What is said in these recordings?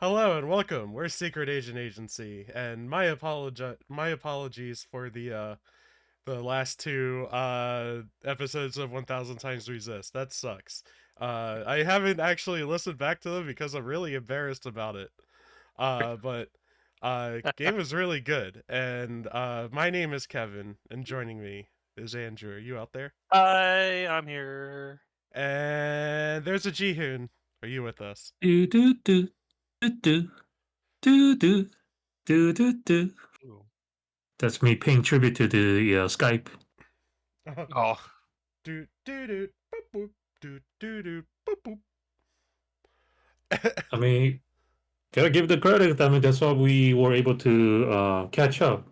Hello and welcome. We're Secret Agent Agency, and my apologies for the last two episodes of 1000 Times Resist. That sucks. I haven't actually listened back to them because I'm really embarrassed about it. But game is really good, and my name is Kevin, and joining me is Andrew. Are you out there? Hi, I'm here. And there's a Jihun. Are you with us? Do do do do do do do do do do. Ooh. That's me paying tribute to the Skype. Oh, Do do do boop boop do do do boop I boop. mean, gotta give the credit. I mean, that's why we were able to catch up.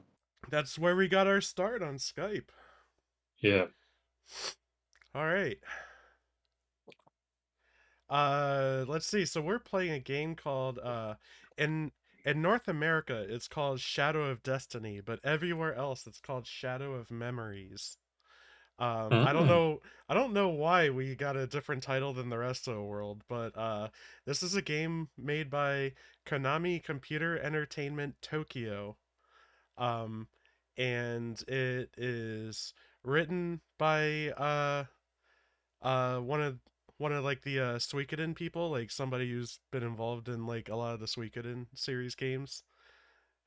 That's where we got our start on Skype. Yeah. All right. Let's see. So we're playing a game called in North America it's called Shadow of Destiny, but everywhere else it's called Shadow of Memories. I don't Mm. know why we got a different title than the rest of the world, but this is a game made by Konami Computer Entertainment Tokyo. Um and it is written by one of like the Suikoden people, like somebody who's been involved in like a lot of the Suikoden series games.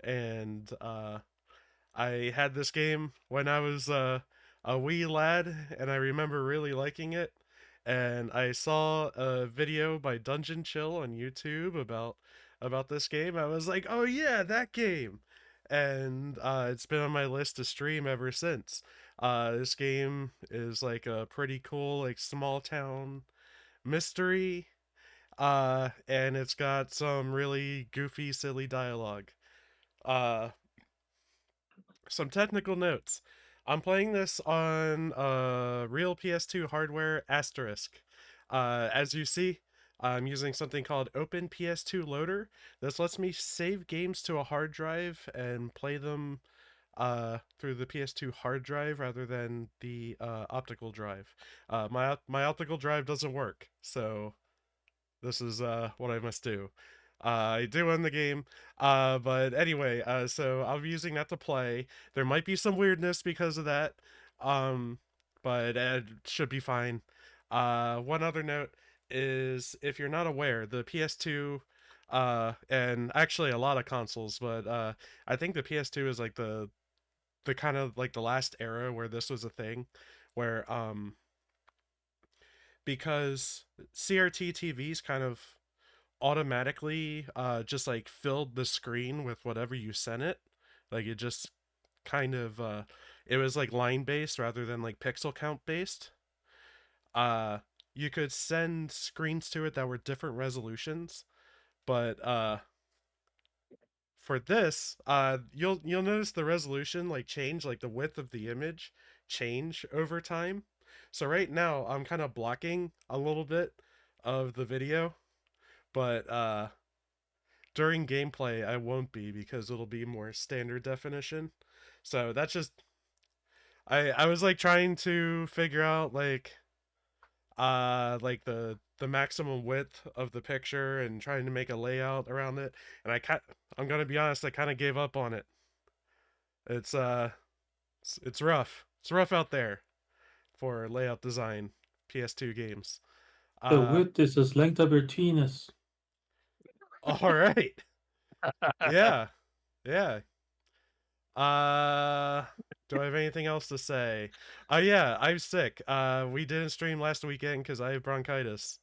And I had this game when I was a wee lad, and I remember really liking it. And I saw a video by Dungeon Chill on YouTube about this game. I was like, "Oh yeah, that game!" And it's been on my list to stream ever since. This game is like a pretty cool, like small town mystery, and it's got some really goofy, silly dialogue. Uh, some technical notes. I'm playing this on real PS2 hardware asterisk. As you see, I'm using something called Open PS2 Loader. This lets me save games to a hard drive and play them through the PS2 hard drive rather than the optical drive. My optical drive doesn't work, so this is what I must do. I do win the game. But anyway, so I'll be using that to play. There might be some weirdness because of that. Um, but it should be fine. One other note is if you're not aware, the PS2 and actually a lot of consoles, but I think the PS2 is like the kind of like the last era where this was a thing where because CRT TVs kind of automatically just like filled the screen with whatever you sent it. Like it just kind of it was like line based rather than like pixel count based. Uh you could send screens to it that were different resolutions, but for this, you'll notice the resolution like change, like the width of the image change over time. So right now I'm kind of blocking a little bit of the video, but during gameplay I won't be because it'll be more standard definition. So that's just I was like trying to figure out like the maximum width of the picture and trying to make a layout around it, and I'm going to be honest, I kind of gave up on it. It's it's rough. It's rough out there for layout design PS2 games. The Uh width is the length of your penis. all right. Yeah. Yeah. Uh, do I have anything else to say? Yeah, I'm sick. We didn't stream last weekend because I have bronchitis.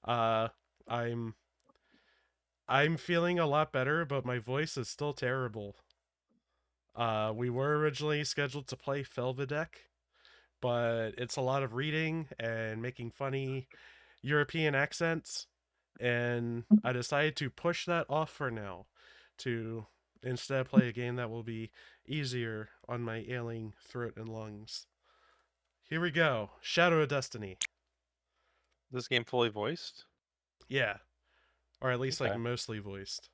Uh, I'm I'm feeling a lot better, but my voice is still terrible. We were originally scheduled to play Felvedek, but it's a lot of reading and making funny European accents, and I decided to push that off for now to instead play a game that will be easier on my ailing throat and lungs. Here we go. Shadow of Destiny. this game fully voiced? Yeah, or at least like Okay. mostly voiced.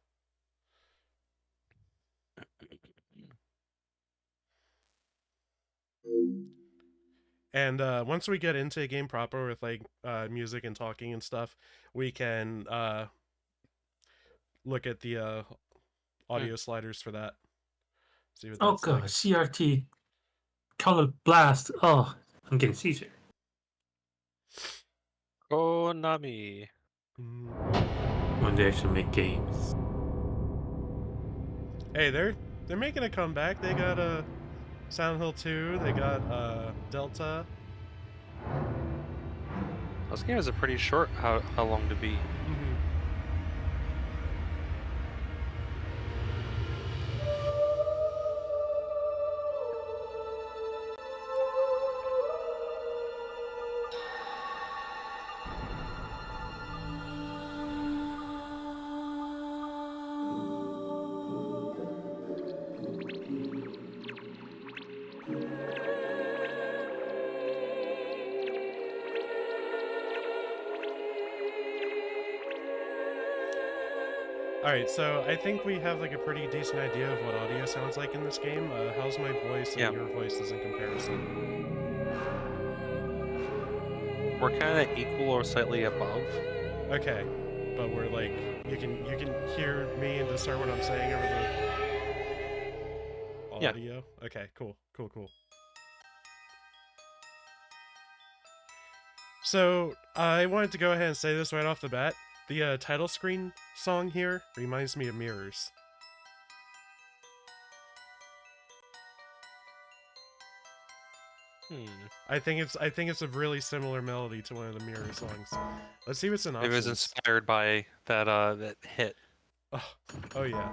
And once we get into a game proper with like music and talking and stuff, we can look at the audio sliders for that. See what Oh that's god, like. CRT color blast. Oh, I'm getting seasick. Konami. When they actually make games. Hey, they're making a comeback. They got Silent Hill 2. They got Delta. Those games are pretty short. How long to beat? Alright, so I think we have like a pretty decent idea of what audio sounds like in this game. How's my voice and your voices in comparison? We're kind of equal or slightly above. Okay, but we're like you can hear me and discern what I'm saying over the audio. Yeah. Okay, cool. So I wanted to go ahead and say this right off the bat. The title screen song here reminds me of Mirrors. I think it's a really similar melody to one of the Mirror songs. Let's see what's in options. It was inspired by that that hit. Oh yeah.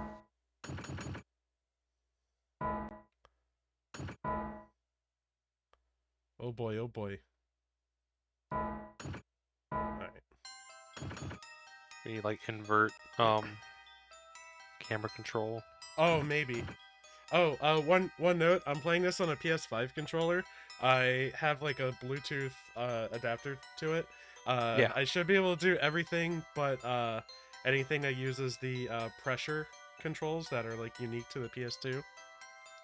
Oh boy, oh boy. Alright. We like invert camera control. Oh, maybe. Oh, one note. I'm playing this on a PS5 controller. I have like a Bluetooth adapter to it. Yeah. I should be able to do everything, but anything that uses the pressure controls that are like unique to the PS2.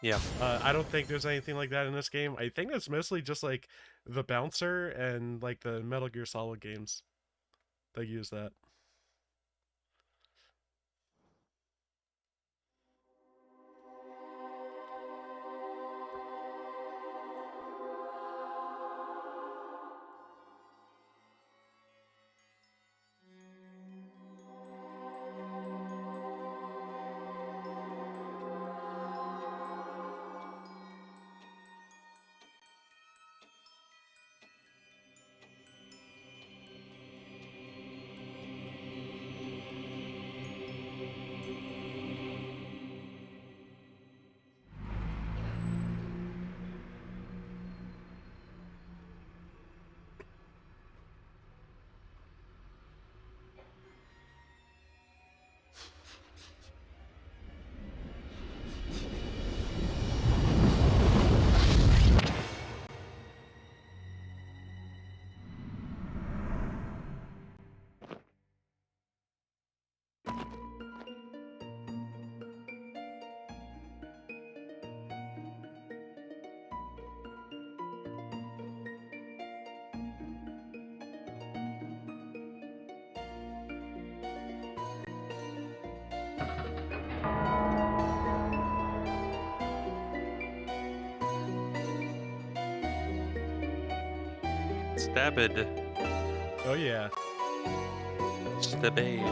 Yeah. I don't think there's anything like that in this game. I think it's mostly just like the bouncer and like the Metal Gear Solid games that use that. Stabbed. Oh yeah. Stabbed.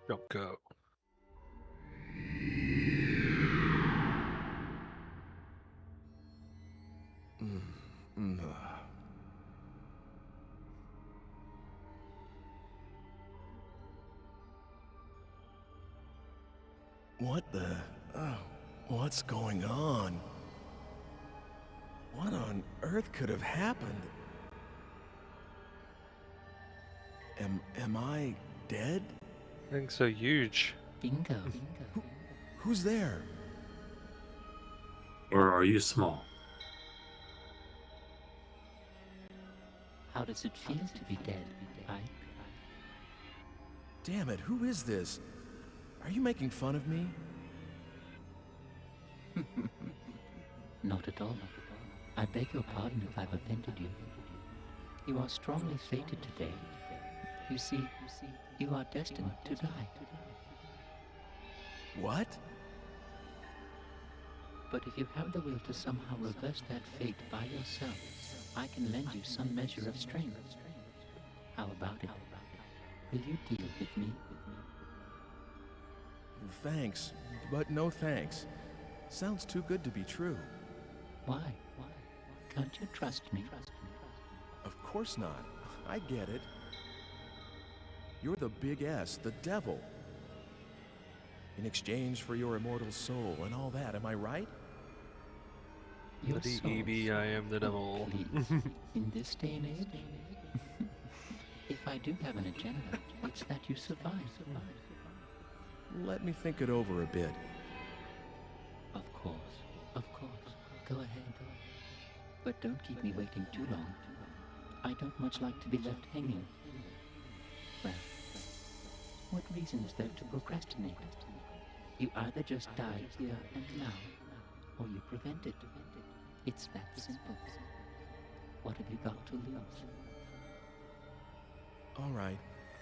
Don't go. What the? What's going on? What on earth could have happened? Am I dead? Thing's so huge. Bingo. Who's there? Or are you small? How does it feel to be dead, right? Damn it, who is this? Are you making fun of me? Not at all. I beg your pardon if I've offended you. You are strongly fated today. You see, you are destined to die. What? But if you have the will to somehow reverse that fate by yourself, I can lend you some measure of strength. How about it? Will you deal with me? Thanks, but no thanks. Sounds too good to be true. Why? Can't you trust me? Of course not. I get it. You're the big S, the devil. In exchange for your immortal soul and all that, am I right? Your The soul. EB, I am the devil. Please. In this day and age, if I do have an agenda, it's that you survive. Let me think it over a bit. Of course. Go ahead. But don't keep me waiting too long. I don't much like to be left hanging. Well, what reason is there to procrastinate? You either just die here and now, or you prevent it. It's that simple. What have you got to lose? All right.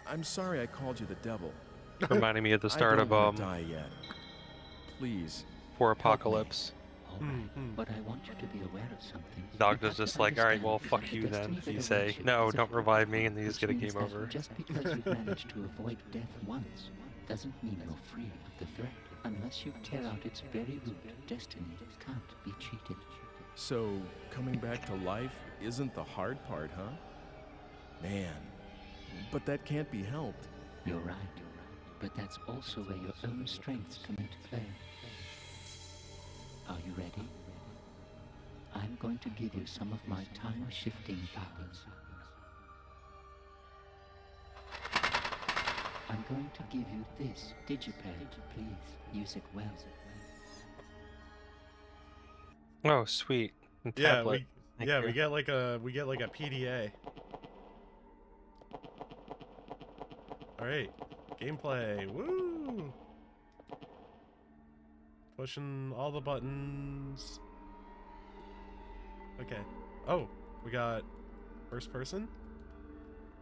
I'm sorry I called you the devil. Reminding me of the I start don't of wanna die yet. Please. For Apocalypse. All right, but I want you to be aware of something. Dog You does have just to like, alright, understand well, that fuck the you then. destiny If you that say, awaits you no, is don't a revive me, and then you which just get a means game that over. Just because you've managed to avoid death once doesn't mean you're free of the threat. Unless you tear out its very root, destiny can't be cheated. So, coming back to life isn't the hard part, huh? Man, but that can't be helped. You're right, but that's also where your own strengths come into play. Are you ready? I'm going to give you some of my time-shifting powers. I'm going to give you this digipad. Please use it well. Oh, sweet. And Yeah, tablet. Thank you. we get like a PDA. All right, gameplay. Woo! Pushing all the buttons. Okay. Oh, we got first person.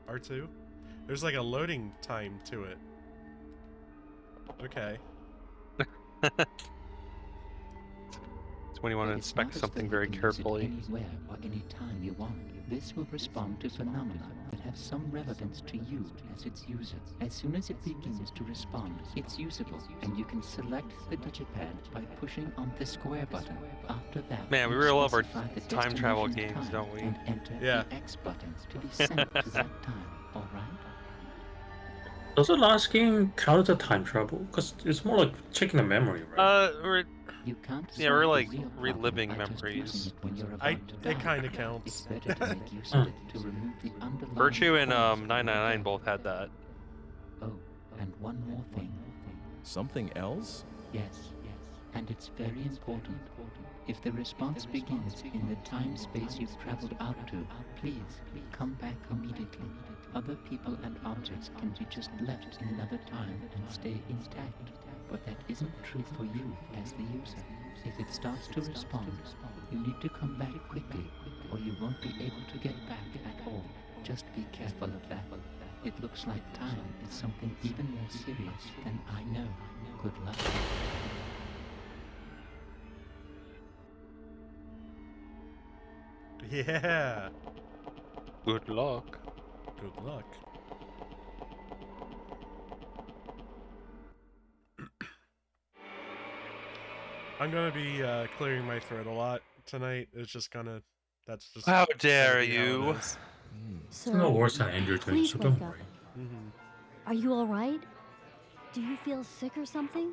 R2. There's like a loading time to it. Okay. It's when you want to It's inspect not as something though you very can use it carefully. anywhere or anytime you want. This will respond to phenomena that have some relevance to you as its user. As soon as it begins to respond, it's usable, and you can select the digipad by pushing on the square button. After that, Man, we you really love our specify the time travel destination games, time don't we? And enter Yeah. the X button to be sent to that time. All right? Does the last game count as a time travel? Because it's more like checking the memory, right? You can't Yeah, we're solve the like real problem reliving by just using memories. it when you're about to It die. kind of It's counts. better to make use of it to remove the underlying Virtue and cause of your 999 death. both had that. Oh, and one more thing. Something else? Yes, and it's very important. If the response begins in the time-space you've traveled out to, please come back immediately. Other people and objects can be just left in another time and stay intact. But that isn't true for you as the user. If it starts to respond, you need to come back quickly, or you won't be able to get back at all. Just be careful of that. It looks like time is something even more serious than I know. Good luck. Yeah. Good luck. Good luck. I'm gonna be clearing my throat a lot tonight. It's just gonna. That's just. How gonna dare be how it you? is. It's no Sir, worse than Andrew doing, please so wake don't up. worry. Mm-hmm. Are you all right? Do you feel sick or something?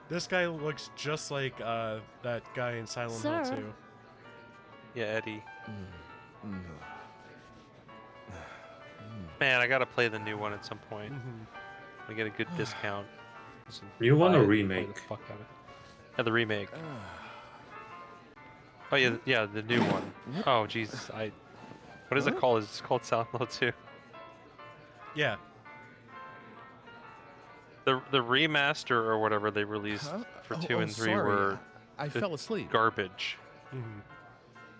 This guy looks just like that guy in Silent Hill Sir? 2. Yeah, Eddie. Mm. Man, I gotta play the new one at some point. Mm-hmm. I get a good discount. Just You want buy a it, play remake? the fuck out of it. Yeah, the remake. Oh yeah, the new one. Oh Jesus, what is it called? It's called Silent Hill 2. Yeah. The remaster or whatever they released Huh? for Oh, 2 oh, and 3 sorry. were I fell asleep. garbage. Mhm.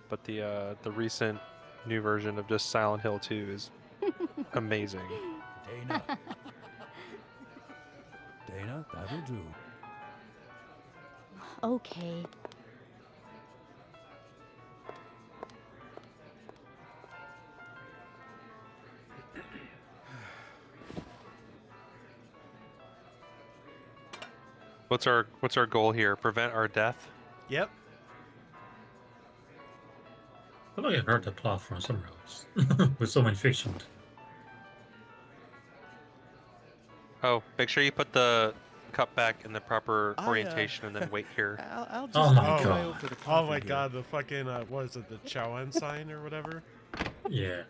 But the recent new version of just Silent Hill 2 is amazing. Dana. Dana, that'll do. Okay. What's our goal here? Prevent our death? Yep. I feel like I heard the plot from somewhere else with so many fiction. Oh, make sure you put the cup back in the proper I, orientation and then wait here. I'll just Oh my make my God. way over the Oh coffee my here. god, the fucking what is it, the Chowan sign or whatever? Yeah.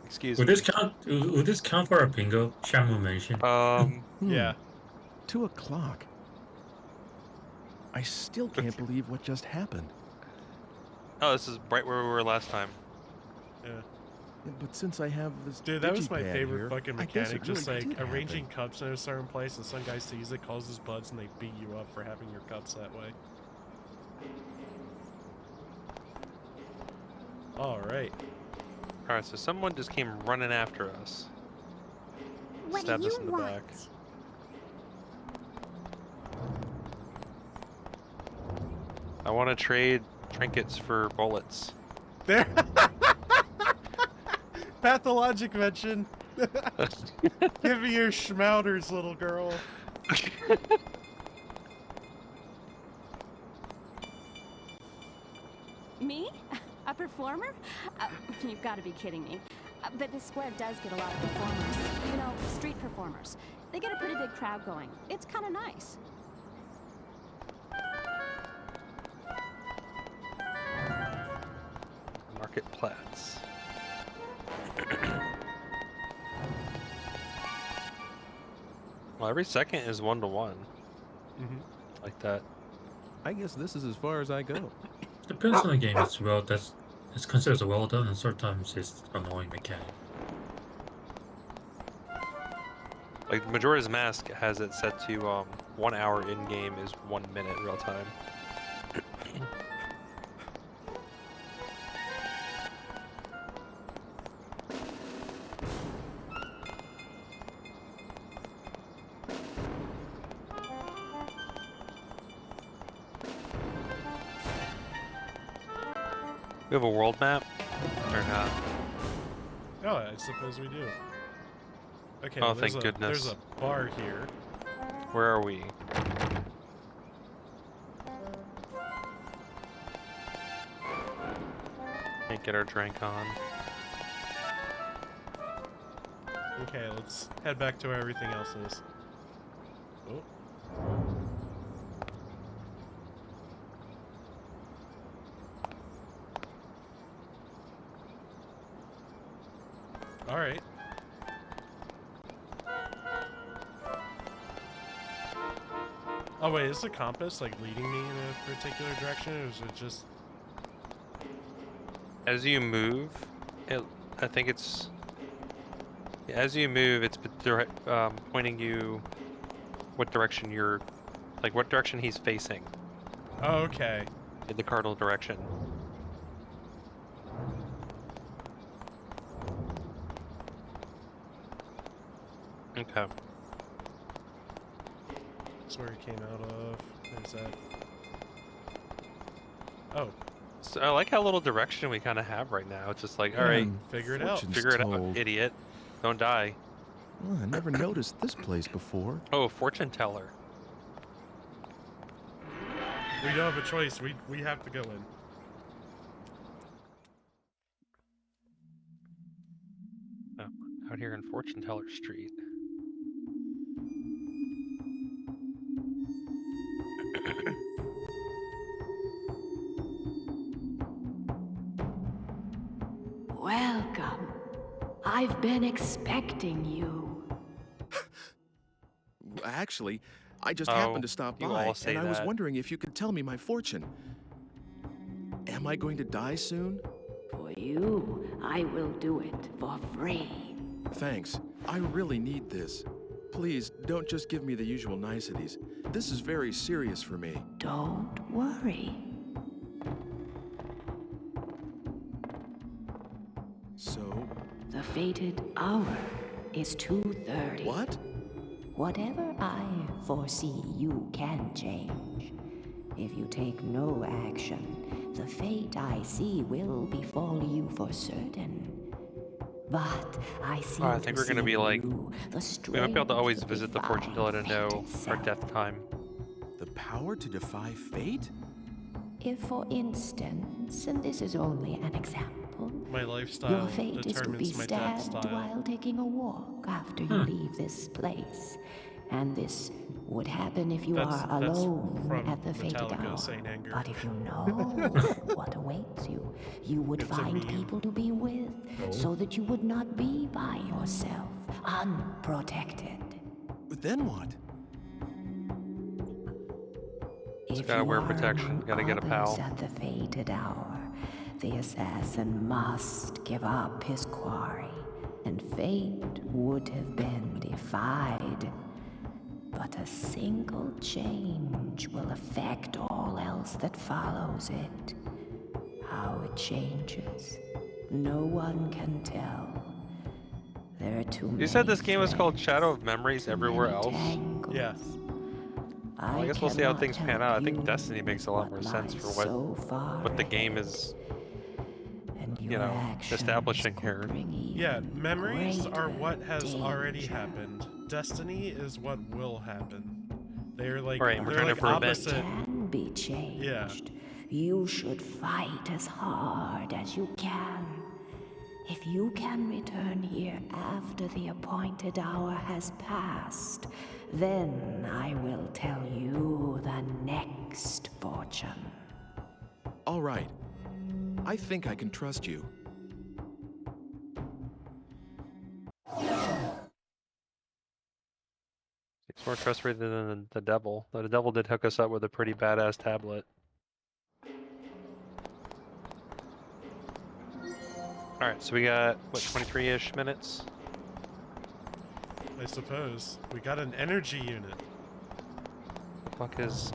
Excuse Would me. this count? Would this count for a bingo? Shamu mention. Yeah. 2 o'clock. I still can't believe what just happened. Oh, this is right where we were last time. Yeah. Yeah, but since I have this Dude, that was my digipad favorite here, fucking I guess mechanic, it just really like did arranging happen. cups in a certain place and some guy sees it, calls his buds, and they beat you up for having your cups that way. Alright. Alright, so someone just came running after us. What Stabbed do us you in the want? back. I want to trade trinkets for bullets. There! Pathologic mention! Give me your schmouters, little girl. Me? A performer? You've got to be kidding me. But the square does get a lot of performers. You know, street performers. They get a pretty big crowd going. It's kind of nice. Marketplace. Well, every second is 1 to 1. Like that. I guess this is as far as I go. Depends on the game as well. It's considered well done, and sometimes it's annoying mechanic. Like Majora's Mask has it set to 1 hour in game is 1 minute real time. We have a world map or not? Oh, I suppose we do. Okay, Oh, well, there's thank a goodness. bar here. Where are we? Can't get our drink on. Okay, let's head back to where everything else is. Oh. Alright. Oh wait, is the compass like leading me in a particular direction, or is it just... As you move, I think it's... As you move, it's pointing you what direction you're... Like, what direction he's facing. Oh, okay. In the cardinal direction. Okay. That's where it came out of. There's that. Oh, So I like how little direction we kind of have right now. It's just like, all right, figure it out. Fortune's figure it out, told. idiot. Don't die. Well, I never noticed this place before. Oh, fortune teller. We don't have a choice. We have to go in. Oh, out here in Fortune Teller Street. Welcome. I've been expecting you. Actually, I just Oh, happened to stop you by, all say and I was that. wondering if you could tell me my fortune. Am I going to die soon? For you, I will do it for free. Thanks. I really need this. Please, don't just give me the usual niceties. This is very serious for me. Don't worry. So, The fated hour is 2:30. what? Whatever I foresee, you can change. If you take no action, the fate I see will befall you for certain. But I see. I think we're gonna be like, we might be able to always strength visit the defy fortune teller to fate know our itself. death time. The power to defy fate? If, for instance, and this is only an example, My your lifestyle fate is to be determines my death stabbed style. while taking a walk after you leave this place. And this would happen if you That's are alone from at the fated Metallica, hour. Saint Anger. But if you know what awaits you, you would It's a find meme. people to be with, so that you would not be by yourself, unprotected. Then what? If gotta you wear are protection, among gotta get a others pal. at the fated hour, the assassin must give up his quarry, and fate would have been defied. But a single change will affect all else that follows it. How it changes, no one can tell. There are too many. You said this game was called threads, Shadow of Memories too everywhere many else? tangles. Yeah. Well, I guess we'll see how cannot things pan help out. I think you Destiny makes a lot what more sense lies for so far what the game ahead. is, And you your know, actions establishing could here. bring Yeah, even memories are greater what has already danger. happened. Destiny is what will happen. They're like Right, we're they're trying to like prevent. opposite. Can be changed. You should fight as hard as you can. If you can return here after the appointed hour has passed, then I will tell you the next fortune. All right. I think I can trust you. It's more trustworthy than the devil. Though the devil did hook us up with a pretty badass tablet. Alright, so we got, what, 23-ish minutes? I suppose we got an energy unit. The fuck is...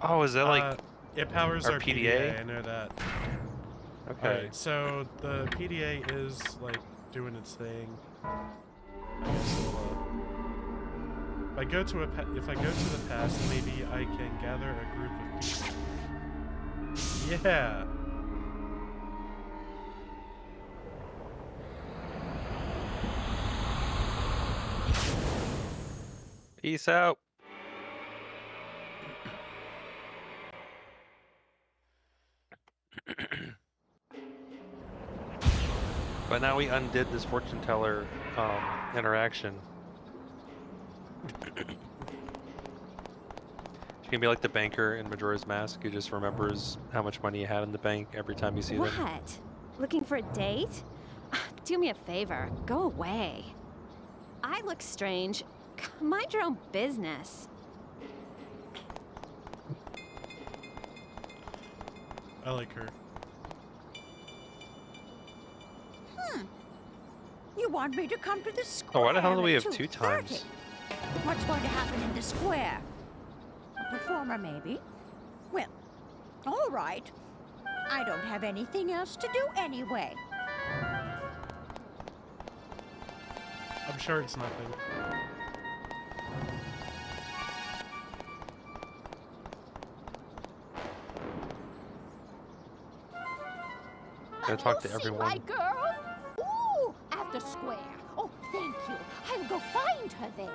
Oh, is that like... It powers our our PDA? PDA. I know that. Okay. Alright, so the PDA is like doing its thing. I guess if I go to if I go to the past, maybe I can gather a group of people. Yeah. Peace out. But now we undid this fortune teller interaction. She can be like the banker in Majora's Mask who just remembers how much money you had in the bank every time you see them. What? Looking for a date? Do me a favor. Go away. I look strange. Mind your own business. I like her. You want me to come to the square? Oh, why the hell do we at have 2 2:30? times? What's going to happen in the square? A performer, maybe? Well, all right. I don't have anything else to do anyway. I'm sure it's nothing. Gotta talk to everyone. My girl? Ooh, at the square. Oh, thank you. I'll go find her there.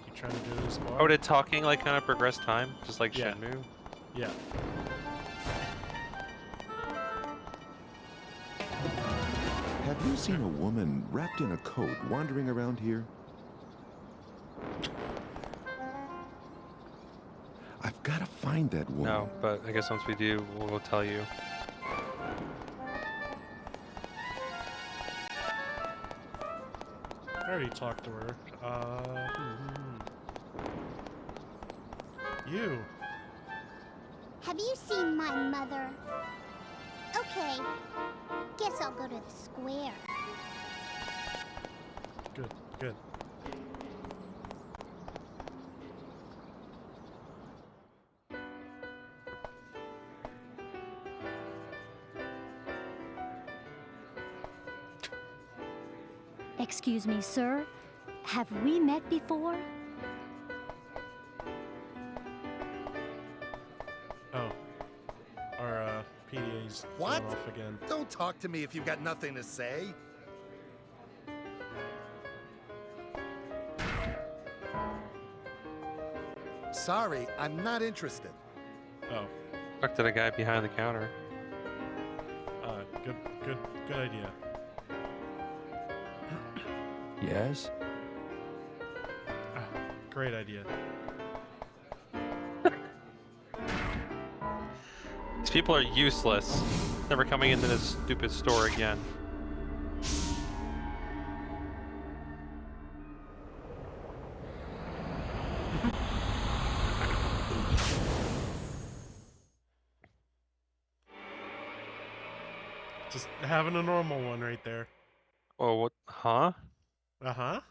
You trying to do this bar? Oh, did talking like kind of progress time? Just like Yeah. Shenmue? Yeah. Have you seen a woman wrapped in a coat wandering around here? I've got to find that woman. No, but I guess once we do, we'll tell you. I already talked to her. You. Have you seen my mother? Okay. Guess I'll go to the square. Good, good. Excuse me, sir. Have we met before? Oh. Our, PDA's What? going off again. Don't talk to me if you've got nothing to say. Sorry, I'm not interested. Oh. Talk to the guy behind the counter. Good idea. Yes? Great idea. These people are useless. Never coming into this stupid store again. Just having a normal one right there. Oh, what? Huh? Uh-huh.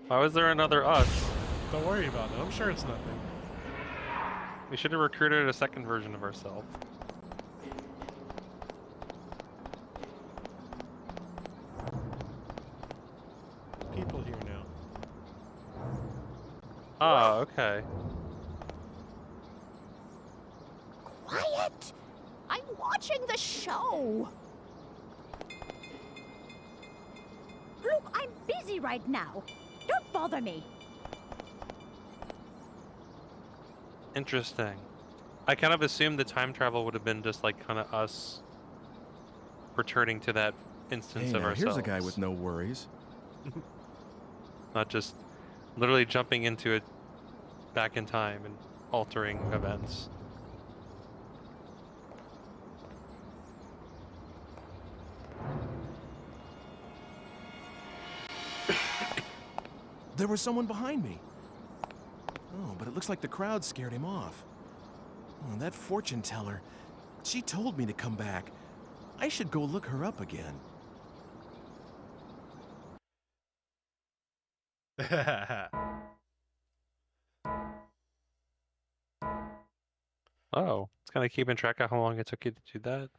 Why was there another us? Don't worry about it. I'm sure it's nothing. We should have recruited a second version of ourselves. People here now. Ah, okay. Quiet! I'm watching the show! Look, I'm busy right now. Don't bother me. Interesting. I kind of assumed the time travel would have been just like kind of us returning to that instance Hey, of now, ourselves. here's a guy with no worries. Not just literally jumping into it back in time and altering events. There was someone behind me. Oh, but it looks like the crowd scared him off. Oh, that fortune teller. She told me to come back. I should go look her up again. Oh, it's kind of keeping track of how long it took you to do that.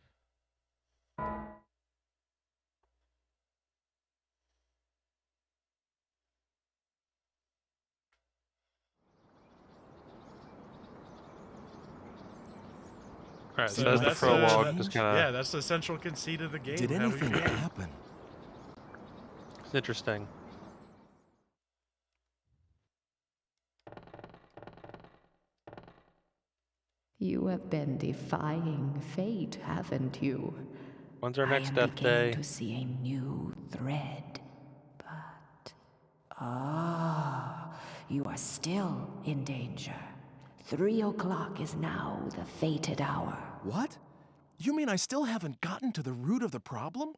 Alright, so that's the prologue. Just kind of. Yeah, that's the central conceit of the game. Did anything happen? It's interesting. You have been defying fate, haven't you? When's our next I am death beginning day? to see a new thread, but you are still in danger. 3 o'clock is now the fated hour. What? You mean I still haven't gotten to the root of the problem?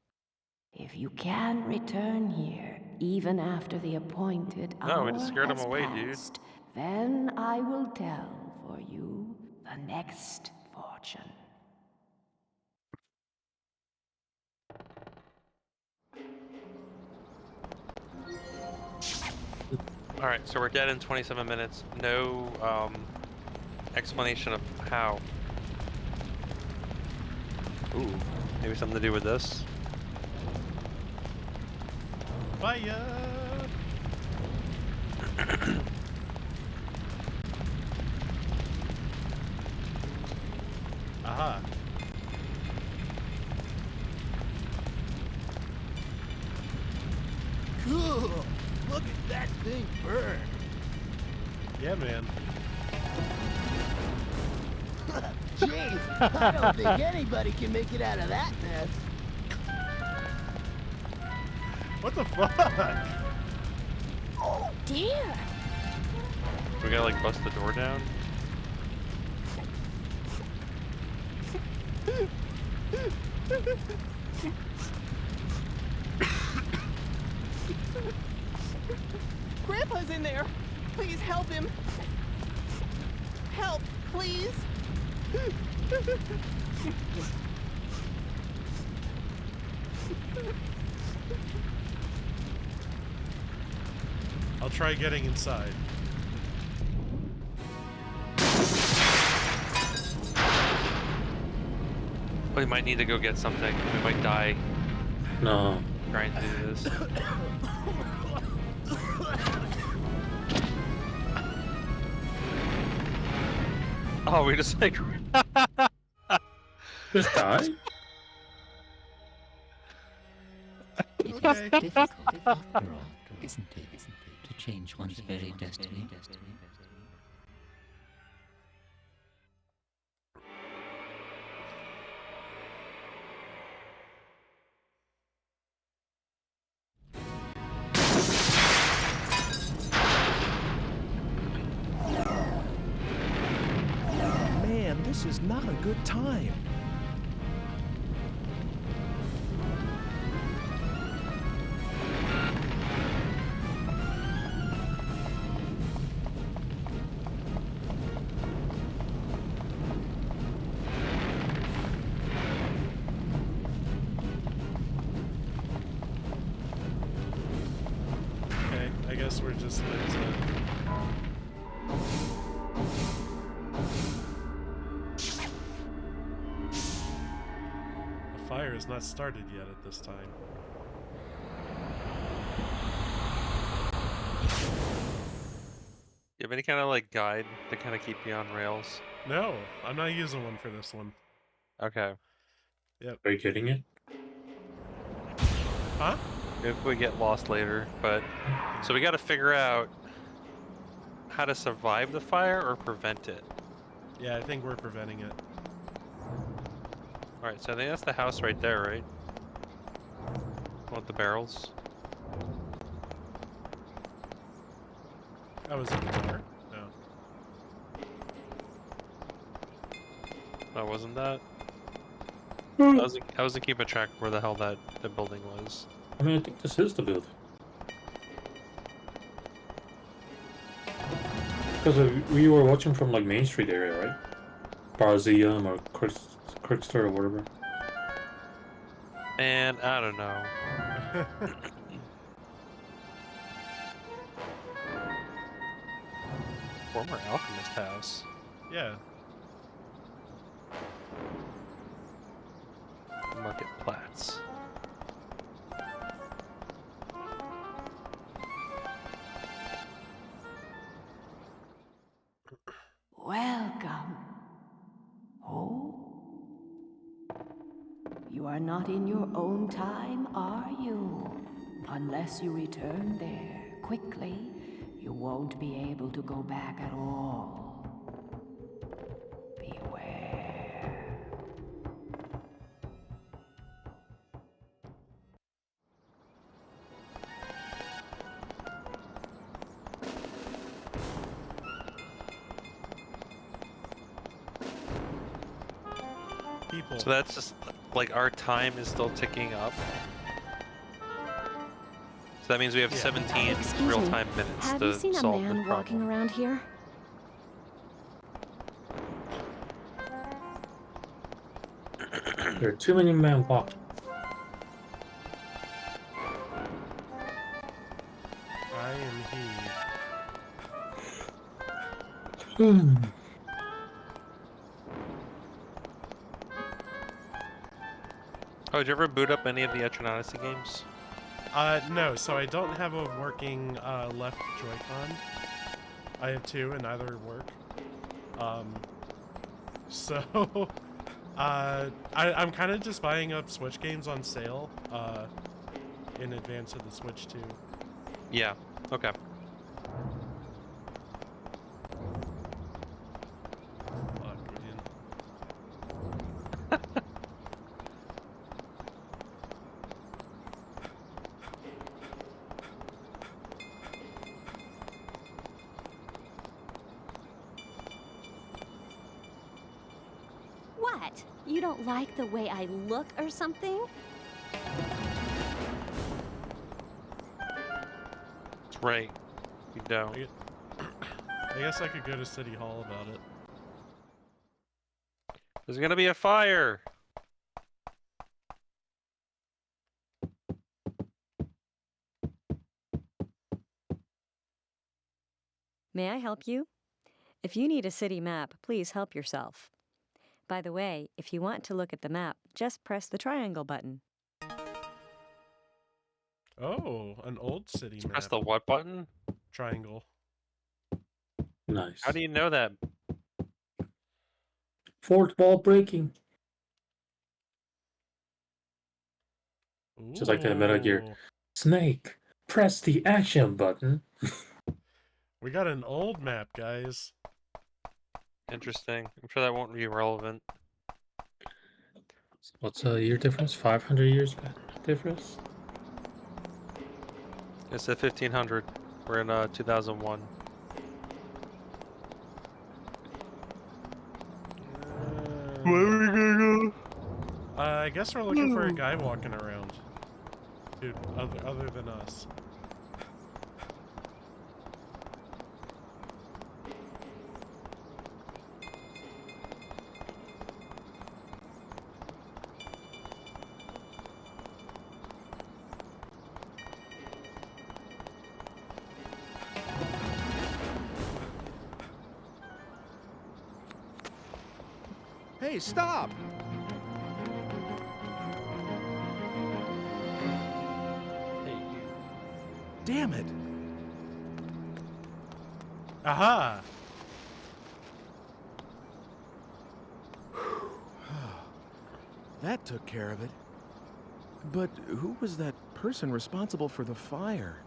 If you can return here, even after the appointed hour we just scared him has away, dude. passed, then I will tell for you the next fortune. Alright, so we're dead in 27 minutes. No explanation of how. Ooh, maybe something to do with this? Fire! Aha. Cool! Look at that thing burn! Yeah, man. Jeez, I don't think anybody can make it out of that mess. What the fuck? Oh dear! We gotta like bust the door down? Someone's in there. Please help him. Help, please. I'll try getting inside. We might need to go get something. We might die. No. Trying to do this. Oh, we just like... Just die? It is difficult, after all, isn't it, to change one's very destiny? Man, this is not a good time. Okay, I guess we're just meant to... The fire is not started yet at this time. You have any kind of like guide to kind of keep you on rails? No, I'm not using one for this one. Okay. Yep. Are you getting it? Huh? If we get lost later, but so we got to figure out how to survive the fire or prevent it. Yeah, I think we're preventing it. All right, so I think that's the house right there, right? With the barrels. That was in the door. No. Oh, wasn't that? Hmm. I wasn't keeping track where the hell the building was. I mean, I think this is the building. Because we were watching from like Main Street area, right? Barzium or Kirkster or whatever. And I don't know. Former alchemist house. Yeah. Marketplace. Welcome. Oh? You are not in your own time, are you? Unless you return there quickly, you won't be able to go back at all. Beware. People. So that's just like our time is still ticking up. So that means we have 17 real-time minutes Have to you seen a solve man the walking problem. around here? There are too many men walking. I am he. Oh, did you ever boot up any of the NTSC games? No, so I don't have a working left Joy-Con. I have two and neither work. So I'm kind of just buying up Switch games on sale in advance of the Switch 2. Yeah, okay. Fuck, man. What? You don't like the way I look or something? That's right. You don't. I guess I could go to City Hall about it. There's gonna be a fire! May I help you? If you need a city map, please help yourself. By the way, if you want to look at the map, just press the triangle button. Oh, an old city map. Press the what button? Triangle. Nice. How do you know that? Fourth wall breaking. Ooh. Just like in Metal Gear. Snake, press the action button. We got an old map, guys. Interesting. I'm sure that won't be relevant. What's a year difference? 500 years difference? It's at 1500. We're in 2001. Where are we gonna go? I guess we're looking for a guy walking around. Dude, other than us. Hey, stop! Damn it! Aha! That took care of it. But who was that person responsible for the fire?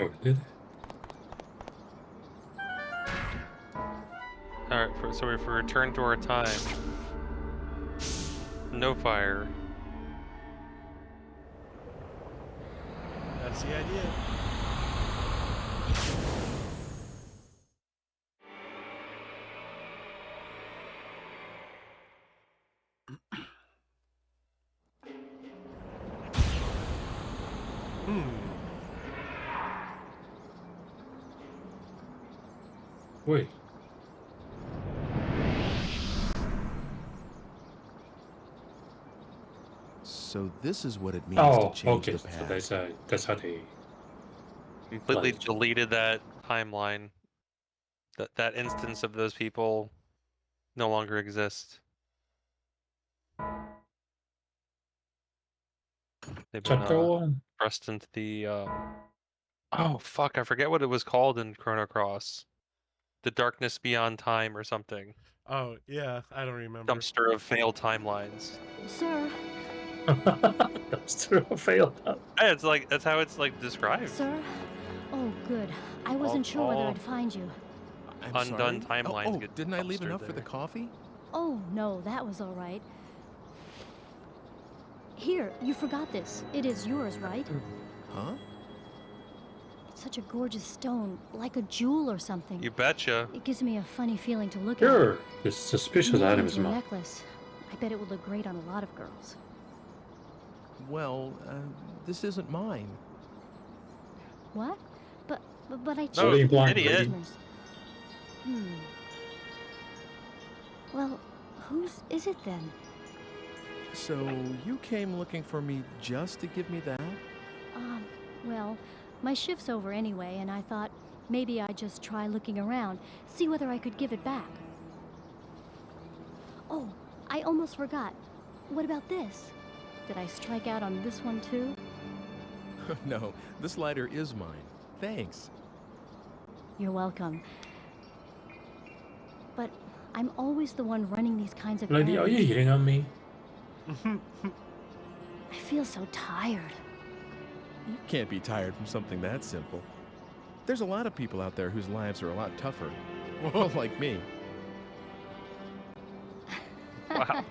Oh, did it? Alright, so if we return to our time, no fire. That's the idea. Wait. So this is what it means to change okay. the So past. that's how they Completely deleted that timeline. That instance of those people no longer exists. They've been Chapter 1. pressed into the oh fuck, I forget what it was called in Chrono Cross. The Darkness Beyond Time or something. Oh, yeah, I don't remember. Dumpster of failed timelines. Sir, Dumpster of failed. Yeah, it's like that's how it's like described. sir? Oh, good. I wasn't sure whether I'd find you. I'm Undone sorry? timelines get didn't I leave dumpstered enough for the there. coffee? Oh, no, that was all right. Here, you forgot this. It is yours, right? Huh? It's such a gorgeous stone, like a jewel or something. You betcha. It gives me a funny feeling to look Sure. at. This suspicious Maybe item it's is your mine. necklace. I bet it would look great on a lot of girls. Well, this isn't mine. What? But I checked No, with the idiot. customers. Well, whose is it then? So you came looking for me just to give me that? Well, my shift's over anyway, and I thought maybe I'd just try looking around, see whether I could give it back. Oh, I almost forgot. What about this? Did I strike out on this one too? No, this lighter is mine. Thanks. You're welcome. But I'm always the one running these kinds of Lady, are you errands. hitting on me? I feel so tired. You can't be tired from something that simple. There's a lot of people out there whose lives are a lot tougher. Well, like me. Wow.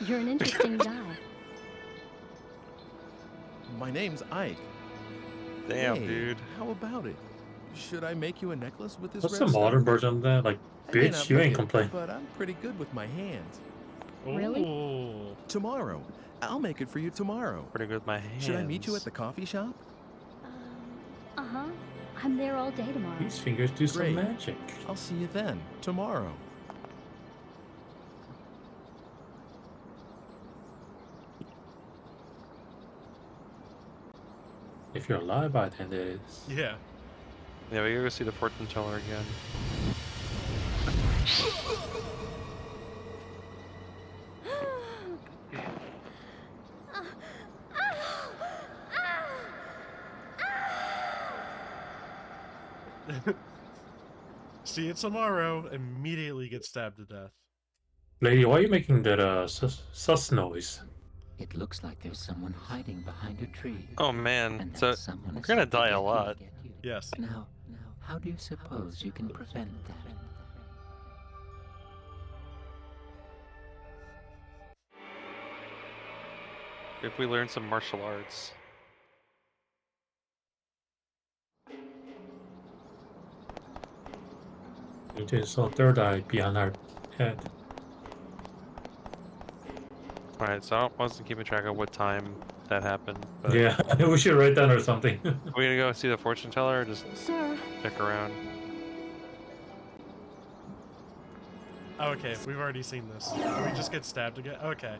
You're an interesting guy. My name's Ike. Damn, Hey, dude. How about it? Should I make you a necklace with this What's red the modern stone? version of that? Like, I may bitch, not you look ain't it, complaining. but I'm pretty good with my hands. Really? Ooh. Tomorrow. I'll make it for you tomorrow. Pretty good with my hands. Should I meet you at the coffee shop? Uh-huh. I'm there all day tomorrow. These fingers do Great. some magic. I'll see you then, tomorrow. If you're alive by then, it is. Yeah. Yeah, we gotta go see the fortune teller again. See it tomorrow. Immediately get stabbed to death. Lady, why are you making that sus noise? It looks like there's someone hiding behind a tree. Oh man, And so that someone we're is gonna out to die get a you. lot. Yes. Now, how do you suppose you can prevent that? If we learn some martial arts. We just saw third eye behind our head. Alright, so I wasn't keeping track of what time that happened. But Yeah, we should write down or something. Are we gonna go see the fortune teller or just Sir. stick around? Okay, we've already seen this. Did we just get stabbed again? Okay.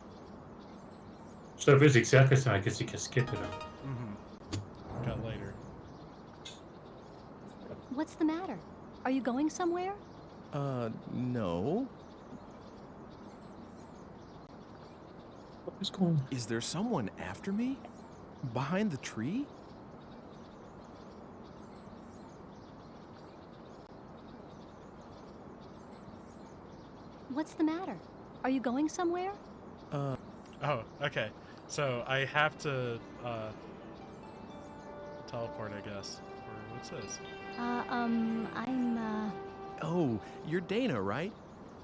So if it's exactly the same, I guess you can skip it. Mm-hmm. Got later. What's the matter? Are you going somewhere? No. What is going on? Is there someone after me? Behind the tree? What's the matter? Are you going somewhere? Oh, okay. So I have to teleport, I guess. Or what's this? I'm, Oh, you're Dana, right?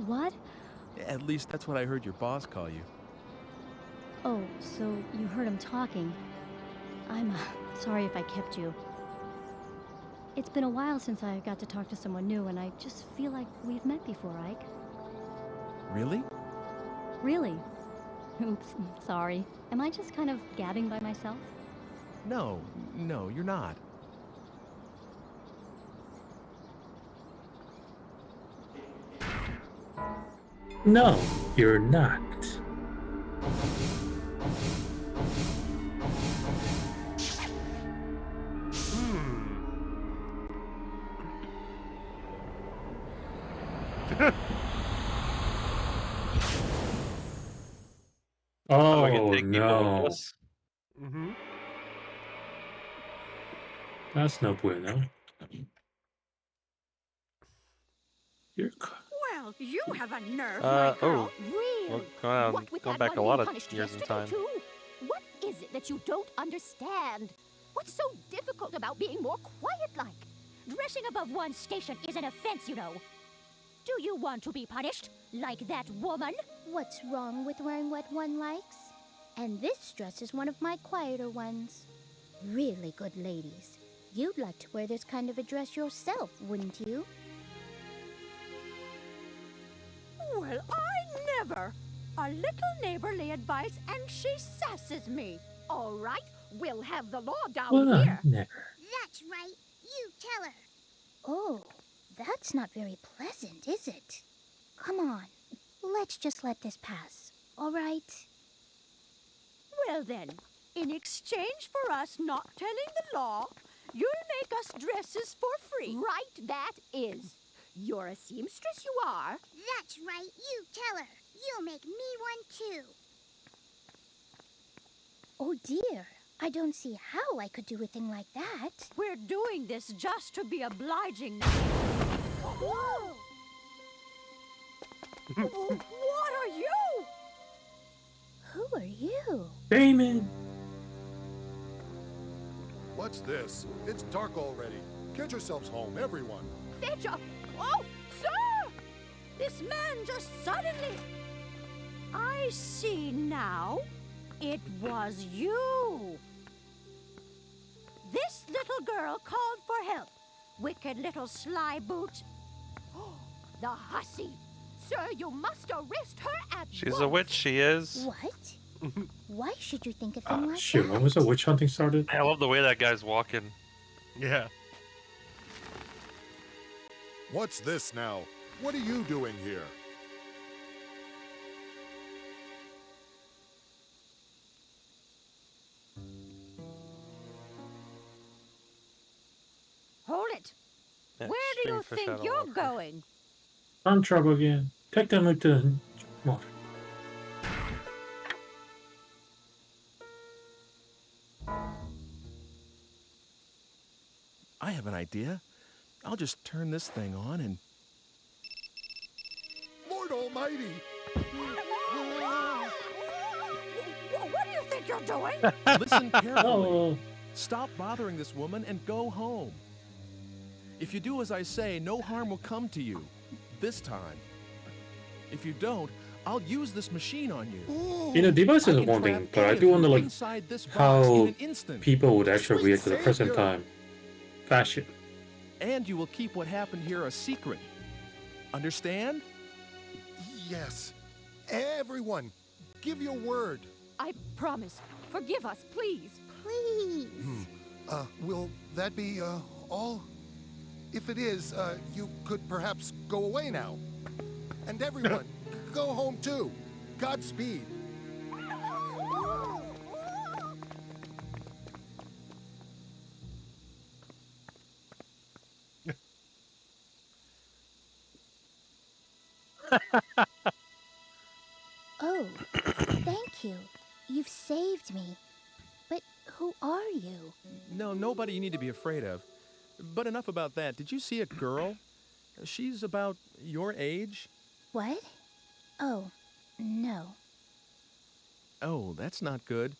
what? At least that's what I heard your boss call you. Oh, so you heard him talking. I'm, sorry if I kept you. It's been a while since I got to talk to someone new, and I just feel like we've met before, Ike. Really? Really? Oops, sorry. Am I just kind of gabbing by myself? No, you're not. No, you're not. Oh, we can take people with no. us? Mm-hmm. That's no bueno. You're... Well, you have a nerve, my girl. Well, going back a lot of years in time. What is it that you don't understand? What's so difficult about being more quiet-like? Dressing above one's station is an offense, you know. Do you want to be punished, like that woman? What's wrong with wearing what one likes? And this dress is one of my quieter ones. Really good ladies. You'd like to wear this kind of a dress yourself, wouldn't you? Well, I never. A little neighborly advice, and she sasses me. All right, we'll have the law down Well, here. never. That's right. You tell her. Oh, that's not very pleasant, is it? Come on. Let's just let this pass, all right? Well then, in exchange for us not telling the law, you'll make us dresses for free. Right, that is. You're a seamstress, you are. That's right. You tell her. You'll make me one, too. Oh, dear. I don't see how I could do a thing like that. We're doing this just to be obliging. Whoa! What are you? Who are you? Damon! What's this? It's dark already. Get yourselves home, everyone. Fetch up! Oh, sir! This man just suddenly... I see now. It was you. This little girl called for help. Wicked little sly boot. The hussy. sir, you must arrest her at She's once. a witch, she is. What? Why should you think a thing like Shit, that? when was the witch hunting started? I love the way that guy's walking. Yeah. What's this now? What are you doing here? Hold it. Yeah, Where do you string fish out think of you're water. going? Time trouble again. Take them like the water. I have an idea. I'll just turn this thing on and... Lord Almighty! What do you think you're doing? Listen carefully. Oh, Stop bothering this woman and go home. If you do as I say, no harm will come to you. This time. If you don't, I'll use this machine on you. you know, device I is can one trap thing, but I any of do wonder you like inside this box how in an instant. people would actually Sweet react to the present savior. time. Fashion. And you will keep what happened here a secret. Understand? Yes. Everyone, give your word. I promise. Forgive us, please. Please. Will that be, all? If it is, you could perhaps go away now. And everyone, go home too. Godspeed. Oh, thank you. You've saved me. But who are you? No, nobody you need to be afraid of. But enough about that. Did you see a girl? She's about your age. What? Oh, no. Oh, that's not good.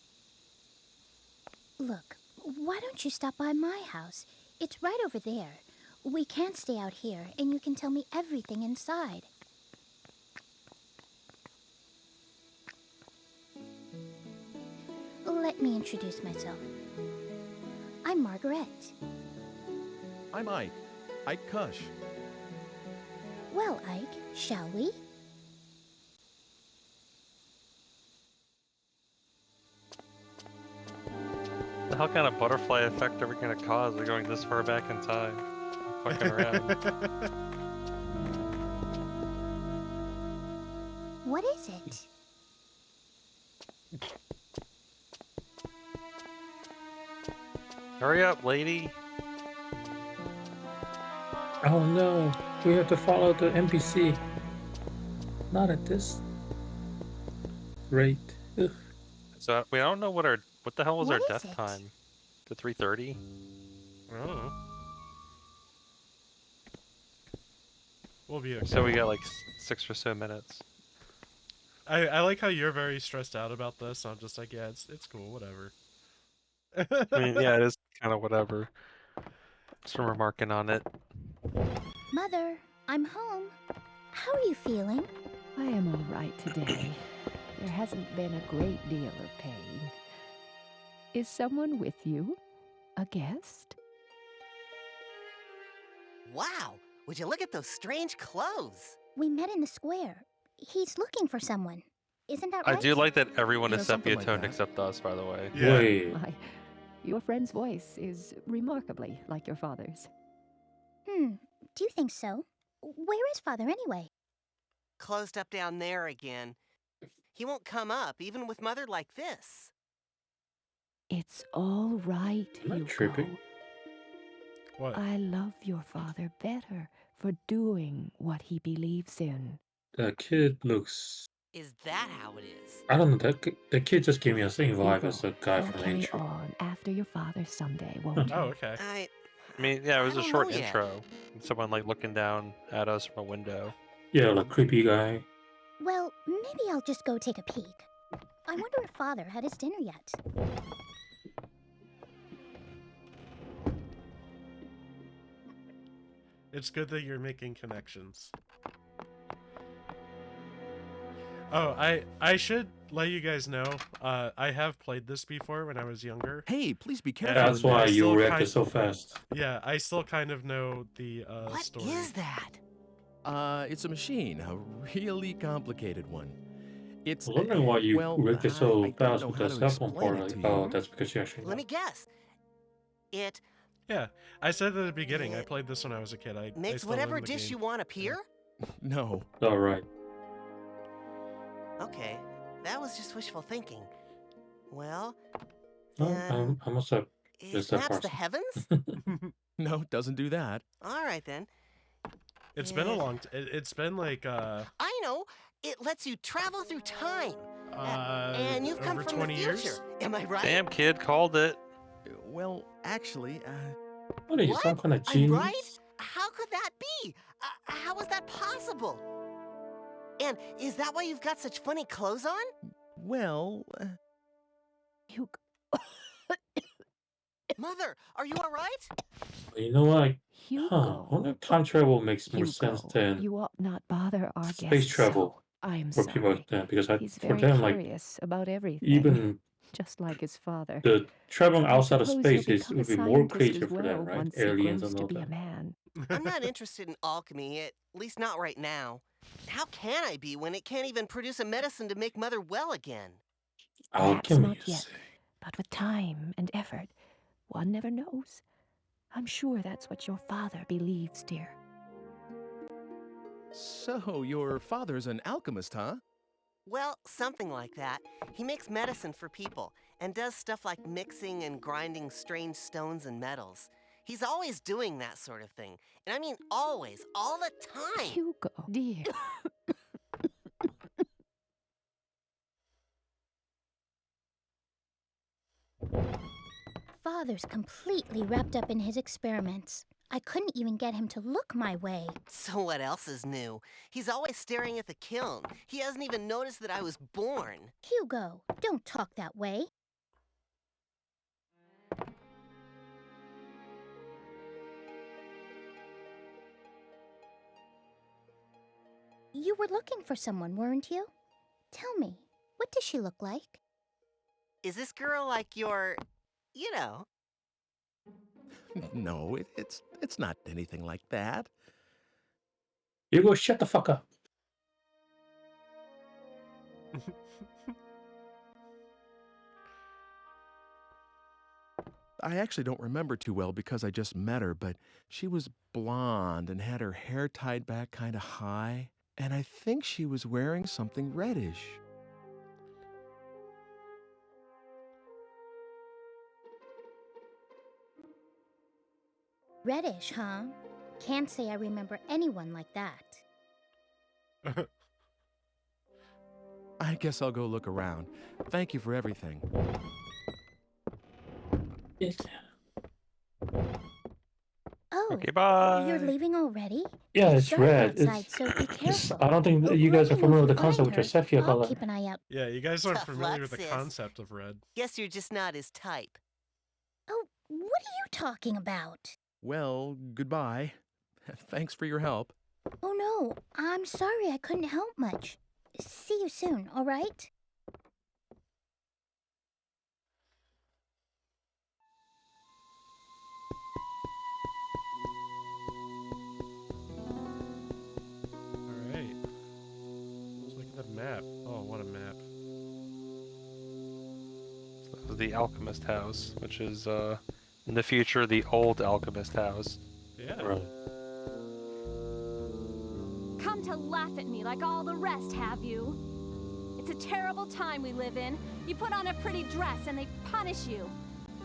Look, why don't you stop by my house? It's right over there. We can't stay out here, and you can tell me everything inside. Let me introduce myself. I'm Margaret. I'm Ike. Ike Kush. Well, Ike, shall we? The hell kind of butterfly effect are we gonna cause? We're going this far back in time. Fucking around. What is it? Hurry up, lady. Oh no, we have to follow the NPC. Not at this rate. Ugh. So we don't know what the hell was What our is death it? time? The 3:30? I don't know. We'll be okay. So we got like 6 or so minutes. I like how you're very stressed out about this. I'm just like, yeah, it's cool, whatever. I mean, yeah, it is kind of whatever. So we're marking on it. Mother, I'm home. How are you feeling? I am all right today. There hasn't been a great deal of pain. Is someone with you? A guest? Wow, would you look at those strange clothes? We met in the square. He's looking for someone. Isn't that right? I do like that everyone Yeah, is something like sepia-toned that. except us, by the way. Yeah. Wait. Your friend's voice is remarkably like your father's. Do you think so? Where is Father anyway? Closed up down there again. He won't come up, even with Mother like this. It's all right, Am I Hugo. tripping? What? I love your father better for doing what he believes in. That kid looks. Is that how it is? I don't know. That kid just gave me the same vibe Hugo, as the guy we'll from the carry intro. on after your father someday, won't Oh, you? okay. I mean, yeah, it was a don't short know yet. intro. Someone like looking down at us from a window. Yeah, like creepy guy. Well, maybe I'll just go take a peek. I wonder if Father had his dinner yet. It's good that you're making connections. Oh, I should let you guys know, I have played this before when I was younger. Hey, please be careful. That's in why this. you still reacted kind- so fast. Yeah, I still kind of know the What story. is that? It's a machine, a really complicated one. It's I'm wondering why you well, rigged it I so don't fast know with how the to cell phone explain part. it Like, to oh, you. that's because you actually know. Let me guess. It Yeah, I said at the beginning. I played this when I was a kid. I makes still whatever own the dish game. you want appear? No. All right. Okay, that was just wishful thinking. Well, No, then I must have it missed that maps part. the heavens? No, it doesn't do that. All right, then. It's been a long. It's been like I know. It lets you travel through time. And you've come over from 20 the future. years. Am I right? Damn, kid, called it. Well, actually, What are you, some kind of I'm genius? right? How could that be? How is that possible? And is that why you've got such funny clothes on? well, You Mother, are you all right? You know what? Hugo. I wonder if time travel makes more Hugo, sense than you ought not bother our space guests travel so. I am for people sorry. like that, because He's for very them, like, curious about everything, even just like his father. the traveling I outside of suppose space he'll is become would a be more scientist as creative for them, well right? once he Aliens grows and to all be a that. man. I'm not interested in alchemy, at least not right now. How can I be when it can't even produce a medicine to make Mother well again? Perhaps Alchemy, not you yet, say? but with time and effort, one never knows. I'm sure that's what your father believes, dear. so your father's an alchemist, huh? Well, something like that. He makes medicine for people and does stuff like mixing and grinding strange stones and metals. He's always doing that sort of thing. And I mean always, all the time. Hugo, dear. Father's completely wrapped up in his experiments. I couldn't even get him to look my way. So what else is new? He's always staring at the kiln. He hasn't even noticed that I was born. Hugo, don't talk that way. You were looking for someone, weren't you? Tell me, what does she look like? Is this girl like your, you know? No, it's not anything like that. Hugo, shut the fuck up. I actually don't remember too well because I just met her, but she was blonde and had her hair tied back kind of high, and I think she was wearing something reddish. Reddish, huh? Can't say I remember anyone like that. I guess I'll go look around. Thank you for everything. Oh, Okay, bye. you're leaving already? Yeah, it's dark red. outside, It's, so be careful. I don't think that you guys are familiar with the concept with your sepia I'll color. keep an eye out. Yeah, you guys aren't Tough familiar luck, with the sis. concept of red. Guess you're just not his type. Oh, what are you talking about? Well, goodbye. Thanks for your help. Oh no, I'm sorry I couldn't help much. See you soon, all right? Alright. Let's look at the map. Oh, what a map. So this is the alchemist house, which is in the future the old alchemist house. Yeah. Right. Come to laugh at me like all the rest, have you? It's a terrible time we live in. You put on a pretty dress and they punish you.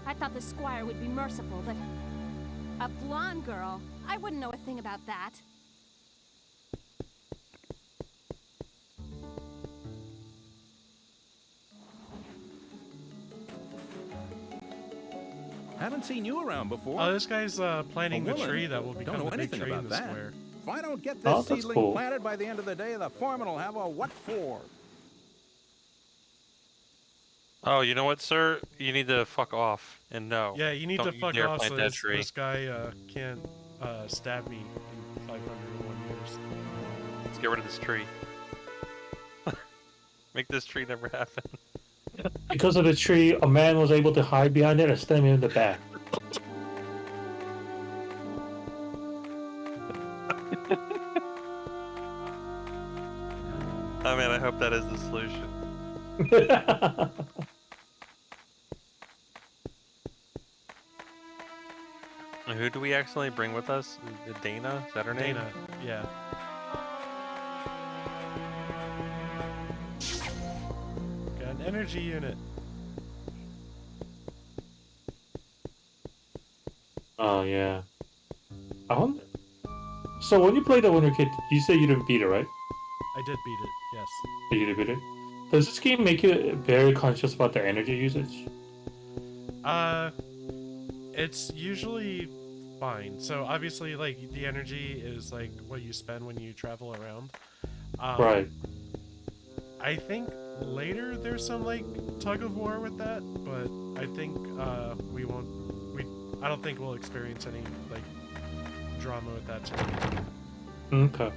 I thought the squire would be merciful, but a blonde girl? I wouldn't know a thing about that. Haven't seen you around before. Oh, this guy's planting the woman? tree that will Don't become know the big anything tree in about the that. square. If I don't get Oh, this that's seedling cool. planted by the end of the day, the foreman will have a what for? Oh, you know what, sir? You need to fuck off and no. Yeah, you need Don't to fuck dare off plant so that this, tree. this guy can't stab me in 501 years. Let's get rid of this tree. Make this tree never happen. Because of the tree, a man was able to hide behind it and stab him in the back. And who do we accidentally bring with us? Dana? Is that her name? Dana, yeah. Got an energy unit. Oh yeah. I wonder. So when you played the Winter Kid, you said you didn't beat it, right? I did beat it, yes. You did beat it. Does this game make you very conscious about the energy usage? It's usually fine. So obviously, like, the energy is like what you spend when you travel around. Right. I think later there's some like tug of war with that, but I think I don't think we'll experience any like drama with that today. Okay.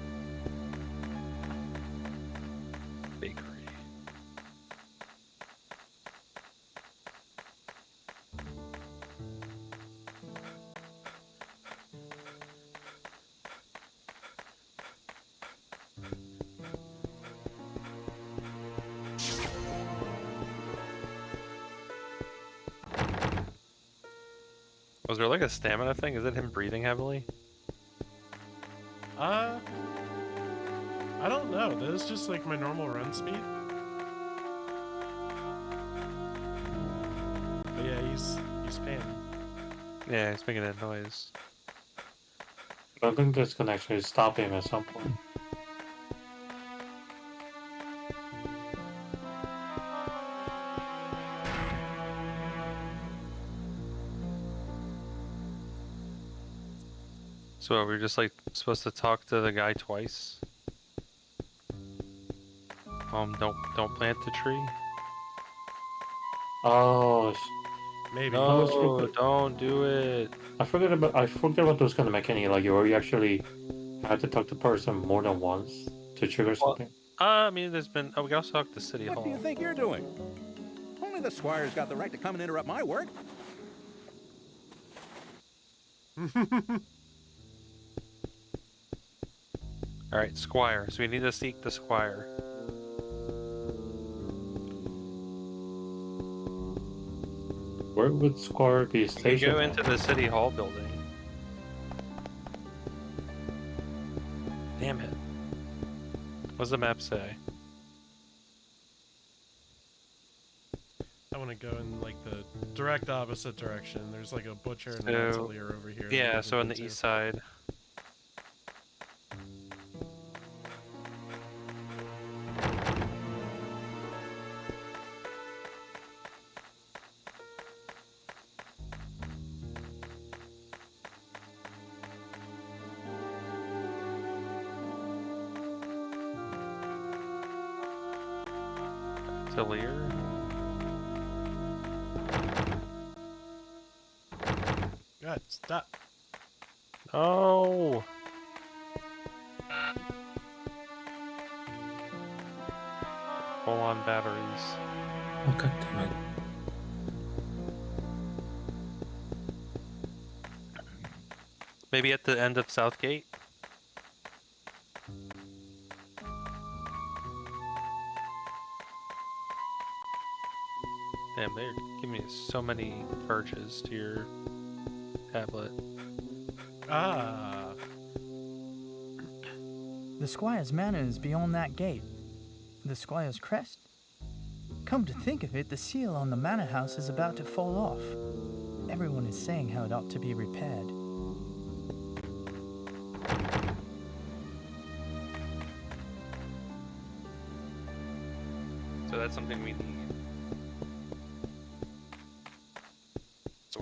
Bakery. Was there like a stamina thing? Is it him breathing heavily? I don't know. That is just like my normal run speed. But yeah, he's panning. Yeah, he's making that noise. I think this can actually stop him at some point. So are we just like supposed to talk to the guy twice? Don't plant the tree. Oh, maybe. No, don't do it. I forget about those kind of mechanics, like where you actually have to talk to person more than once to trigger something. I mean, there's been. Oh, we can also talk to City Hall. What do you think you're doing? Only the squire's got the right to come and interrupt my work. All right, Squire. So we need to seek the Squire. Where would Squire be We stationed? go into the City Hall building. Damn it. What's the map say? I want to go in like the direct opposite direction. There's like a butcher and an So, atelier over here. yeah, so on the east side. Atelier. God, stop. Oh. Full on batteries. Oh, God damn it. Maybe at the end of Southgate? Damn, they're giving me so many purges to your tablet. Ah. The Squire's manor is beyond that gate. The Squire's crest. Come to think of it, the seal on the manor house is about to fall off. Everyone is saying how it ought to be repaired. So that's something we need.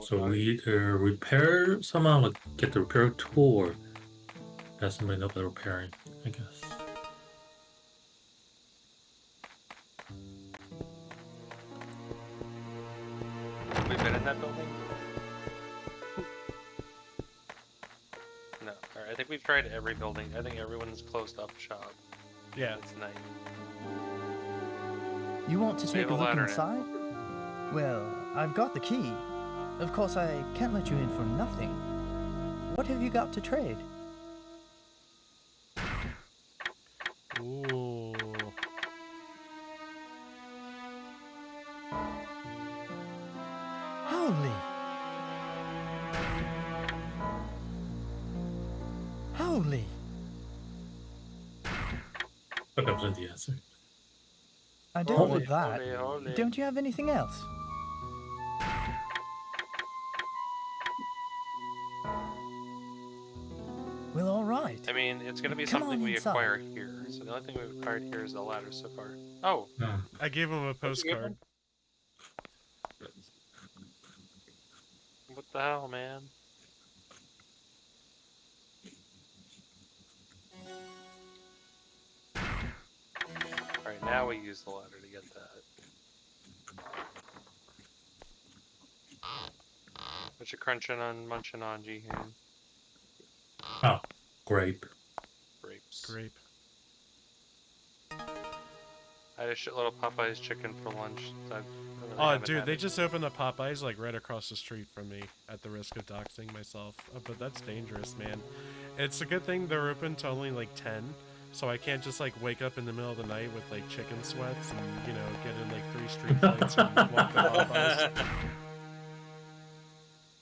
So we either repair somehow, like get the repair tool, or have somebody know the repairing, I guess. Have we been in that building? No. Alright, I think we've tried every building. I think everyone's closed up shop. Yeah. It's night. You want to So we take have a a look ladder now. inside? Well, I've got the key. Of course, I can't let you in for nothing. What have you got to trade? Ooh. Holy. Holy. But that wasn't the answer. I dealt with that. Don't you have anything else? Well, all right. I mean, it's going to be Come something on we inside. acquire here. So the only thing we've acquired here is the ladder so far. Oh. I gave him a postcard. What the hell, man? Alright, now we use the ladder to get that. What you crunching on, munching on, Jihun? Oh, grape. Grapes. Grape. I had a shitload of Popeye's chicken for lunch. So Oh, dude, they just opened a Popeyes like right across the street from me. At the risk of doxing myself, but that's dangerous, man. It's a good thing they're open to only like 10, so I can't just like wake up in the middle of the night with like chicken sweats and get in like 3 street fights and walk to Popeyes.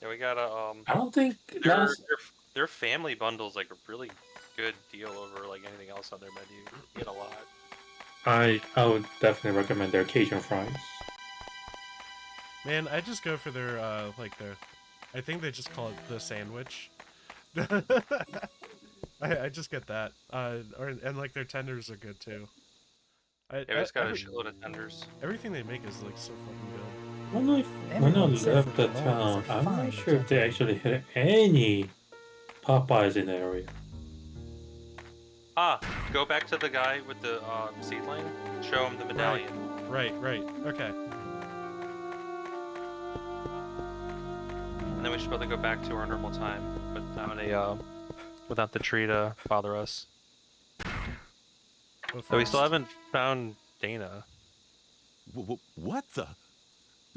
Yeah, we got a I don't think their family bundles like a really good deal over like anything else on their menu. You get a lot. I would definitely recommend their Cajun fries. Man, I just go for their I think they just call it the sandwich. I just get that. And like their tenders are good too. Yeah, we just got a shitload of tenders. Everything they make is like so fucking good. When I left the town, I'm not sure if they actually had any Popeyes in the area. Ah, go back to the guy with the seedling. Show him the medallion. Right. Okay. And then we should be able to go back to our normal time without the tree to bother us. So we still haven't found Dana. What the?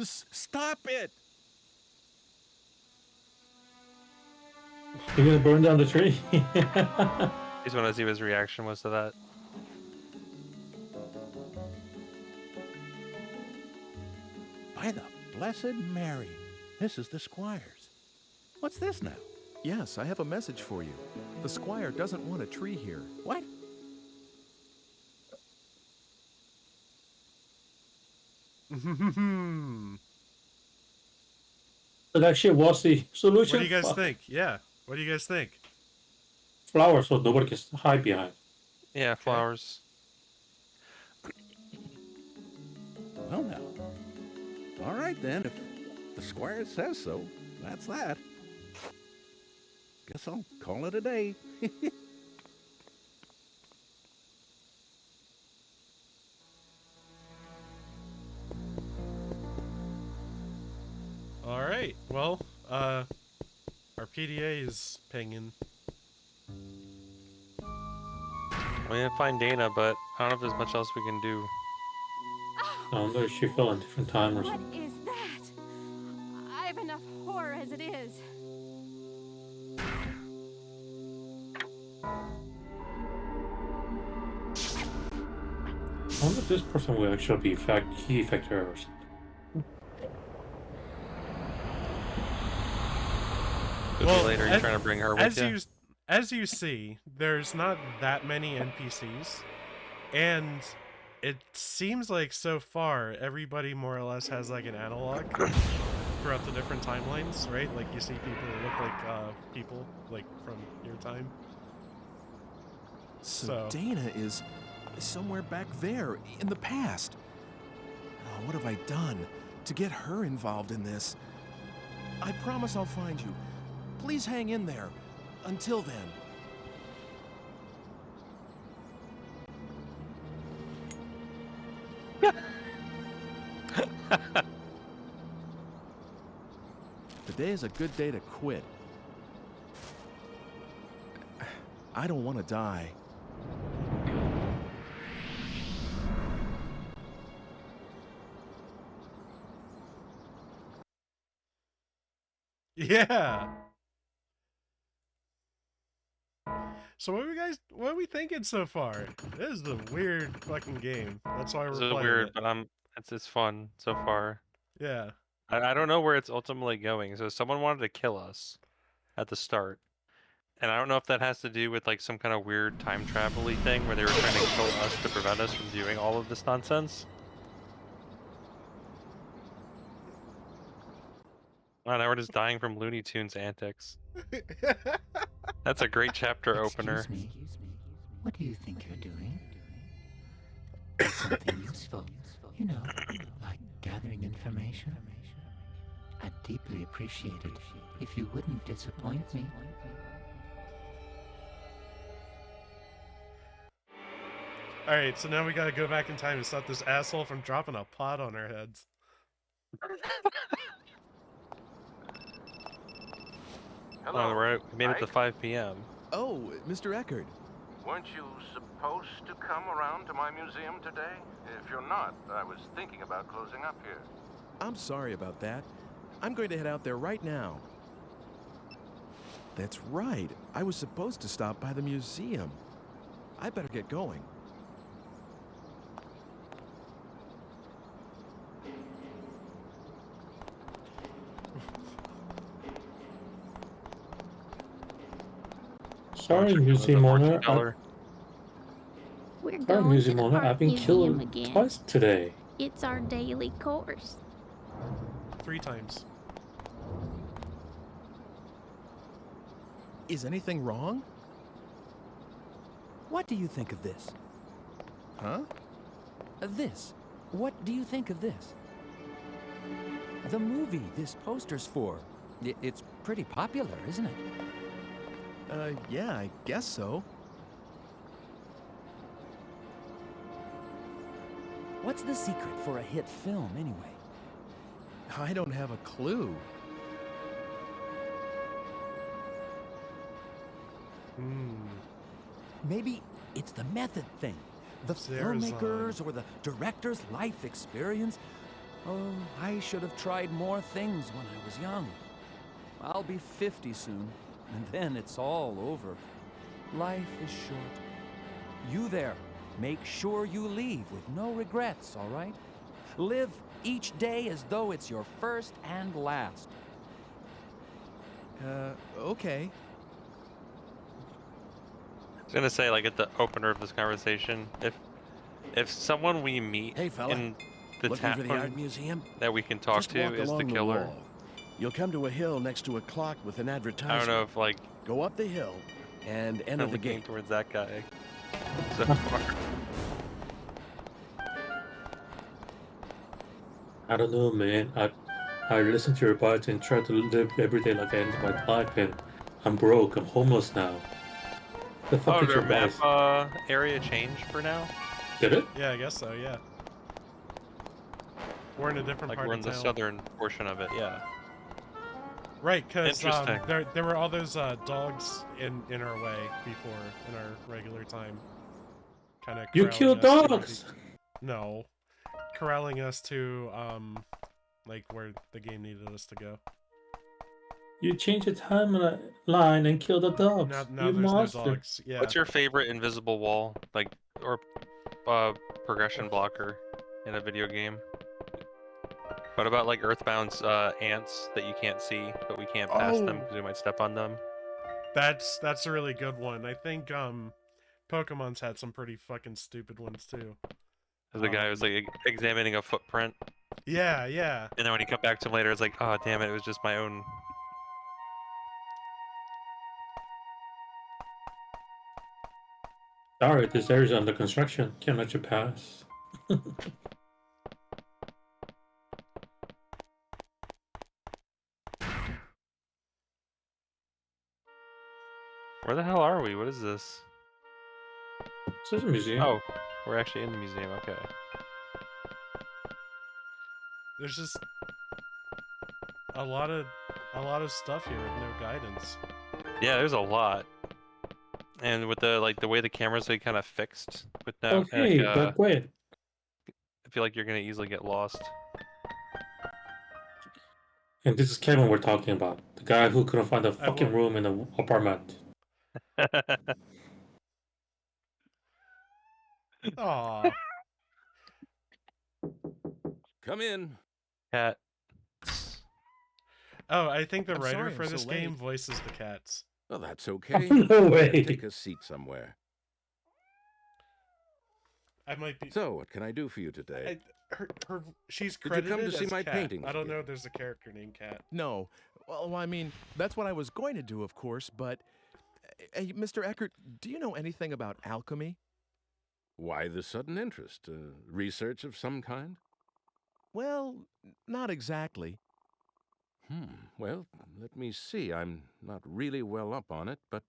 Stop it! You're gonna burn down the tree? Just want to see what his reaction was to that. By the Blessed Mary, this is the Squire's. What's this now? Yes, I have a message for you. The Squire doesn't want a tree here. What? But actually, what's the solution? What do you guys think? Yeah. What do you guys think? Flowers, so nobody can hide behind. Yeah, flowers. Well, now. All right, then. If the Squire says so, that's that. Guess I'll call it a day. All right. Well, our PDA is pinging. We didn't find Dana, but I don't know if there's much else we can do. I wonder if she fell in different time or What something. is that? I have enough horror as it is. I wonder if this person will actually be key effector or something. Later, you're trying to bring her with you? As you see, there's not that many NPCs, and it seems like so far everybody more or less has like an analog throughout the different timelines, right? Like you see people who look like people like from your time. So Dana is somewhere back there in the past. Oh, what have I done to get her involved in this? I promise I'll find you. Please hang in there. Until then. Today is a good day to quit. I don't want to die. Yeah. So what are we thinking so far? This is a weird fucking game. That's why we're This playing is weird, it. but it's fun so far. Yeah. I don't know where it's ultimately going. So someone wanted to kill us at the start. And I don't know if that has to do with like some kind of weird time travel-y thing where they were trying to kill us to prevent us from doing all of this nonsense. Oh, now we're just dying from Looney Tunes antics. That's a great chapter opener. Excuse me. What do you think you're doing? Something useful, you know, like gathering information. I'd deeply appreciate it if you wouldn't disappoint me. Alright, so now we gotta go back in time and stop this asshole from dropping a pot on our heads. Hello. Oh, we made it to 5 p.m. Oh, Mr. Eckert. Weren't you supposed to come around to my museum today? If you're not, I was thinking about closing up here. I'm sorry about that. I'm going to head out there right now. That's right. I was supposed to stop by the museum. I better get going. Sorry, museum owner. We're Sorry, going museum to the owner. art I've been museum killed again. twice today. It's our daily course. 3 times. Is anything wrong? What do you think of this? Huh? This. What do you think of this? The movie this poster's for. It's pretty popular, isn't it? Yeah, I guess so. What's the secret for a hit film, anyway? I don't have a clue. Maybe it's the method thing. The filmmakers or the director's life experience. Oh, I should have tried more things when I was young. I'll be 50 soon, and then it's all over. Life is short. You there, make sure you leave with no regrets, all right? Live each day as though it's your first and last. Okay. I was gonna say, like at the opener of this conversation, if someone we meet Hey, fella. in the Looking for the art town museum? that we can talk Just to walk is the along killer. wall. You'll come to a hill next to a clock with an advertisement. I don't know if like Go up the hill and enter I'm the looking gate. towards that guy so far. I don't know, man. I listen to your advice and try to live every day like I end my life, and I'm broke. I'm homeless now. The fuck Oh, is their your map advice? area changed for now? Did it? Yeah, I guess so, yeah. We're in a different Like part we're of in the town. southern portion of it, yeah. Right, because Interesting. there were all those dogs in our way before, in our regular time. Kind of You kill dogs! No. Corralling us to, like, where the game needed us to go. You change the timeline and kill the dogs. Now You there's monster. no dogs, yeah. What's your favorite invisible wall, like, or progression blocker in a video game? What about like Earthbound's ants that you can't see, but we can't pass them because we might step on them? That's a really good one. I think Pokemon's had some pretty fucking stupid ones too. The guy was like examining a footprint. Yeah, yeah. And then when he come back to him later, it's like, oh damn it was just my own. Sorry, this area's under construction. Can't let you pass. Where the hell are we? What is this? This is a museum. Oh, we're actually in the museum. Okay. There's just a lot of stuff here with no guidance. Yeah, there's a lot. And with the the way the cameras are kind of fixed with that. Okay, but wait. I feel like you're gonna easily get lost. And this is Kevin we're talking about. The guy who couldn't find a fucking room in the apartment. Aww. Come in. Cat. Oh, I think the I'm writer sorry for I'm this so game late. voices the cats. Well, that's okay. No way. Take a seat somewhere. I might be. So, what can I do for you today? She's Did you credited come to see as my Cat. paintings I don't know again? if there's a character named Cat. No. Well, I mean, that's what I was going to do, of course, but... Hey, Mr. Eckert, do you know anything about alchemy? Why the sudden interest? Research of some kind? Well, not exactly. Well, let me see. I'm not really well up on it, but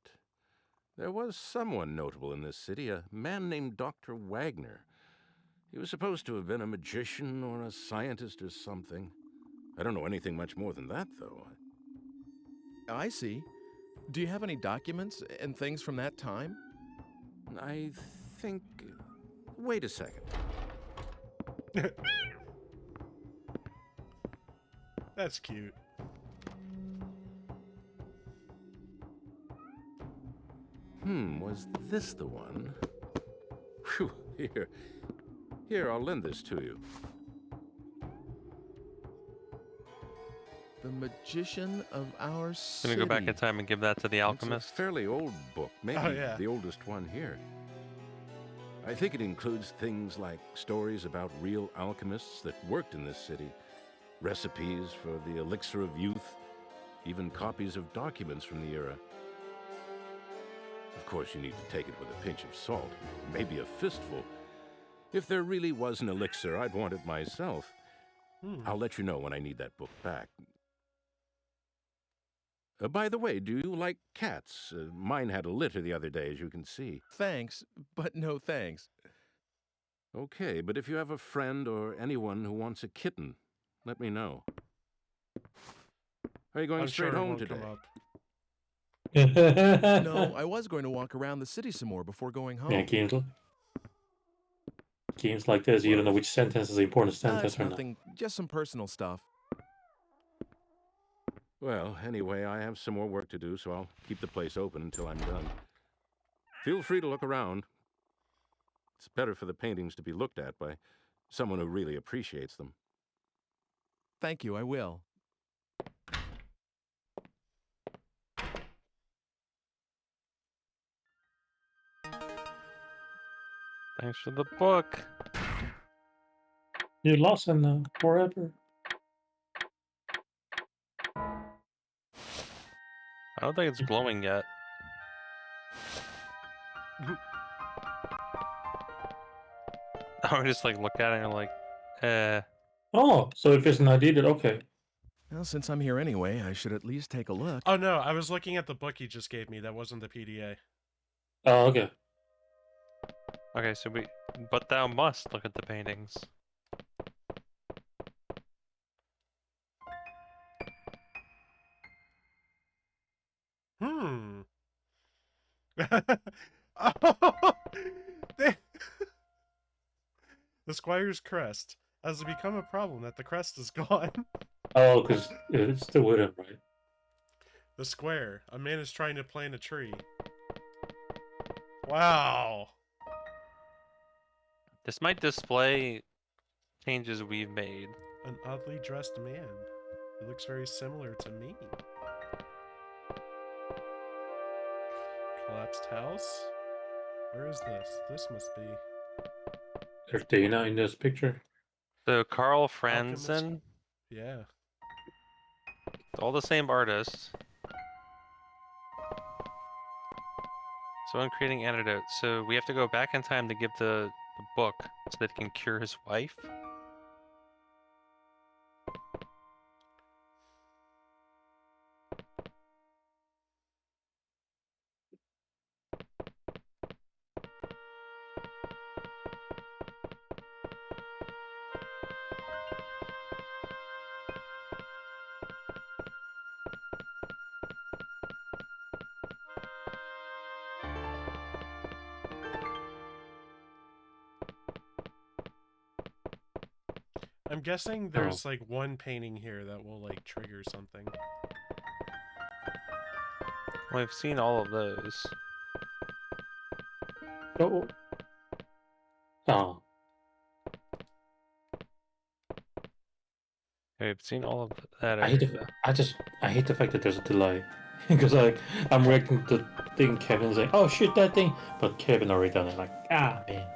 there was someone notable in this city, a man named Dr. Wagner. He was supposed to have been a magician or a scientist or something. I don't know anything much more than that, though. I see. Do you have any documents and things from that time? I think... Wait a second. That's cute. Was this the one? Whew, Here, I'll lend this to you. The Magician of Our City. Gonna go back in time and give that to the alchemist. It's a fairly old book, maybe the oldest one here. I think it includes things like stories about real alchemists that worked in this city, recipes for the elixir of youth, even copies of documents from the era. Of course, you need to take it with a pinch of salt, maybe a fistful. If there really was an elixir, I'd want it myself. I'll let you know when I need that book back. By the way, do you like cats? Mine had a litter the other day, as you can see. Thanks, but no thanks. Okay, but if you have a friend or anyone who wants a kitten, let me know. Are you going I'm straight sure it home won't today? come up. No, I was going to walk around the city some more before going home. Yeah, games like this, you don't know which sentence is the important sentence It's or not. nothing, just some personal stuff. Well, anyway, I have some more work to do, so I'll keep the place open until I'm done. Feel free to look around. It's better for the paintings to be looked at by someone who really appreciates them. Thank you, I will. Thanks for the book. You lost him now, forever. I don't think it's glowing yet. I would just like look at it and like, Oh, so if it's not needed, okay. Well, since I'm here anyway, I should at least take a look. Oh no, I was looking at the book he just gave me. That wasn't the PDA. Oh, okay. Okay, so but thou must look at the paintings. Oh, the Squire's crest. Has it become a problem that the crest is gone? Oh, because it's still with him, right? The square. A man is trying to plant a tree. Wow. This might display changes we've made. An oddly dressed man. He looks very similar to me. Collapsed house? Where is this? This must be... There's Dana in this picture. So Carl Franzen, Yeah. all the same artists. Someone creating antidote. So we have to go back in time to give the book so that it can cure his wife. I'm guessing there's like one painting here that will like trigger something. Well, I've seen all of those. Oh. Oh. Hey, I've seen all of that. I hate the fact that there's a delay. Because like I'm reacting to the thing Kevin's like, oh shoot that thing, but Kevin already done it. Like, ah man.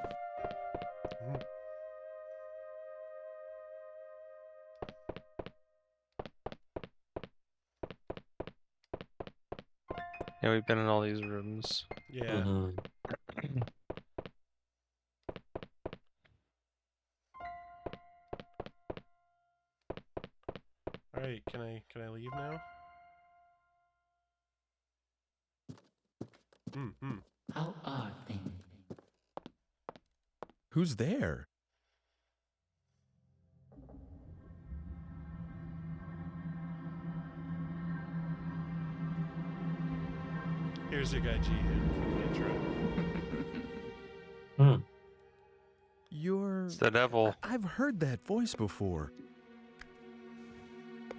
Yeah, we've been in all these rooms. Yeah. All right, can I leave now? How are things? Who's there? Here's your guy Jihun for the intro. You're... It's the devil. I've heard that voice before.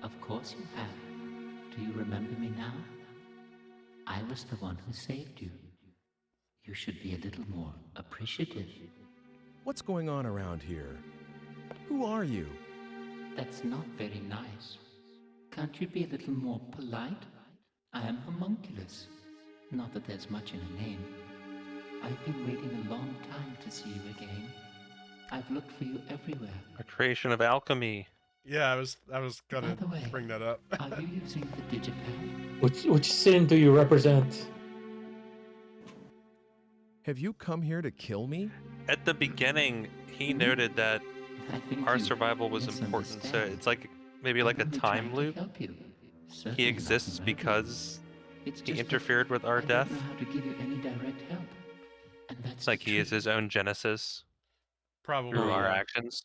Of course you have. Do you remember me now? I was the one who saved you. You should be a little more appreciative. What's going on around here? Who are you? That's not very nice. Can't you be a little more polite? I am homunculus. Not that there's much in a name. I've been waiting a long time to see you again. I've looked for you everywhere. A creation of alchemy. Yeah, I was gonna bring that up. Are you using the digipad? Which sin do you represent? Have you come here to kill me? At the beginning, he noted that our survival was important, so it's like maybe like a time loop. He exists because he interfered with our death. It's like he is his own genesis. Probably. Through our actions.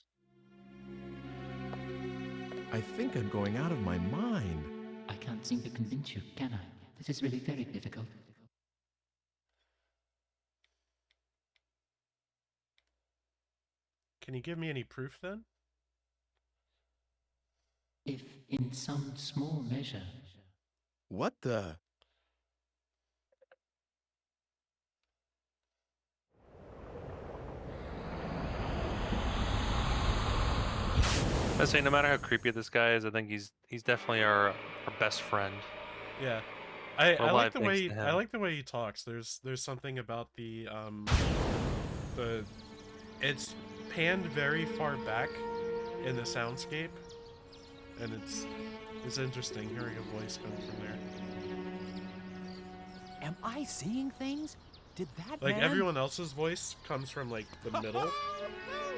I think I'm going out of my mind. I can't seem to convince you, can I? This is really very difficult. Can you give me any proof then? If in some small measure. What the? I say, no matter how creepy this guy is, I think he's definitely our best friend. Yeah, I like the way he talks. There's something about the it's panned very far back in the soundscape, and it's interesting hearing a voice come from there. Am I seeing things? Did that Like man... everyone else's voice comes from like the middle,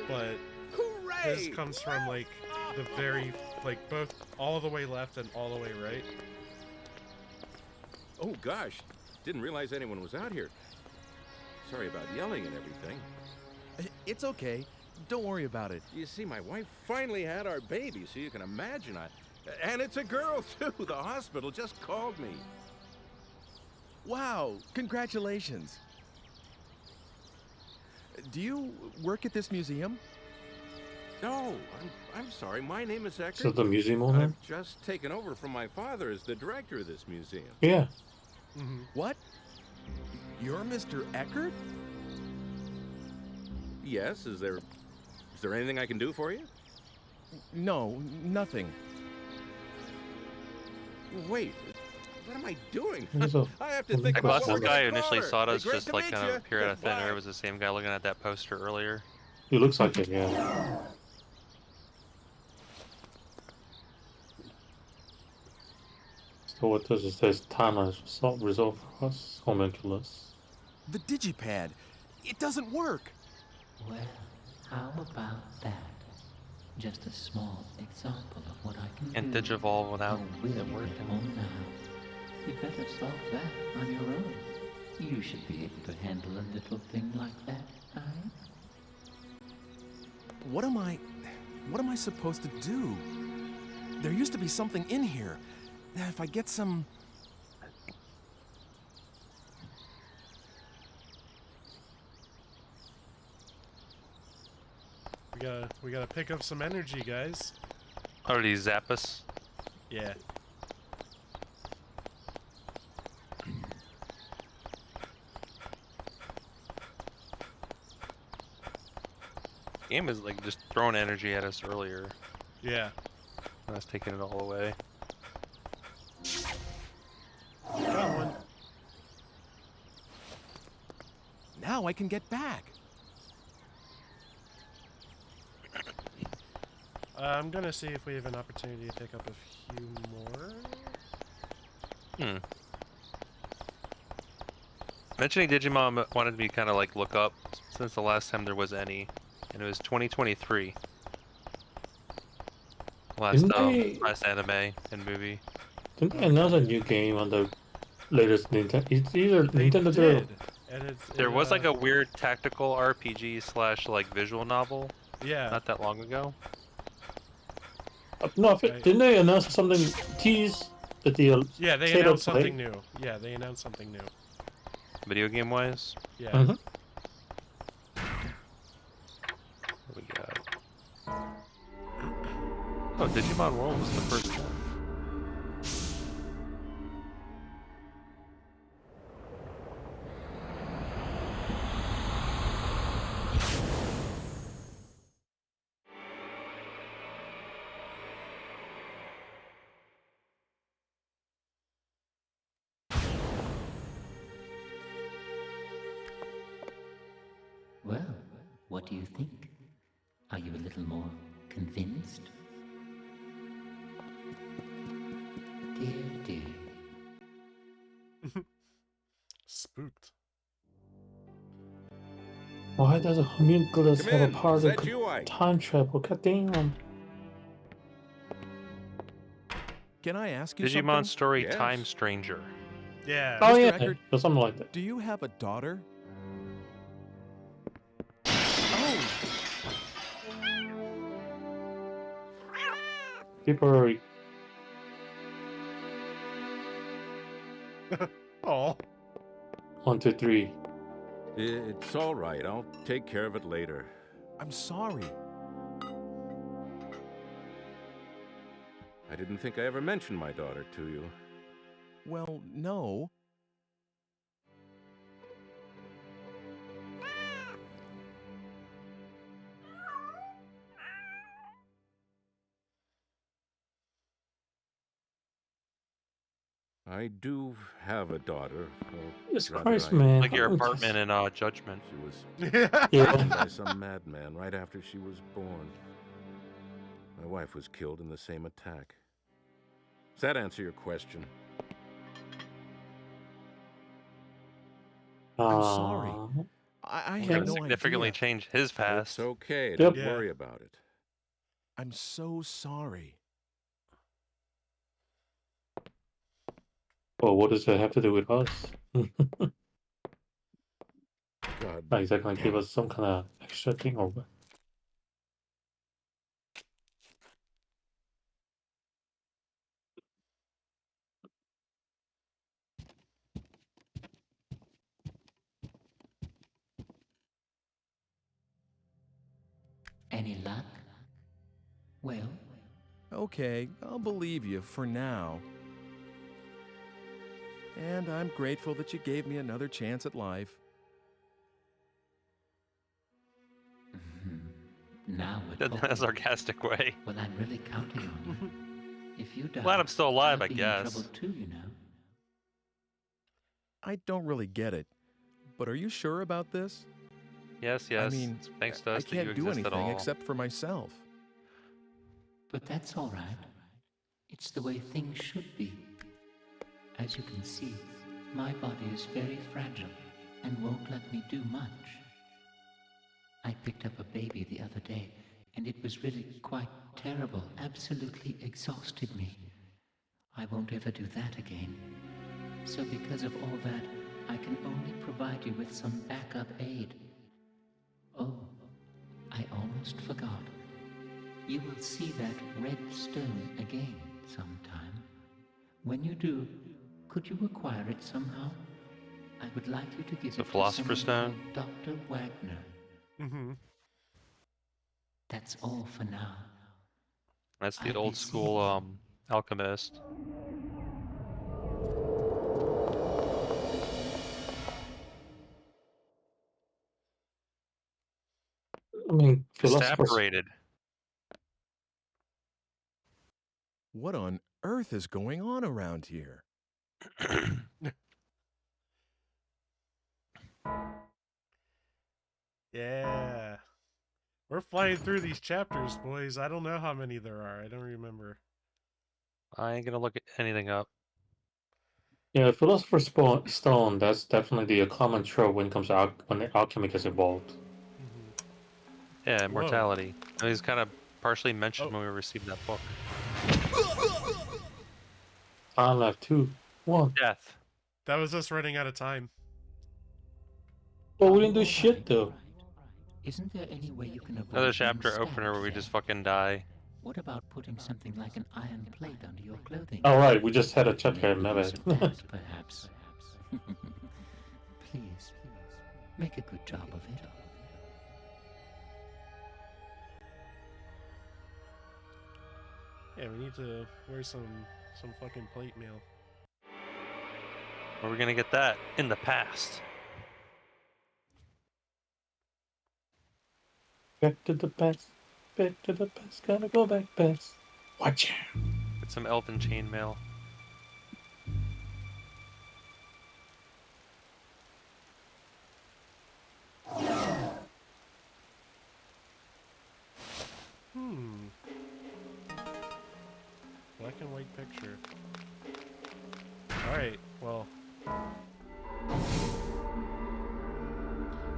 but his comes from like the very both all the way left and all the way right. Oh gosh, didn't realize anyone was out here. Sorry about yelling and everything. It's okay. Don't worry about it. You see, my wife finally had our baby, so you can imagine and it's a girl too. The hospital just called me. Wow, congratulations. Do you work at this museum? No, I'm sorry. My name is Eckert. So the museum owner? I've just taken over from my father as the director of this museum. Yeah. What? You're Mr. Eckert? Yes. Is there anything I can do for you? No, nothing. Wait. What am I doing? So, I have to think about the what guy we're who initially for. saw us Great just to like meet kind you. of appear out of thin Goodbye. air was the same guy looking at that poster earlier. He looks like it, yeah. So what does it say? Timeline resolved for us, homunculus. The digipad. It doesn't work. Well, how about that? Just a small example of what I can And do. digivolve without We'll it get working. home now. You better solve that on your own. You should be able to handle a little thing like that, right? What am I supposed to do? There used to be something in here. If I get some... We gotta pick up some energy, guys. Oh, did he zap us? Yeah. Game is like just throwing energy at us earlier. Yeah. I was taking it all away. Got one. Now I can get back. I'm gonna see if we have an opportunity to pick up a few more. Mentioning Digimon wanted me to kind of like look up since the last time there was any, and it was 2023. Last anime and movie. Didn't they announce a new game on the latest Nintendo? It's either Nintendo did. And there was like a weird tactical RPG / like visual novel. Yeah. Not that long ago. No, didn't they announce something? Tease that the yeah, they announced something new. Yeah, they announced something new. Video game wise. Yeah. Mm-hmm. What we got? Oh, Digimon World was the first one. Well, what do you think? Are you a little more convinced? Dear. Spooked. Why does a homunculus Come have in. a part Is that that you, Ike? time travel? God damn. Can I ask you Digimon something? Story Yes. Time Stranger. Yeah. Oh Mr. yeah, Eckert, or something like that. do you have a daughter? People are. Oh. 1, 2, 3. It's all right. I'll take care of it later. I'm sorry. I didn't think I ever mentioned my daughter to you. Well, no. I do have a daughter. Jesus rather, Christ, I- man. Like your I'm apartment in Judgment. She was Yeah. killed by some madman right after she was born. My wife was killed in the same attack. Does that answer your question? I'm sorry. I Gonna had no significantly idea. change his past. It's okay. Yep. Don't Yeah. worry about it. I'm so sorry. Well, what does that have to do with us? God. Like, is that gonna give us some kind of extra thing or what? Any luck? Well, Okay, I'll believe you for now. And I'm grateful that you gave me another chance at life. now we're In a talking. sarcastic way. Well, I'm really counting on you. If you die, Glad I'm still alive, I'll I be guess. in trouble too, you know. I don't really get it, but are you sure about this? Yes. I mean, It's thanks to I us that you can't do exist at anything all. except for myself. But that's all right. It's the way things should be. As you can see, my body is very fragile and won't let me do much. I picked up a baby the other day, and it was really quite terrible, absolutely exhausted me. I won't ever do that again. So because of all that, I can only provide you with some backup aid. Oh, I almost forgot. You will see that red stone again sometime. When you do, could you acquire it somehow? I would like you to give It's a it to Philosopher's someone Stone? called Dr. Wagner. Mm-hmm. That's all for now. That's the I'll old be school alchemist. I mean, philosophers. Evaporated. What on earth is going on around here? Yeah. We're flying through these chapters, boys. I don't know how many there are. I don't remember. I ain't gonna look anything up. Yeah, Philosopher's Stone, that's definitely the common trope when it comes to when the alchemy gets involved. Yeah, immortality. I mean, it's kind of partially mentioned Oh. when we received that book. Time left 2, 1. Death. That was us running out of time. But we didn't do shit though. Isn't there any way you can avoid Another being chapter stabbed opener where we then? just fucking die. What about putting something like an iron plate under your clothing? Alright, we just had a chapter, Maybe my use bad. of that, perhaps. Please, make a good job of it. Yeah, we need to wear some fucking plate mail. Where are we gonna get that? In the past. Back to the past. Back to the past. Gotta go back past. Watch out. Get some elven chainmail. Black and white picture. Alright, well.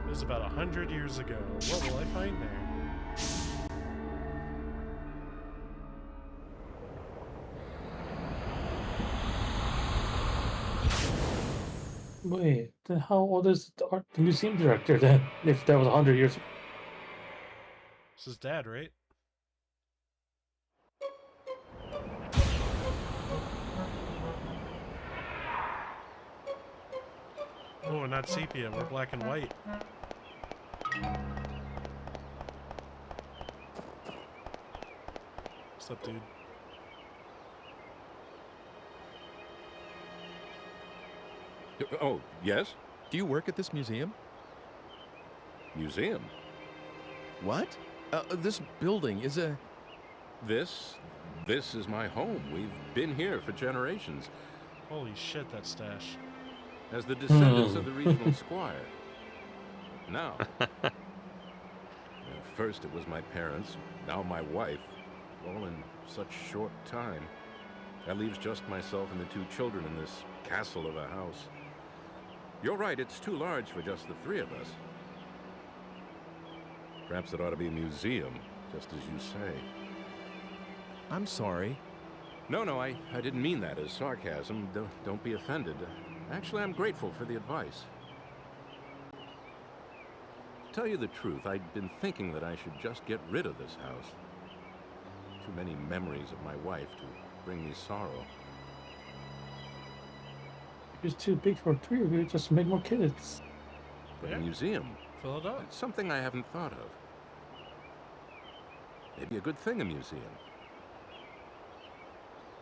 It was about 100 years ago. What will I find there? Wait, then how old is the museum director then? If that was 100 years ago. This is Dad, right? Oh, not sepia, we're black and white. What's up, dude? Oh, yes? Do you work at this museum? Museum? What? This building is a... This is my home. We've been here for generations. Holy shit, that stash. As the descendants of the regional squire. Now. First it was my parents, now my wife, all in such short time. That leaves just myself and the two children in this castle of a house. You're right, it's too large for just the three of us. Perhaps it ought to be a museum, just as you say. I'm sorry. No, I didn't mean that as sarcasm. Don't be offended. Actually, I'm grateful for the advice. To tell you the truth, I'd been thinking that I should just get rid of this house. Too many memories of my wife to bring me sorrow. It's too big for 3 of you, just make more kids. But a museum? Fill it up. It's something I haven't thought of. Maybe a good thing, a museum.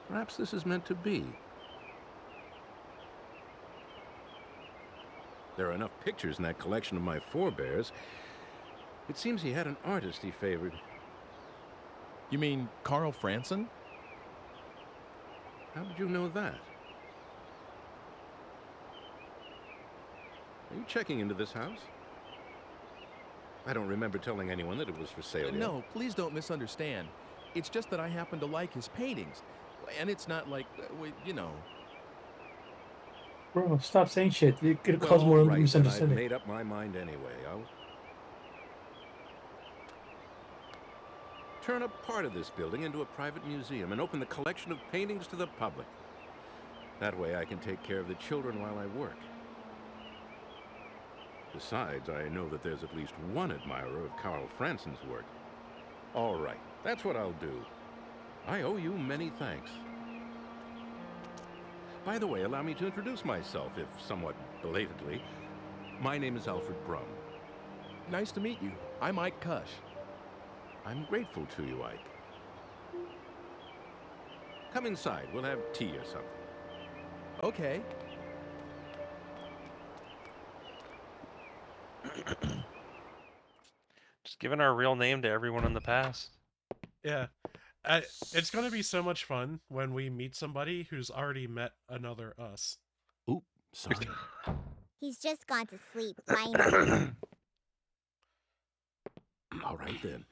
Perhaps this is meant to be. There are enough pictures in that collection of my forebears. It seems he had an artist he favored. You mean Carl Franson? How did you know that? Are you checking into this house? I don't remember telling anyone that it was for sale yet. No, please don't misunderstand. It's just that I happen to like his paintings. And it's not like, you know... Bro, stop saying shit. It could cause more right, misunderstanding. I've made up my mind anyway. I'll turn a part of this building into a private museum and open the collection of paintings to the public. That way I can take care of the children while I work. Besides, I know that there's at least one admirer of Carl Franson's work. All right, that's what I'll do. I owe you many thanks. By the way, allow me to introduce myself, if somewhat belatedly. My name is Alfred Brum. Nice to meet you. I'm Ike Kush. I'm grateful to you, Ike. Come inside. We'll have tea or something. Okay. Just giving our real name to everyone in the past. Yeah. It's going to be so much fun when we meet somebody who's already met another us. Oop, sorry. He's just gone to sleep, finally. All right, then.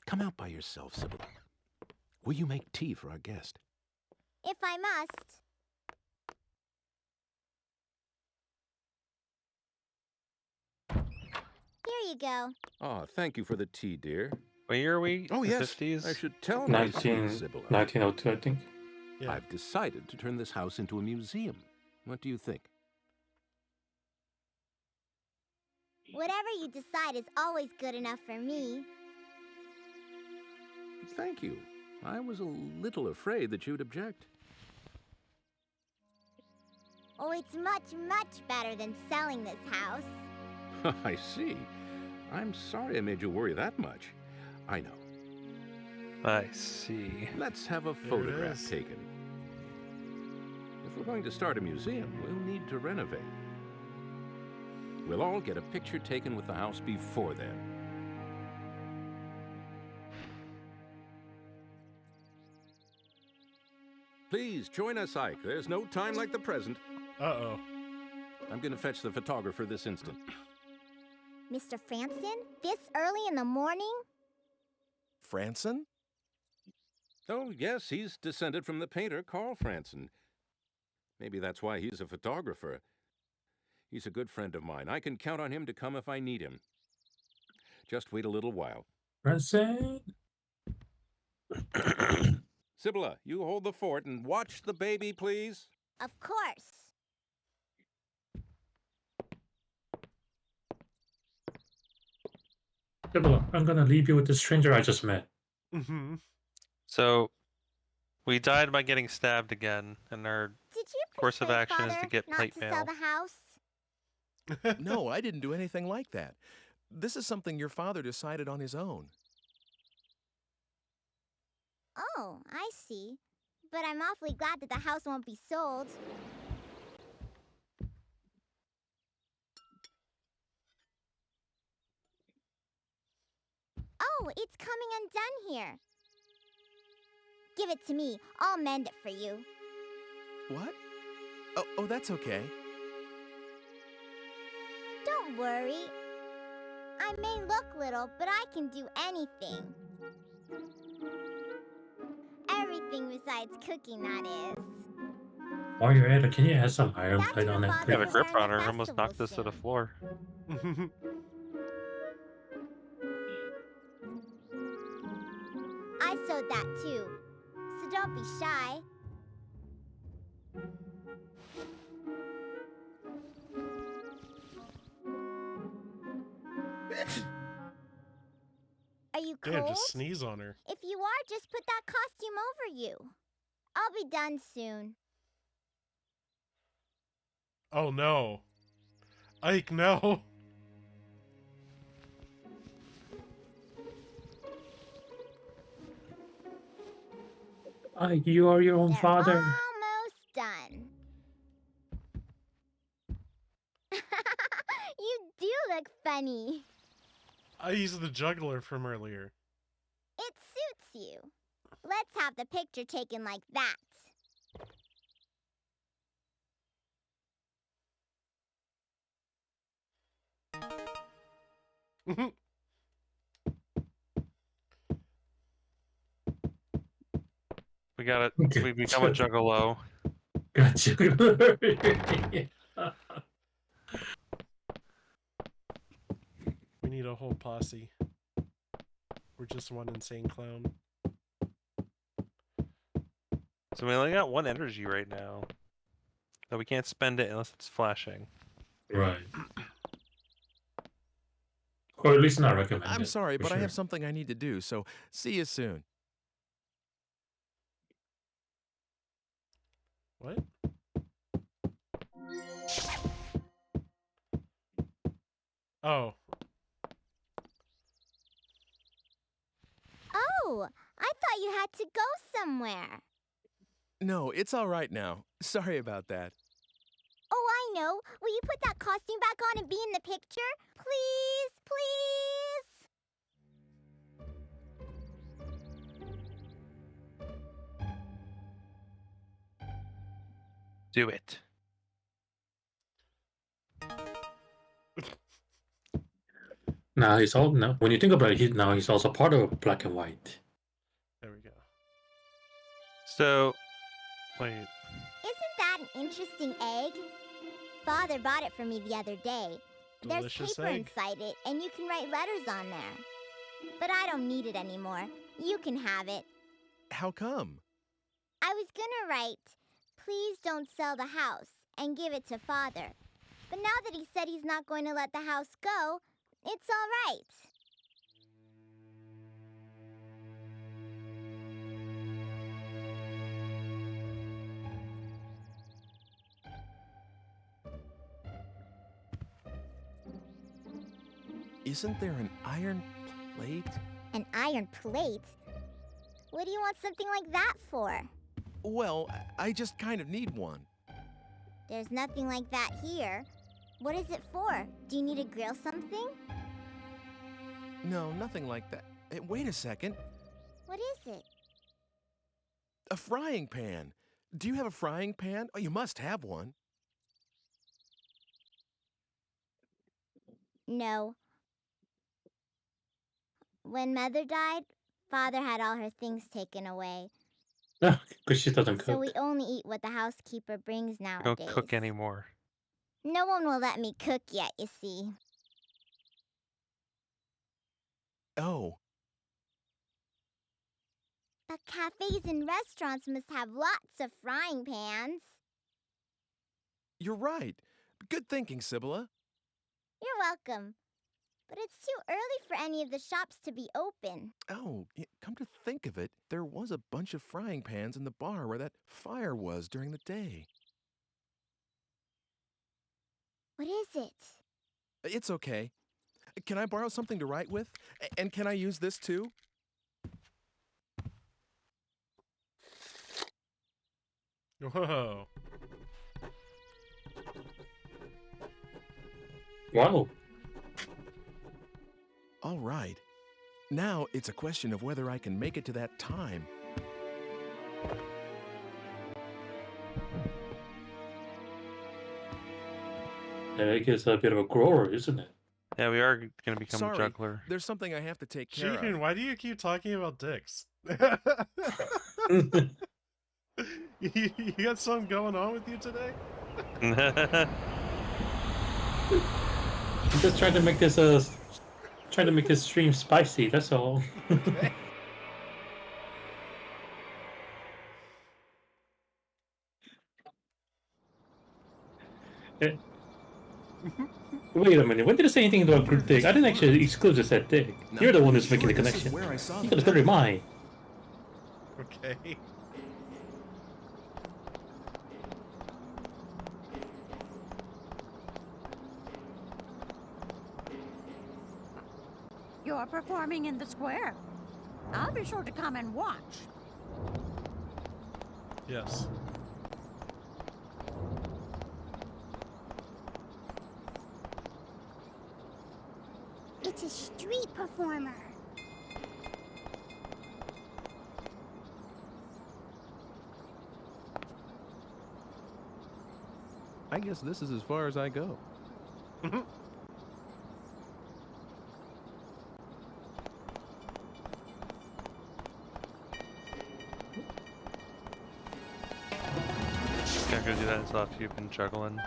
Come out by yourself, Sybil. Will you make tea for our guest? If I must. Here you go. Oh, thank you for the tea, dear. What year are we? Oh, The yes. 50s? I should tell my sweet Sybil. 1902, I think. Yeah. I've decided to turn this house into a museum. What do you think? Whatever you decide is always good enough for me. Thank you. I was a little afraid that you'd object. Oh, it's much, much better than selling this house. I see. I'm sorry I made you worry that much. I know. I see. Let's have a photograph taken. If we're going to start a museum, we'll need to renovate. We'll all get a picture taken with the house before then. Please join us, Ike. There's no time like the present. Uh-oh. I'm going to fetch the photographer this instant. Mr. Franson? This early in the morning? Franson? Oh, yes, he's descended from the painter Carl Franson. Maybe that's why he's a photographer. He's a good friend of mine. I can count on him to come if I need him. Just wait a little while. Franson? Sibylla, you hold the fort and watch the baby, please. Of course. I'm gonna leave you with the stranger I just met. Mm-hmm. So, we died by getting stabbed again, and our course of action is to get plate mail. Sell the house? No, I didn't do anything like that. This is something your father decided on his own. Oh, I see. But I'm awfully glad that the house won't be sold. Oh, it's coming undone here. Give it to me. I'll mend it for you. What? Oh, that's okay. Don't worry. I may look little, but I can do anything. Everything besides cooking, that is. While you're at it, can you add some iron plate on it, Yeah, please? the grip runner almost knocked this to the floor. I sewed that too, so don't be shy. Are you cold? Damn, just sneeze on her. If you are, just put that costume over you. I'll be done soon. Oh no. Ike, no. You are your own They're father. almost done. You do look funny. He's the juggler from earlier. It suits you. Let's have the picture taken like that. We got it. We become a juggalo. Got you. We need a whole posse. We're just one insane clown. So we only got one energy right now. So we can't spend it unless it's flashing. Right. Or at least not recommended. I'm sorry, for but I sure. have something I need to do, so see you soon. What? Oh. Oh, I thought you had to go somewhere. No, it's all right now. Sorry about that. Oh, I know. Will you put that costume back on and be in the picture? Please, please. Do it. Now he's all now. When you think about it, now he's also part of black and white. There we go. So, wait. Isn't that an interesting egg? Father bought it for me the other day. Delicious There's paper egg. inside it, and you can write letters on there. But I don't need it anymore. You can have it. How come? I was gonna write, please don't sell the house, and give it to Father. But now that he said he's not going to let the house go, it's all right. Isn't there an iron plate? An iron plate? What do you want something like that for? Well, I just kind of need one. There's nothing like that here. What is it for? Do you need to grill something? No, nothing like that. Hey, wait a second. What is it? A frying pan. Do you have a frying pan? Oh, you must have one. No. When Mother died, Father had all her things taken away. Because she doesn't So cook. we only eat what the housekeeper brings nowadays. Don't cook anymore. No one will let me cook yet, you see. Oh. But cafes and restaurants must have lots of frying pans. You're right. Good thinking, Sibylla. You're welcome. But it's too early for any of the shops to be open. Oh, come to think of it, there was a bunch of frying pans in the bar where that fire was during the day. What is it? It's okay. Can I borrow something to write with? And can I use this too? Whoa. Wow. All right. Now it's a question of whether I can make it to that time. Egg is a bit of a grower, isn't it? Yeah, we are going to become Sorry, a juggler. there's something I have to take care Jihun, of. why do you keep talking about dicks? you got something going on with you today? I'm just trying to make this stream spicy. That's all. Okay. Wait a minute. When did I say anything about good dick? I didn't actually exclude just that dick. You're the one who's making the connection. You gotta go to mine. Okay. You're performing in the square. I'll be sure to come and watch. Yes. It's a street performer. I guess this is as far as I go. Can't go do that until after you've been juggling.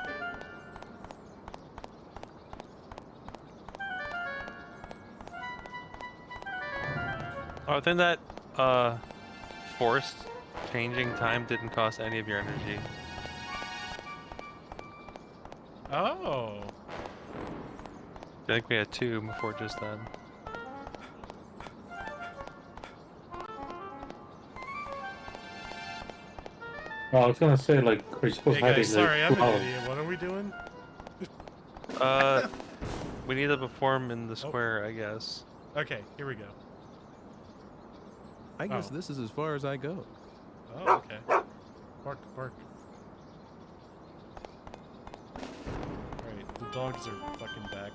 Oh, I think that forced changing time didn't cost any of your energy. Oh. I think we had 2 before just then. Well, I was gonna say, like, are you supposed Hey to have guys, these, sorry, like, I'm an wow. idiot. What are we doing? We need to perform in the square, I guess. Okay, here we go. I guess this is as far as I go. Oh, okay. Bark, bark. Alright, the dogs are fucking back.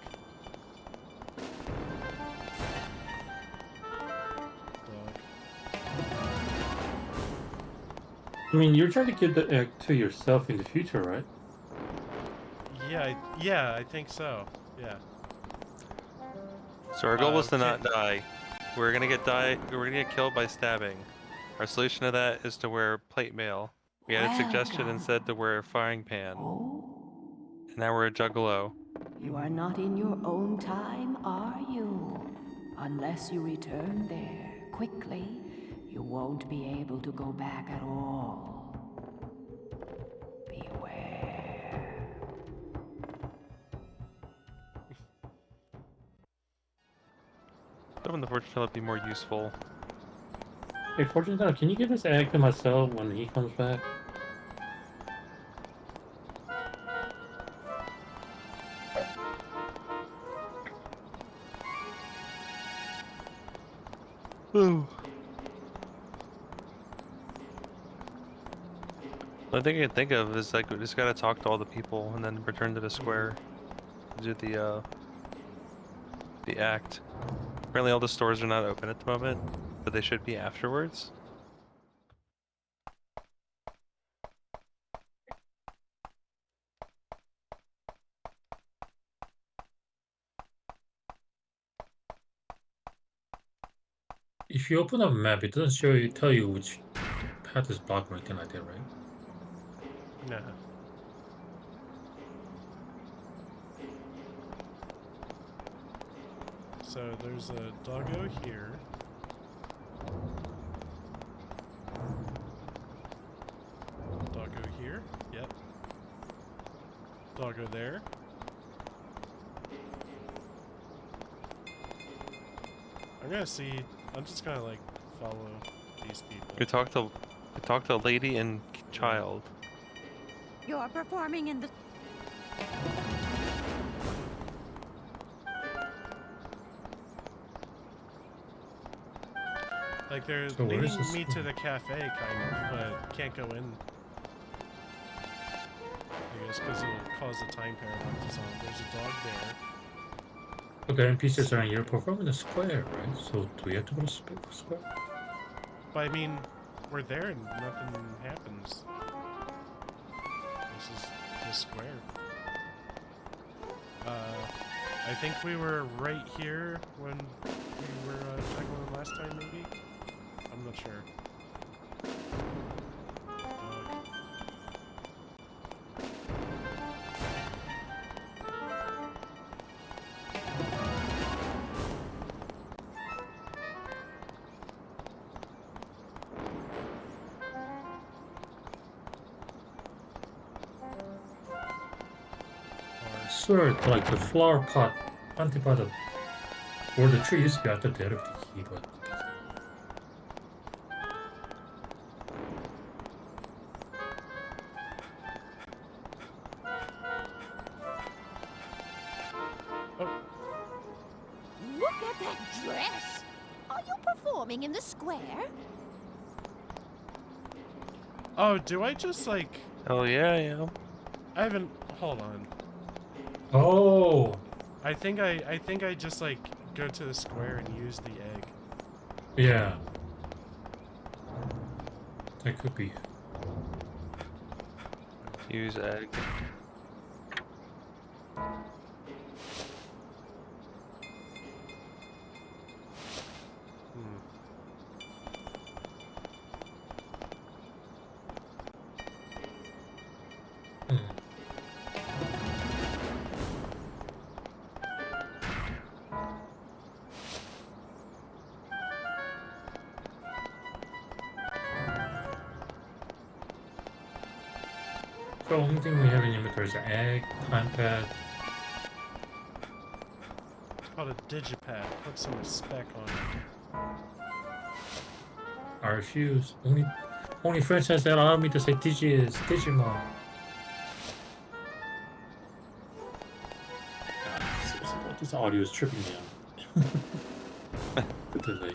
Dog. I mean, you're trying to keep the egg to yourself in the future, right? Yeah, I think so. Yeah. So our goal was to not die. We're gonna get killed by stabbing. Our solution to that is to wear plate mail. We had a suggestion instead to wear a frying pan. And now we're a juggalo. You are not in your own time, are you? Unless you return there quickly, you won't be able to go back at all. Beware. Some of the fortune would be more useful. Hey, fortune teller, can you give this egg to myself when he comes back? Ooh. The only thing I can think of is like we just gotta talk to all the people and then return to the square. Do the act. Apparently all the stores are not open at the moment, but they should be afterwards. If you open up a map, it doesn't tell you which path is blocked or anything like that, right? No. So there's a doggo here. Doggo here. Yep. Doggo there. I'm just gonna like follow these people. We talked to a lady and child. You're performing in the... Like they're So where is leading this me to one? the cafe, kind of, but can't go in. I guess because it'll cause a time paradox or something. There's a dog there. Okay, NPCs are in here performing the square, right? So do we have to go to square? But I mean, we're there and nothing happens. This is the square. I think we were right here when we were juggling last time, maybe? I'm not sure. I swear, like the flower pot, antipod of where the tree used to be at the dead of the key, but Look at that dress! Are you performing in the square? Oh, do I just like... Oh yeah, yeah. I haven't... Hold on. oh, I think I just like go to the square and use the egg. yeah, that could be. Use egg. The only thing we have in inventory is an egg, time pad. It's called a digipad. Put some respect on it. I refuse. Only franchise that allowed me to say Digimon. This audio is tripping me out. The delay.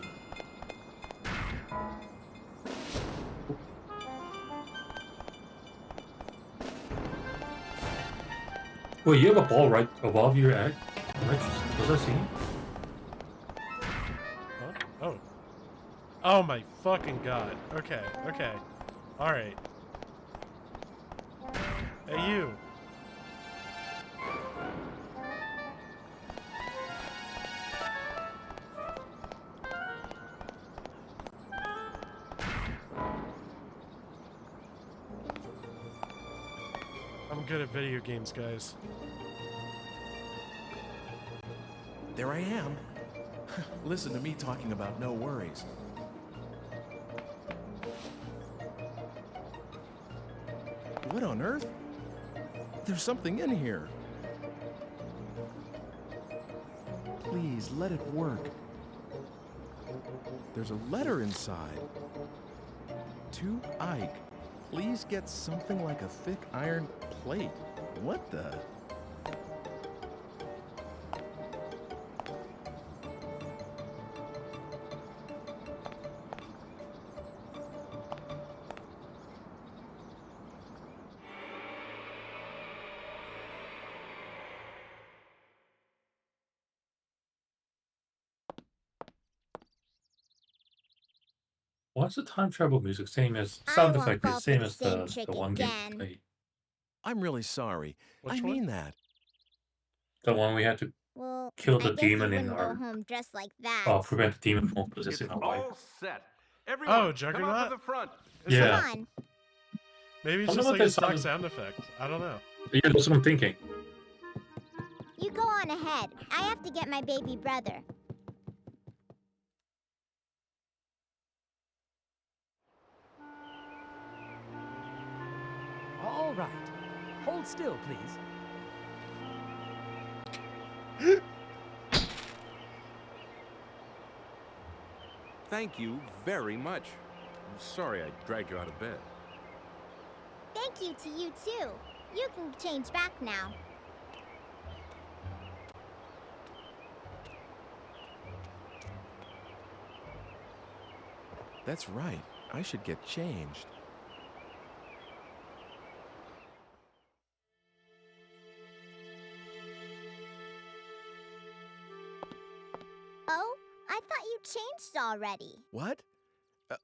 Wait, you have a ball right above your egg? Was I seeing? Huh? Oh. Oh my fucking god. Okay, okay. Alright. I'm good at video games, guys. There I am. Listen to me talking about no worries. What on earth? There's something in here. Please, let it work. There's a letter inside. To Ike, please get something like a thick iron plate. What the? What's the time travel music? Same as sound effect is same as the one game we played. I'm really sorry. Which I mean that. The one we had to Well, kill I the guess you demon in wouldn't go our home dressed like that. prevent the demon from possessing our wife. All set. Everyone, Oh, come out Juggernaut? to the front. Yeah. Come on. Maybe it's I just wonder like what a stock that sound effect. I don't know. Yeah, that's what I'm thinking. You go on ahead. I have to get my baby brother. All right. Hold still, please. Thank you very much. I'm sorry I dragged you out of bed. Thank you to you, too. You can change back now. That's right. I should get changed. Oh, I thought you changed already. What?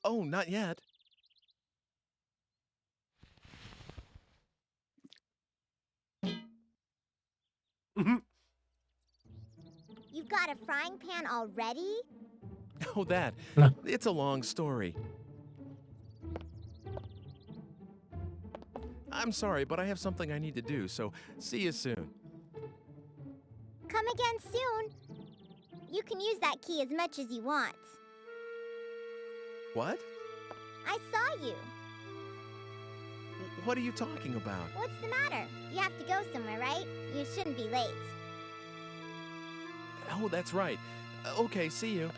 Oh, not yet. You've got a frying pan already? Oh, that. It's a long story. I'm sorry, but I have something I need to do, so see you soon. Come again soon. You can use that key as much as you want. What? I saw you. What are you talking about? What's the matter? You have to go somewhere, right? You shouldn't be late. Oh, that's right. Okay, see you.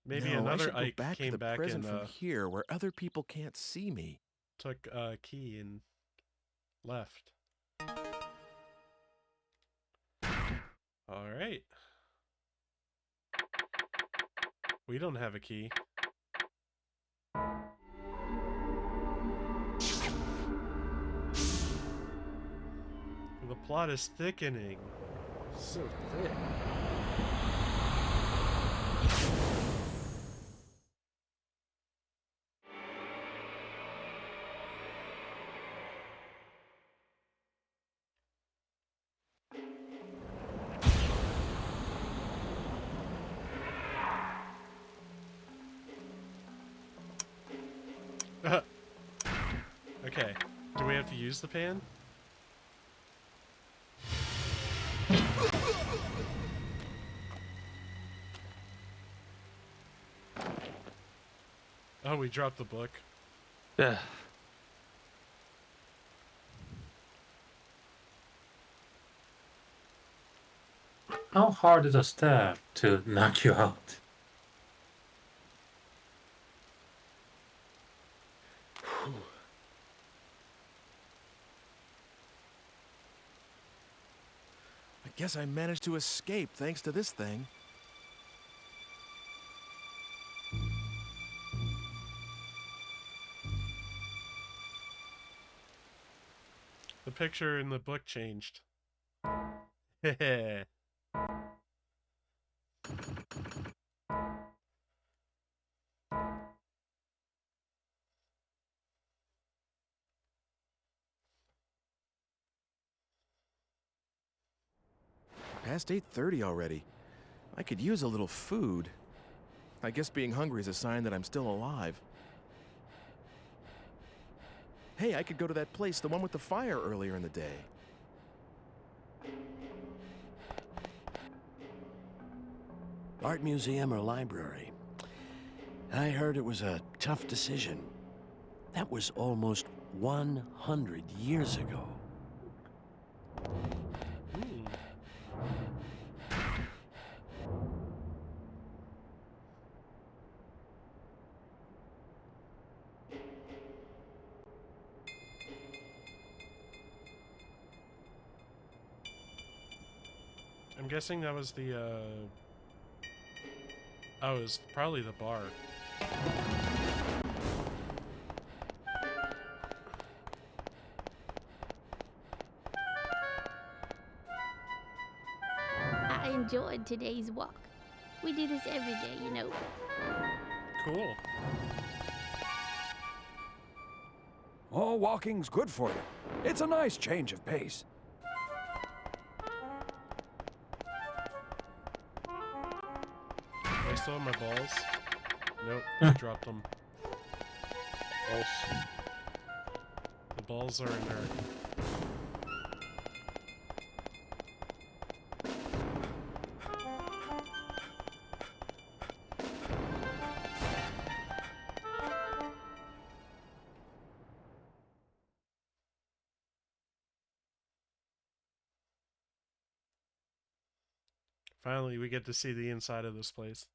Maybe No, I another should go Ike back came to the back prison and from here where other people can't see me. took a key and left. All right. We don't have a key. The plot is thickening. So thick. Okay. Do we have to use the pan? Oh, we dropped the book. Yeah. How hard is a stab to knock you out? I guess I managed to escape thanks to this thing. The picture in the book changed. Heh. Past 8:30 already. I could use a little food. I guess being hungry is a sign that I'm still alive. Hey, I could go to that place, the one with the fire earlier in the day. Art museum or library? I heard it was a tough decision. That was almost 100 years ago. I'm guessing that was the, oh, it was probably the bar. I enjoyed today's walk. We do this every day, you know. Cool. Oh, walking's good for you. It's a nice change of pace. I still have my balls. Nope, I dropped them. Balls. The balls are in there. Finally, we get to see the inside of this place.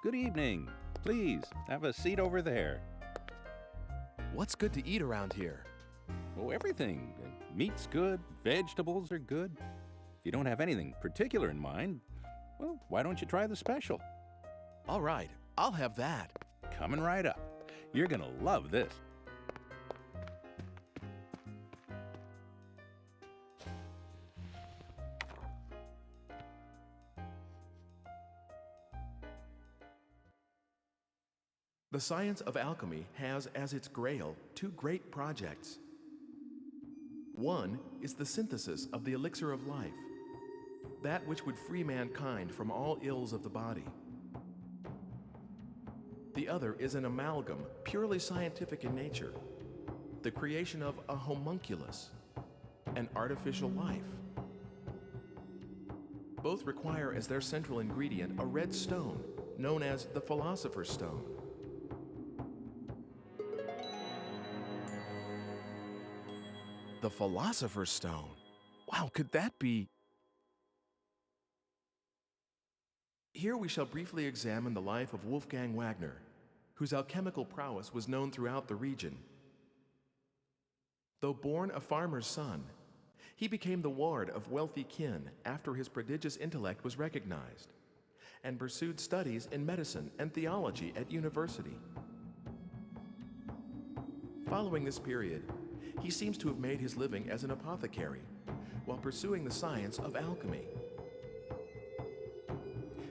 Good evening. Please, have a seat over there. What's good to eat around here? Oh, everything. Meat's good, vegetables are good. If you don't have anything particular in mind, well, why don't you try the special? All right, I'll have that. Coming right up. You're gonna love this. The science of alchemy has as its grail two great projects. One is the synthesis of the elixir of life, that which would free mankind from all ills of the body. The other is an amalgam, purely scientific in nature, the creation of a homunculus, an artificial life. Both require as their central ingredient a red stone, known as the Philosopher's Stone. The Philosopher's Stone? Wow, could that be? Here we shall briefly examine the life of Wolfgang Wagner, whose alchemical prowess was known throughout the region. Though born a farmer's son, he became the ward of wealthy kin after his prodigious intellect was recognized, and pursued studies in medicine and theology at university. Following this period, he seems to have made his living as an apothecary while pursuing the science of alchemy.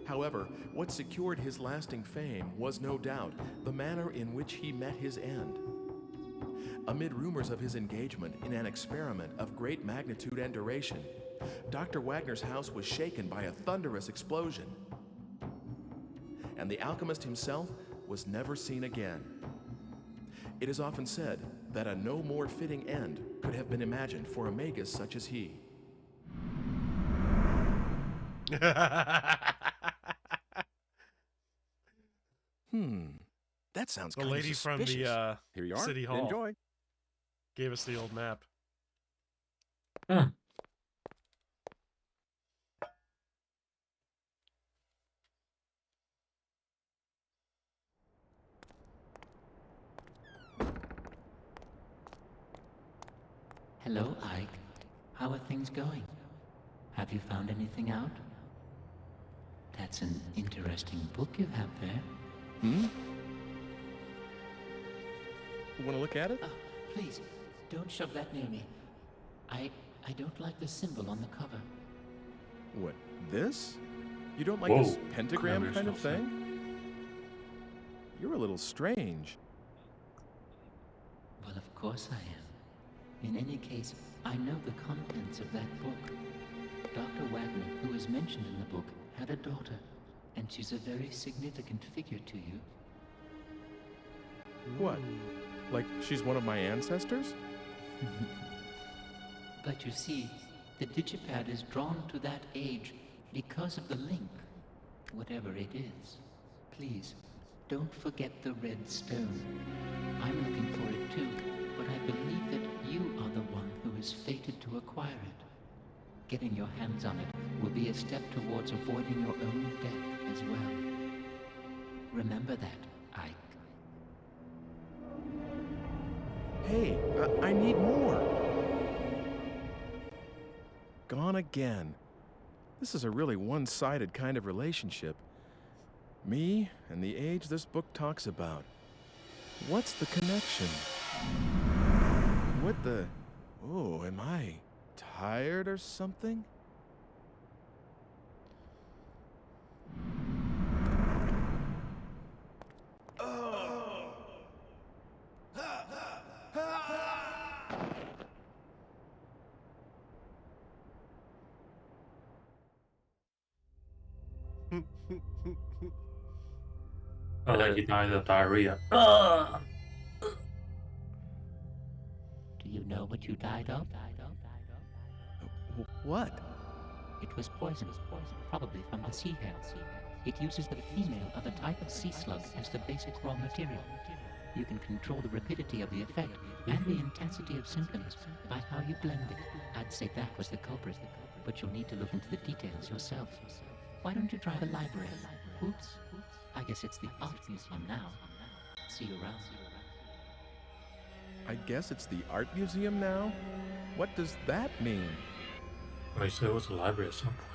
However, what secured his lasting fame was no doubt the manner in which he met his end. Amid rumors of his engagement in an experiment of great magnitude and duration, Dr. Wagner's house was shaken by a thunderous explosion, and the alchemist himself was never seen again. It is often said that a no more fitting end could have been imagined for a magus such as he. That sounds the kind lady of from suspicious. the Here you are. city hall. Enjoy. Gave us the old map. Hello, Ike. How are things going? Have you found anything out? That's an interesting book you have there. Want to look at it? Please, don't shove that near me. I don't like the symbol on the cover. What, this? You don't like Whoa, this pentagram clever kind of stuff, thing? You're a little strange. Well, of course I am. In any case, I know the contents of that book. Dr. Wagner, who is mentioned in the book, had a daughter, and she's a very significant figure to you. What? Like she's one of my ancestors? But you see, the digipad is drawn to that age because of the link, whatever it is. Please, don't forget the red stone. I'm looking for it too, but I believe that you are the one who is fated to acquire it. Getting your hands on it will be a step towards avoiding your own death as well. Remember that, Ike. Hey, I need more. Gone again. This is a really one-sided kind of relationship. Me and the age this book talks about. What's the connection? What the... Oh, am I tired or something? Oh, like he died of diarrhea. Do you know what you died of? What? It was poison, probably from the sea hare. It uses the female of a type of sea slug as the basic raw material. You can control the rapidity of the effect and the intensity of symptoms by how you blend it. I'd say that was the culprit, but you'll need to look into the details yourself. Why don't you try the library? Oops. I guess it's the art museum now. See you around. I guess it's the art museum now? What does that mean? I said it was a library at some point.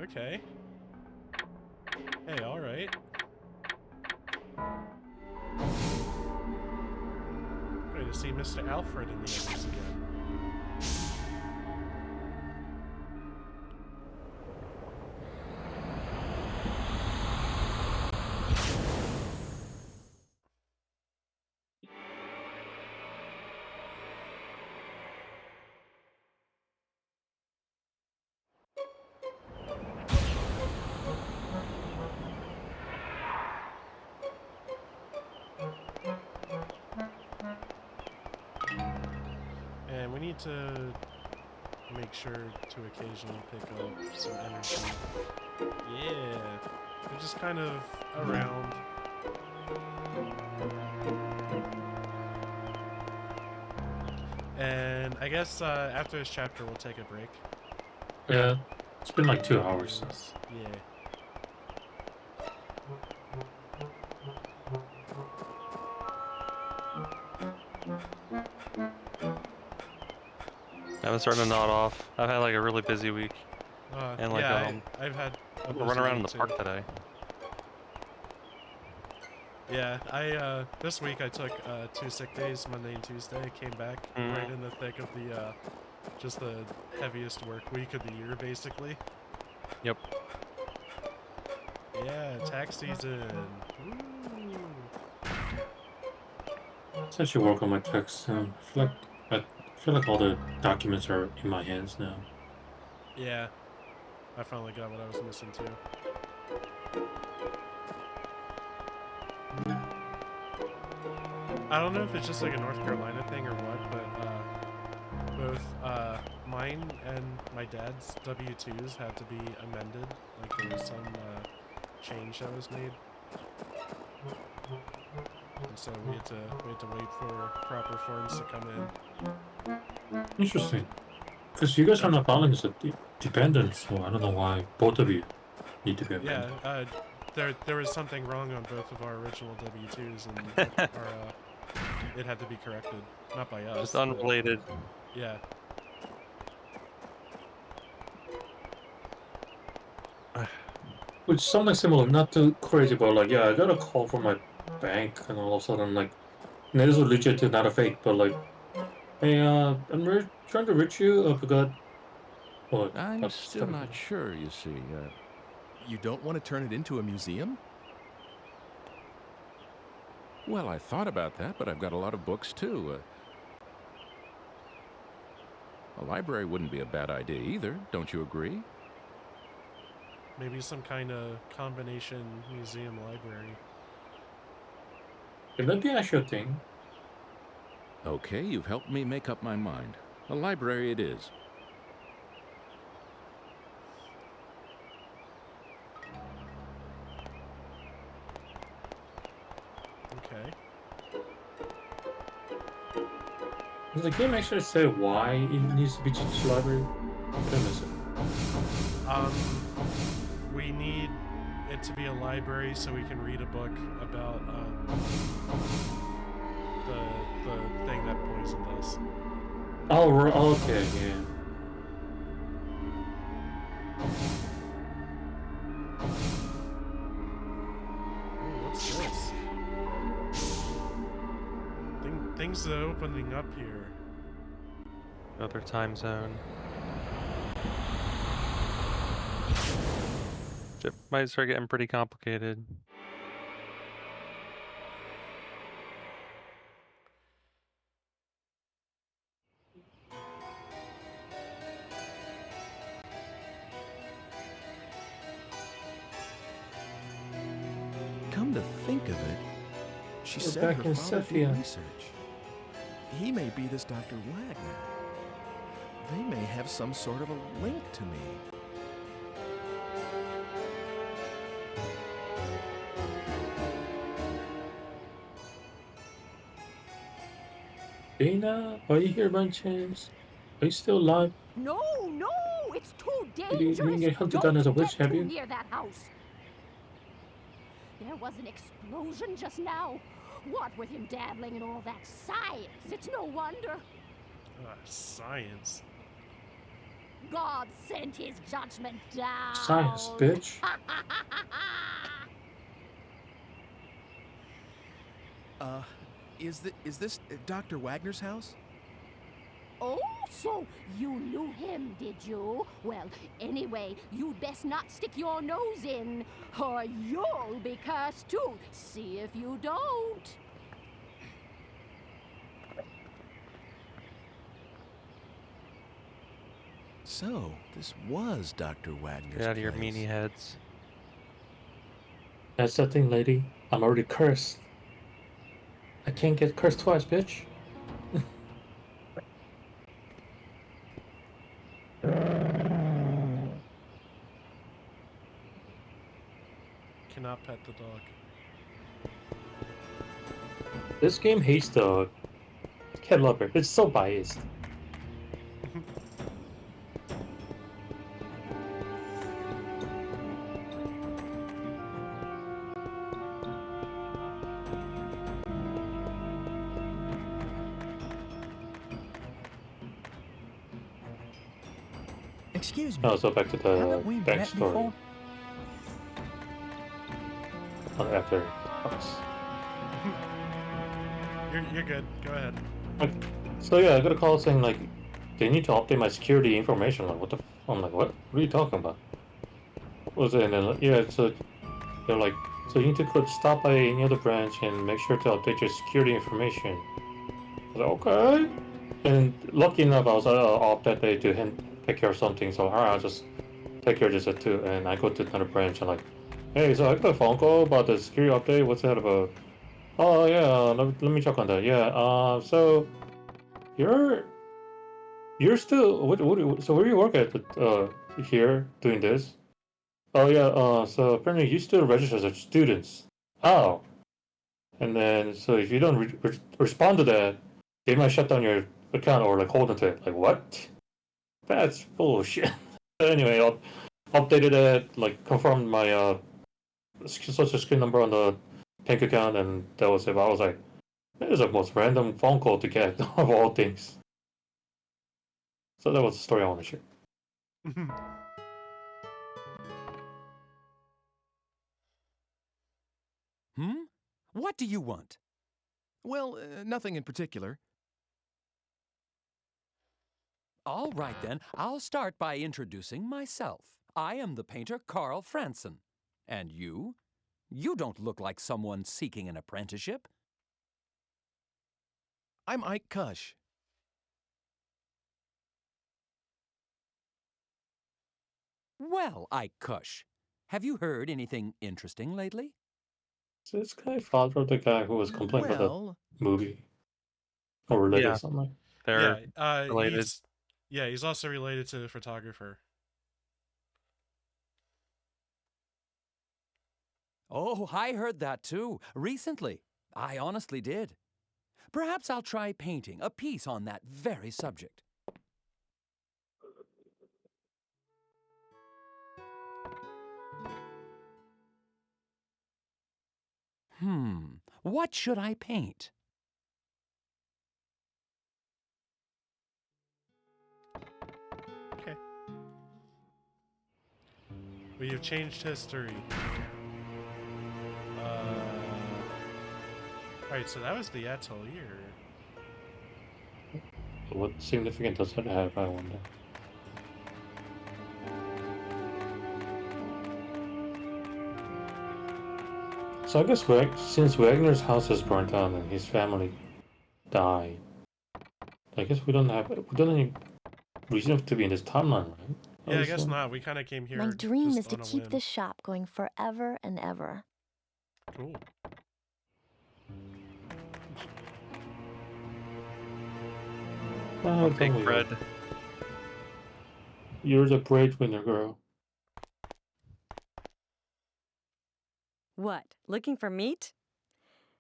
Okay. Hey, alright. Great to see Mr. Alfred in the others again. And we need to make sure to occasionally pick up some energy. Yeah, we're just kind of around. And I guess after this chapter we'll take a break. Yeah, it's been like 2 hours. Yeah. I've been starting to nod off. I've had like a really busy week. And like yeah, I've had a run around in the park today. Yeah, I this week I took 2 sick days, Monday and Tuesday. Came back right in the thick of the just the heaviest work week of the year, basically. Yep. Yeah, tax season. So I should work on my text soon. I feel like all the documents are in my hands now. Yeah, I finally got what I was missing too. I don't know if it's just like a North Carolina thing or what, but both mine and my dad's W-2s had to be amended. Like there was some change that was made, and so we had to wait for proper forms to come in. Interesting. Because you guys are not filing as a dependent, so I don't know why both of you need to be amended. Yeah, there was something wrong on both of our original W-2s, and it had to be corrected. Not by us. Just unrelated. Yeah. Which something similar, not too crazy, but like, yeah, I got a call from my bank, and all of a sudden, like, and this was legit, not a fake, but like, Hey, trying to reach you. I forgot. Oh, I'm still not sure, you see. You don't want to turn it into a museum? Well, I thought about that, but I've got a lot of books too. A library wouldn't be a bad idea either, don't you agree? Maybe some kind of combination museum library. Can that be a sure thing? Okay, you've helped me make up my mind. A library it is. Okay. Does the game actually say why it needs to be changed to library? Did I miss it? We need it to be a library so we can read a book about the thing that poisoned us. Oh, okay, yeah. Ooh, what's this? Things are opening up here. Another time zone. Shit might start getting pretty complicated. Come to think of it, she We're said back her in father Sophia. did research. He may be this Dr. Wagner. They may have some sort of a link to me. Dana, are you here by chance? Are you still alive? No, no, it's too You didn't dangerous. get hunted down Don't as a witch, get have too you? near that house. There was an explosion just now. What with him dabbling in all that science? It's no wonder. Science. God sent his judgment down. Science, bitch. Is this Dr. Wagner's house? Oh, so you knew him, did you? Well, anyway, you'd best not stick your nose in, or you'll be cursed too. See if you don't. So, this was Dr. Wagner's Get out of your place. meanie heads. That's the thing, lady. I'm already cursed. I can't get cursed twice, bitch. Cannot pet the dog. This game hates the cat lover. It's so biased. Excuse me. Oh, so back to the Haven't we met backstory. before? After. You're good. Go ahead. So yeah, I got a call saying like they need to update my security information. Like what the? I'm like, what? What are you talking about? What was it? And then like, yeah, so they're like, so you need to stop by any other branch and make sure to update your security information. I was like, okay. And lucky enough, I was off that day to take care of something. So alright, I'll just take care of this too. And I go to another branch and like, hey, so I got a phone call about the security update. What's that about? Oh yeah, let me check on that. Yeah. So you're still so where do you work at here doing this? Oh yeah. So apparently you still register as students. Oh. And then so if you don't respond to that, they might shut down your account or like hold onto it. Like what? That's bullshit. Anyway, I updated it, like confirmed my social security number on the bank account, and that was it. I was like, that is the most random phone call to get of all things. So that was the story I want to share. What do you want? Well, nothing in particular. All right then, I'll start by introducing myself. I am the painter Carl Franson. And you? You don't look like someone seeking an apprenticeship. I'm Ike Kush. Well, Ike Kush, have you heard anything interesting lately? Is this guy father of the guy who was complaining about the movie? Or related to something? They're related. He's also related to the photographer. Oh, I heard that too, recently. I honestly did. Perhaps I'll try painting a piece on that very subject. What should I paint? Okay. We have changed history. Alright, so that was the atelier. What significance does it have, I wonder? So I guess since Wagner's house is burnt down and his family died, I guess we don't have any reason to be in this timeline, right? Yeah, I guess not. We kind of came here. My dream just is to on a keep whim. this shop going forever and ever. Cool. Big Fred. You're the breadwinner, girl. What, looking for meat?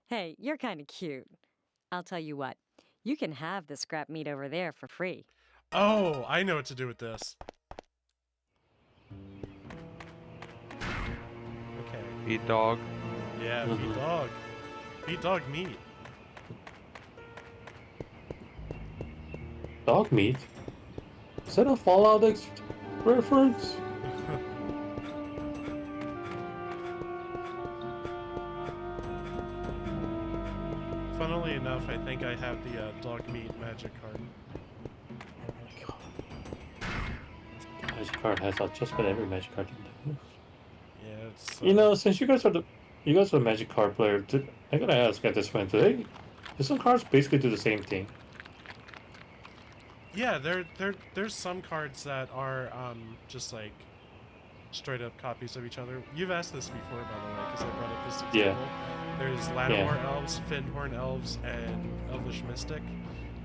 Hey, you're kind of cute. I'll tell you what, you can have the scrap meat over there for free. Oh, I know what to do with this. Okay. Feed dog. Yeah, feed dog. Feed dog meat. Dog meat? Is that a Fallout reference? Funnily enough, I think I have the dog meat magic card. Magic card has just about every magic card in there. Yeah, it's. You know, since you guys are the magic card player, I gotta ask at this point, do some cards basically do the same thing? Yeah, there's some cards that are just like straight up copies of each other. You've asked this before, by the way, because I brought up this example. Yeah. There's Llanowar Elves, Fyndhorn Elves, and Elvish Mystic.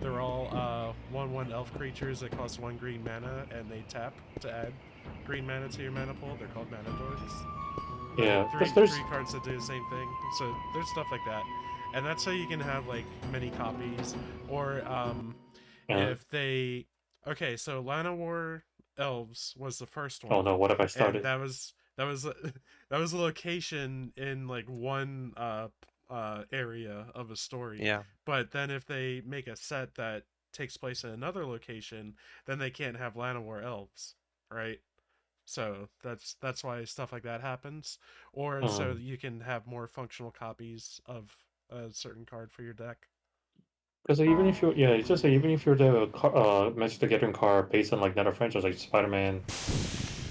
They're all 1/1 elf creatures that cost 1 green mana, and they tap to add green mana to your mana pool. They're called mana dwarves. Yeah, three cards that do the same thing. So there's stuff like that, and that's how you can have like many copies. Or if they so Llanowar Elves was the first one. Oh no, what have I started? And that was a location in like one area of a story. Yeah. But then if they make a set that takes place in another location, then they can't have Llanowar Elves, right? So that's why stuff like that happens. Or so you can have more functional copies of a certain card for your deck. Because even if you, it's just even if you're the Magic the Gathering card based on like another franchise like Spider-Man,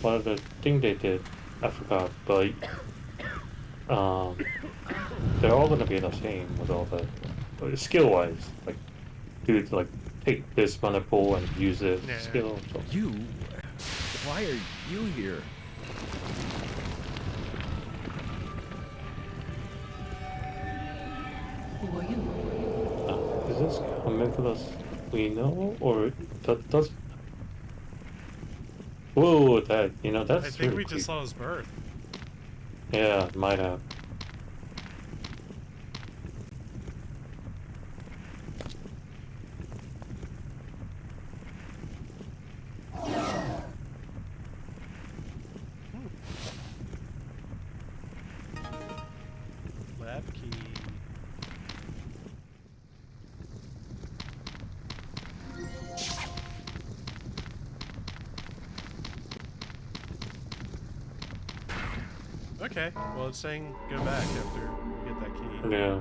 one of the thing they did, I forgot, but they're all gonna be the same with all the skill-wise. Like, dude, like take this mana pool and use it skill. So. Why are you here? Who are you? Is this homunculus we know, or does? Whoa, that's I think really we creepy. just saw his birth. Yeah, might have. Lab key. Okay, well it's saying go back after we get that key. Yeah.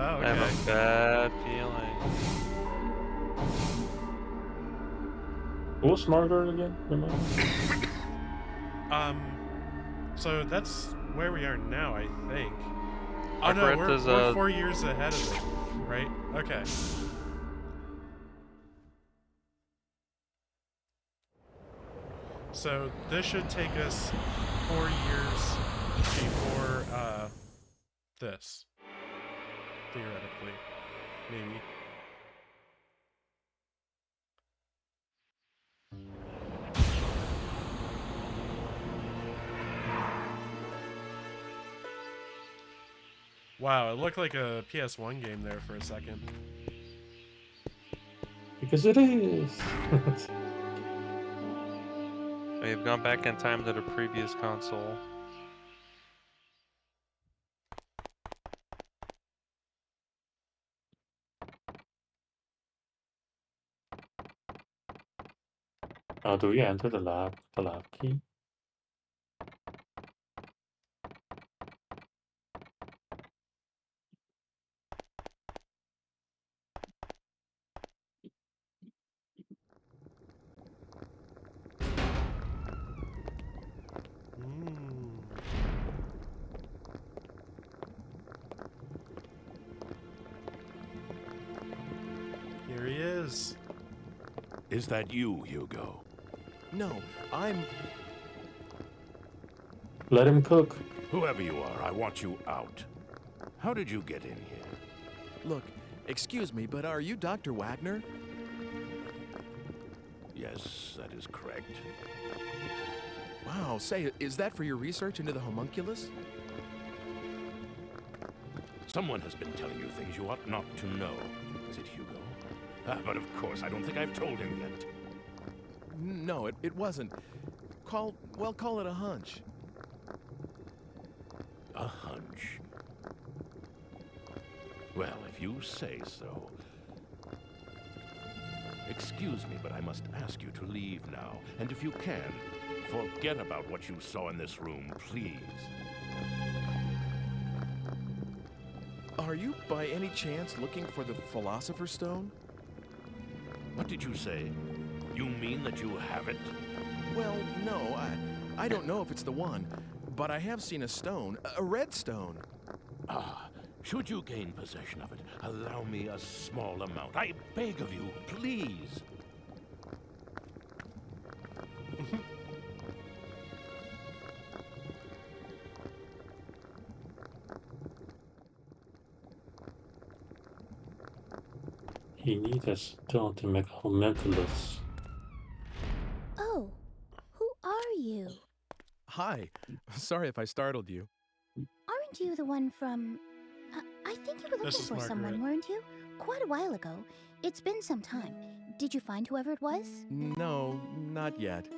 Oh, okay. I have a bad feeling. Who was Smart Girl again? Remember? So that's where we are now, I think. Oh Our no, breath we're is, 4 years ahead of it, right? Okay. So this should take us 4 years before this, theoretically, maybe. Wow, it looked like a PS1 game there for a second. Because it is. We have gone back in time to the previous console. Do we enter the lab key? Here he is. Is that you, Hugo? No, I'm... Let him cook. Whoever you are, I want you out. How did you get in here? Look, excuse me, but are you Dr. Wagner? Yes, that is correct. Wow, say, is that for your research into the homunculus? Someone has been telling you things you ought not to know. Is it Hugo? But of course, I don't think I've told him yet. No, it wasn't. Call it a hunch. A hunch? Well, if you say so. Excuse me, but I must ask you to leave now. And if you can, forget about what you saw in this room, please. Are you by any chance looking for the Philosopher's Stone? What did you say? You mean that you have it? Well, no, I don't know if it's the one, but I have seen a stone, a red stone. Ah, should you gain possession of it, allow me a small amount. I beg of you, please. He needs a stone to make a homunculus. Oh, who are you? Hi, sorry if I startled you. Aren't you the one from... I think you were looking for someone, weren't you? Quite a while ago. It's been some time. Did you find whoever it was? No, not yet.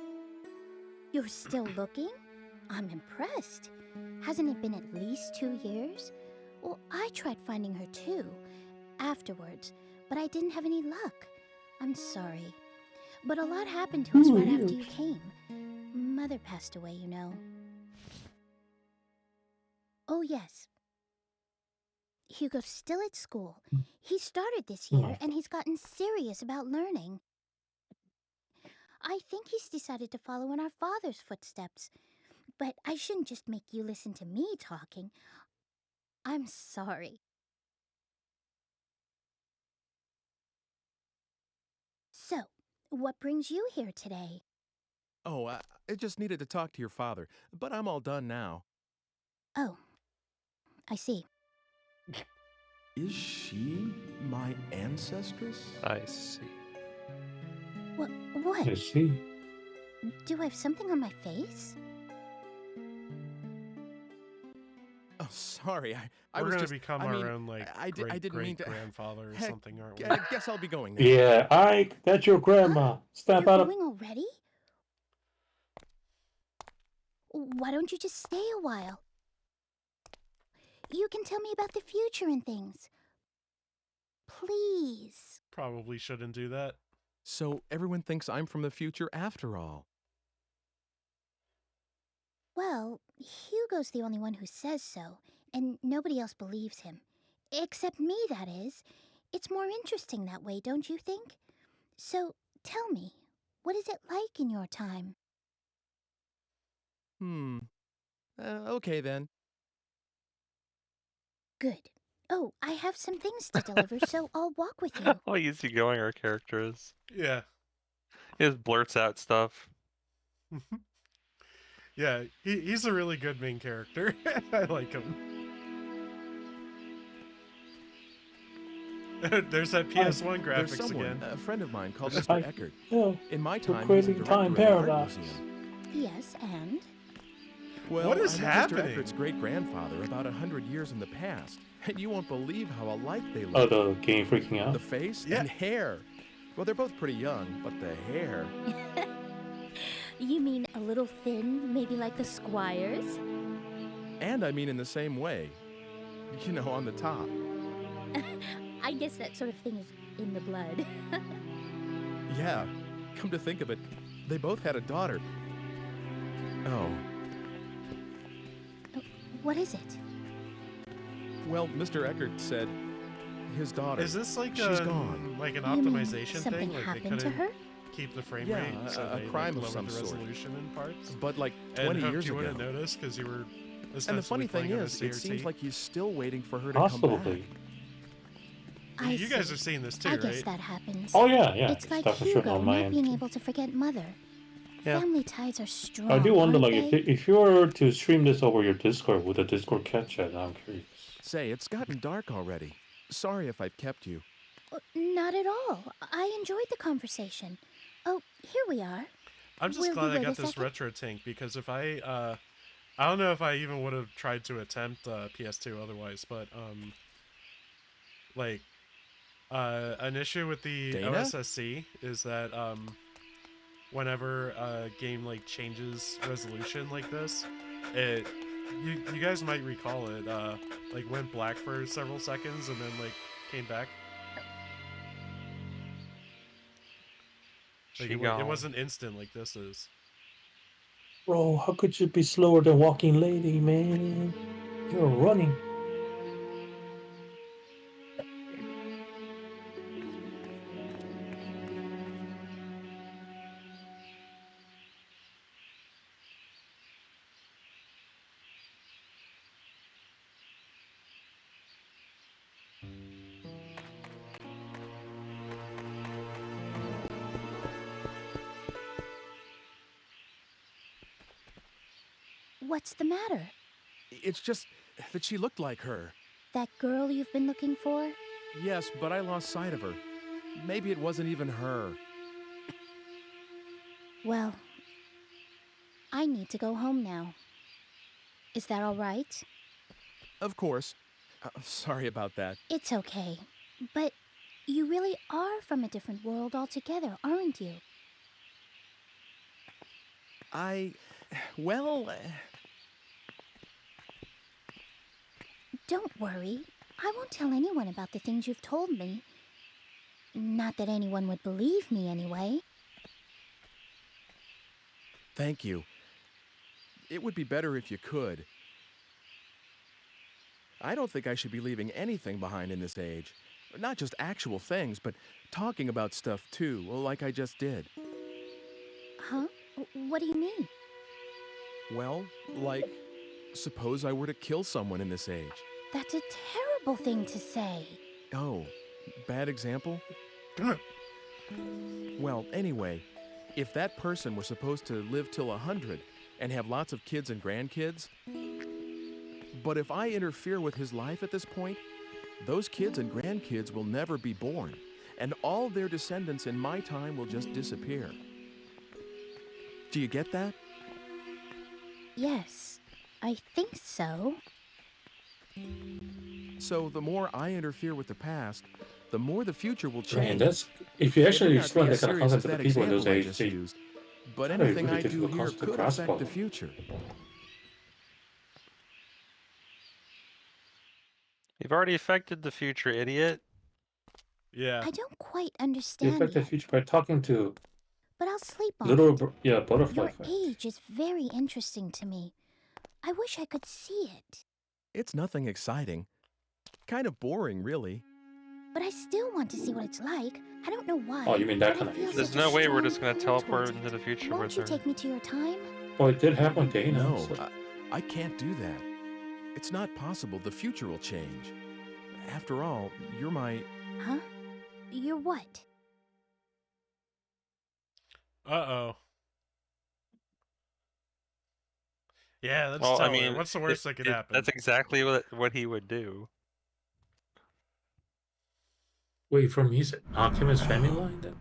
You're still looking? I'm impressed. Hasn't it been at least 2 years? Well, I tried finding her too, afterwards, but I didn't have any luck. I'm sorry. But a lot happened to us right after you came. Mother passed away, you know. Oh, yes. Hugo's still at school. He started this year, and he's gotten serious about learning. I think he's decided to follow in our father's footsteps. But I shouldn't just make you listen to me talking. I'm sorry. So, what brings you here today? Oh, I just needed to talk to your father, but I'm all done now. Oh, I see. Is she my ancestress? I see. What? I see. Do I have something on my face? Oh, sorry. I We're was gonna just... become I mean, our own, like, I didn't mean to... grandfather or Heck, something, aren't we? I guess I'll be going now. Yeah, Ike, that's your grandma. Step You're out of. going already? Why don't you just stay a while? You can tell me about the future and things. Please. Probably shouldn't do that. So everyone thinks I'm from the future after all. Well, Hugo's the only one who says so, and nobody else believes him. Except me, that is. It's more interesting that way, don't you think? So, tell me, what is it like in your time? Okay then. Good. Oh, I have some things to deliver, so I'll walk with you. How easygoing our character is. Yeah. He just blurts out stuff. Yeah, he's a really good main character. I like him. There's that PS1 graphics There's someone, again. a friend of mine called Mr. Eckert. Yeah, In my we're time, he's a creating director time of an art paradox. museum. Yes, and? Well, What is I met happening? Mr. Eckert's great-grandfather about 100 years in the past, and you won't believe how alike they Oh, look. the game freaking out? The face Yeah. and hair. Well, they're both pretty young, but the hair. You mean a little thin, maybe like the Squires? And I mean in the same way. You know, on the top. I guess that sort of thing is in the blood. Yeah, come to think of it, they both had a daughter. Oh. What is it? Well, Mr. Eckert said his daughter. Is this like she's gone. like an You mean optimization something thing? Like they happened to couldn't her? keep the frame Yeah, rate, so a they crime of lowered some the sort. resolution in parts. But like And 20 hoped years you ago. wouldn't notice because you were. And the funny thing is, it seems like he's still waiting for her to come back. Possibly. I You guys see. are seeing this too, I right? guess that happens. Oh, yeah, yeah. It's like definitely showing Hugo on my not end. being able to forget Mother. Yeah. Family ties are strong, I do wonder, aren't like, they? if you were to stream this over your Discord, would the Discord catch it? I'm curious. Say, it's gotten dark already. Sorry if I've kept you. Not at all. I enjoyed the conversation. Oh, here we are. I'm just Will glad you I wait got a this second? RetroTINK because if I don't know if I even would have tried to attempt PS2 otherwise, but like an issue with the Dana? OSSC is that whenever a game like changes resolution like this, you guys might recall it like went black for several seconds and then like came back. Like it wasn't instant like this is. Bro, how could you be slower than Walking Lady, man? You're running. What's the matter? It's just that she looked like her. That girl you've been looking for? Yes, but I lost sight of her. Maybe it wasn't even her. Well, I need to go home now. Is that all right? Of course. Sorry about that. It's okay. But you really are from a different world altogether, aren't you? Well... Don't worry. I won't tell anyone about the things you've told me. Not that anyone would believe me, anyway. Thank you. It would be better if you could. I don't think I should be leaving anything behind in this age. Not just actual things, but talking about stuff too, like I just did. Huh? What do you mean? Well, like, suppose I were to kill someone in this age. That's a terrible thing to say. Oh, bad example? Well, anyway, if that person were supposed to live till 100 and have lots of kids and grandkids, but if I interfere with his life at this point, those kids and grandkids will never be born, and all their descendants in my time will just disappear. Do you get that? Yes, I think so. So the more I interfere with the past, the more the future will Man, change. that's if you actually It may not explain be that as kind of serious concept as to the that people in those example I ages, just they used, but find it anything really I do difficult here concept to could grasp affect the on. future. You've already affected the future, idiot. Yeah. I don't quite You understand affect the yet, future by talking to but I'll sleep on little, it. butterfly Your effect. age is very interesting to me. I wish I could see it. It's nothing exciting. kind of boring, really. But I still want to see what it's like. I don't know why. Oh, you mean that but kind I of feel age? There's such a no way we're strong just gonna pull teleport towards into the future Won't with you her. take me to your time? Well, it did happen, Dana. No, So... I can't do that. It's not possible. The future will change. After all, you're my... Huh? You're what? Uh-oh. Yeah, let's Well, tell I mean, her. What's the worst that could happen? that's exactly what he would do. Wait, from his Alchemist family line then?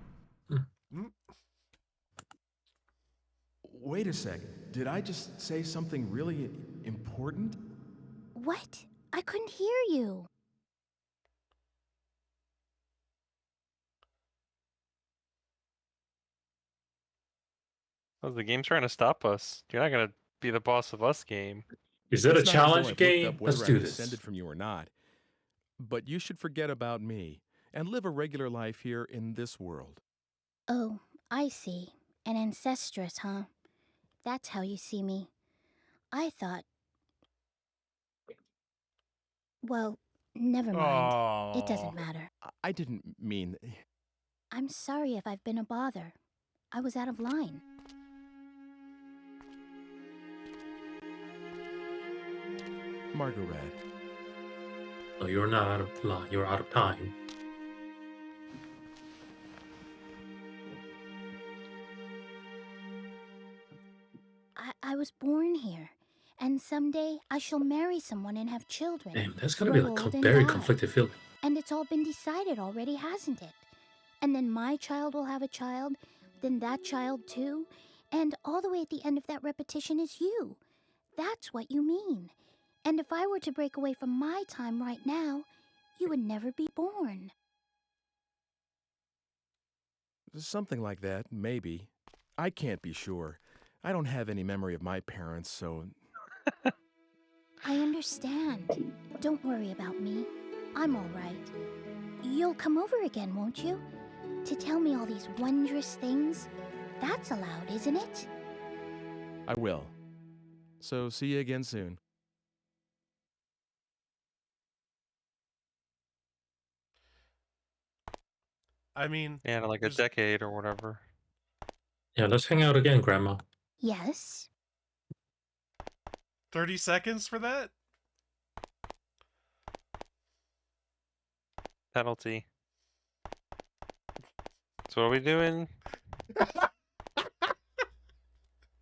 Wait a sec. Did I just say something really important? What? I couldn't hear you. Oh, the game's trying to stop us. You're not gonna be the boss of us, game. Is that a It's not as though challenge I've game? looked up Let's whether do I'm this. descended from you or not. But you should forget about me and live a regular life here in this world. Oh, I see. An ancestress, huh? That's how you see me. I thought... Well, never mind. It doesn't matter. I didn't mean... I'm sorry if I've been a bother. I was out of line. Margaret. No, you're not out of line. You're out of time. I was born here. And someday I shall marry someone and have children. Damn, that's gonna be grow like old and very die. conflicted feeling. And it's all been decided already, hasn't it? And then my child will have a child, then that child too, and all the way at the end of that repetition is you. That's what you mean. And if I were to break away from my time right now, you would never be born. Something like that, maybe. I can't be sure. I don't have any memory of my parents, so... I understand. Don't worry about me. I'm all right. You'll come over again, won't you? To tell me all these wondrous things? That's allowed, isn't it? I will. So, see you again soon. I mean... Yeah, in like a decade or whatever. Yeah, let's hang out again, Grandma. Yes? 30 seconds for that? Penalty. So what are we doing?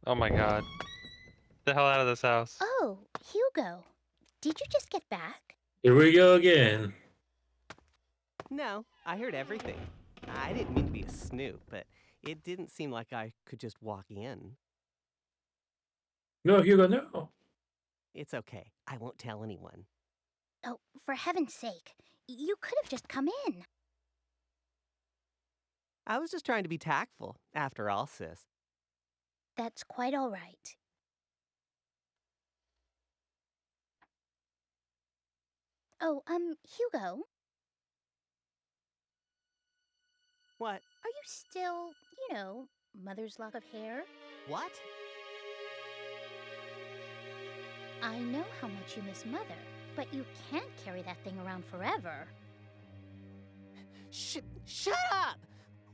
Oh my god. Get the hell out of this house. Oh, Hugo. Did you just get back? Here we go again. No, I heard everything. I didn't mean to be a snoop, but it didn't seem like I could just walk in. No, Hugo, no. It's okay. I won't tell anyone. Oh, for heaven's sake. You could have just come in. I was just trying to be tactful, after all, sis. That's quite all right. Oh, Hugo? What? Are you still, mother's lock of hair? What? I know how much you miss Mother, but you can't carry that thing around forever. Shut up!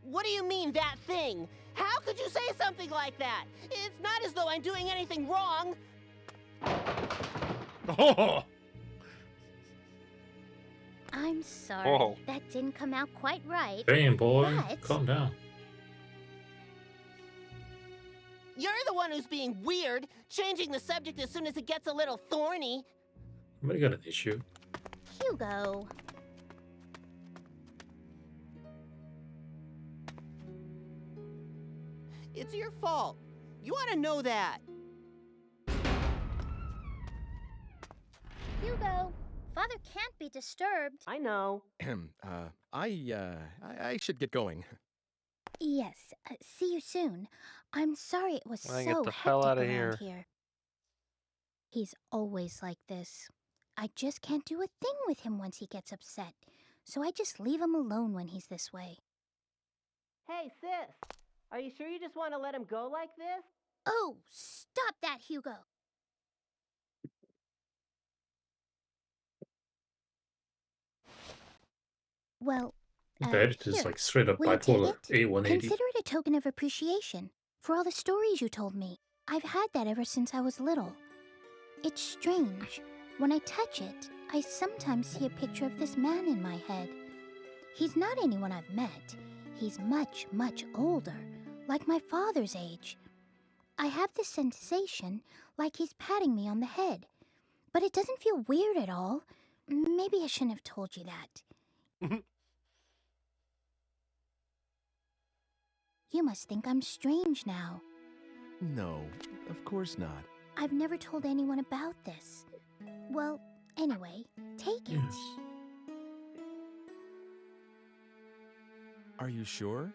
What do you mean, that thing? How could you say something like that? It's not as though I'm doing anything wrong. Oh! I'm sorry. Whoa. That didn't come out quite right. Damn, boy. But... Calm down. You're the one who's being weird, changing the subject as soon as it gets a little thorny. Somebody got an issue. Hugo. It's your fault. You ought to know that. Hugo, Father can't be disturbed. I know. I should get going. Yes, see you soon. I'm sorry it was I so get the hell hectic outta around here. here. He's always like this. I just can't do a thing with him once he gets upset, so I just leave him alone when he's this way. Hey, sis. Are you sure you just want to let him go like this? Oh, stop that, Hugo. Well, Bad is here, like straight up will you take bipolar. it? A180. Consider it a token of appreciation for all the stories you told me. I've had that ever since I was little. It's strange. When I touch it, I sometimes see a picture of this man in my head. He's not anyone I've met. He's much, much older, like my father's age. I have this sensation like he's patting me on the head. But it doesn't feel weird at all. Maybe I shouldn't have told you that. You must think I'm strange now. No, of course not. I've never told anyone about this. Well, anyway, take it. Yes. Are you sure?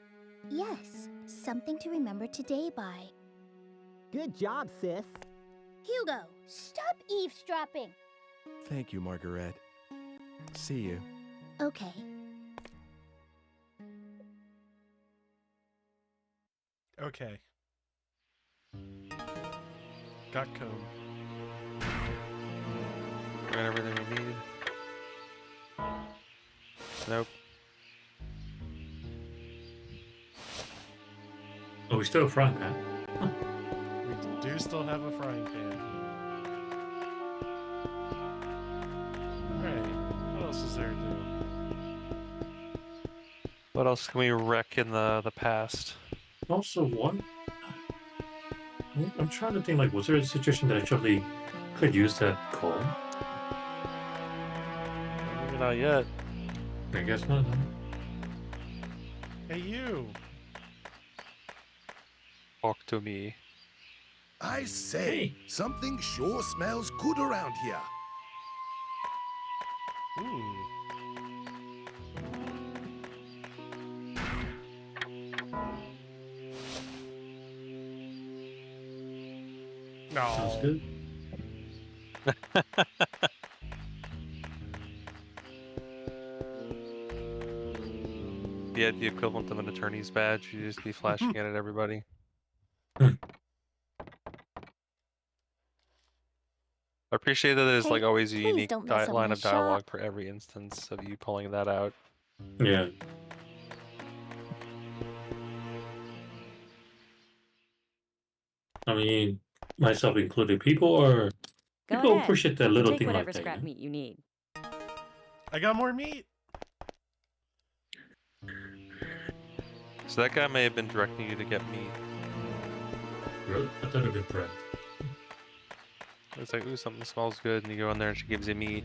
Yes, something to remember today by. Good job, sis. Hugo, stop eavesdropping. Thank you, Margaret. See you. Okay. Okay. Got comb. Got everything we need. Nope. Oh, we still have frying pan. We do still have a frying pan. Alright, what else is there to do? What else can we wreck in the past? Also, one. I'm trying to think, like, was there a situation that actually could use that comb? Maybe not yet. I guess not. Huh? Hey, you! Talk to me. I say, something sure smells good around here. Ooh. No. Sounds good. If you had the equivalent of an attorney's badge, you'd just be flashing it at everybody. I appreciate that there's like always a unique don't mess up line my of dialogue for every instance of you pulling that out. Yeah. I mean, myself included, people Go people ahead. appreciate that little Take thing whatever like that. scrap You know? meat you need. I got more meat! So that guy may have been directing you to get meat. Really? I thought it'd be bread. It's like, ooh, something smells good, and you go in there and she gives you meat.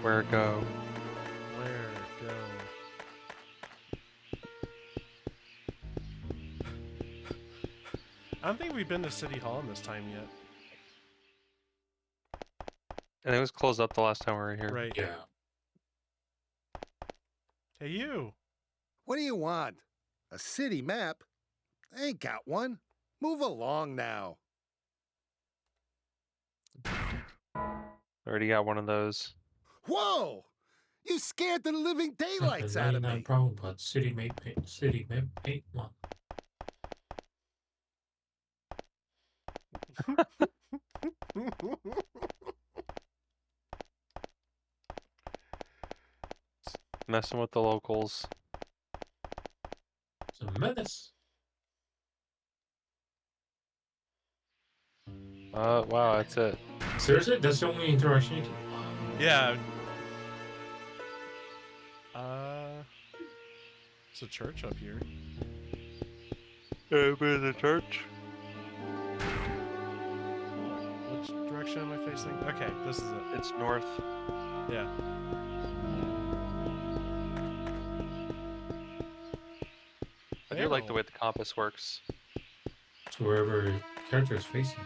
Where go? Where go? I don't think we've been to City Hall in this time yet. And it was closed up the last time we were here. Right. Yeah. Hey, you! What do you want? A city map? I ain't got one. Move along now. Already got one of those. Whoa! You scared the living daylights out of me. Problem, but city map one. Messing with the locals. It's a menace. Wow, that's it. Seriously? That's the only interaction you can... Yeah. It's a church up here. The church. Which direction am I facing? Okay, this is it. It's north. Yeah. I do like the way the compass works. So wherever character is facing.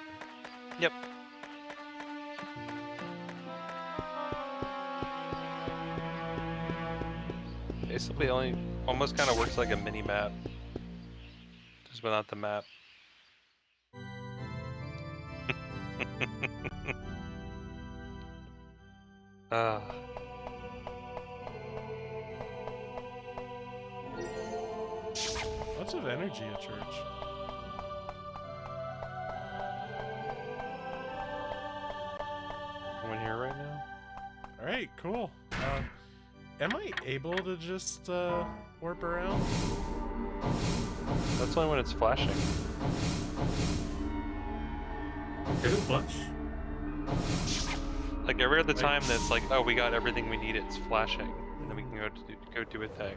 Yep. Basically, almost kind of works like a mini map, just without the map. Lots of energy at church. Someone here right now? Alright, cool. Am I able to just warp around? That's only when it's flashing. Did it flash? Like every other time that's like, oh, we got everything we need, it's flashing, and then we can go do a thing.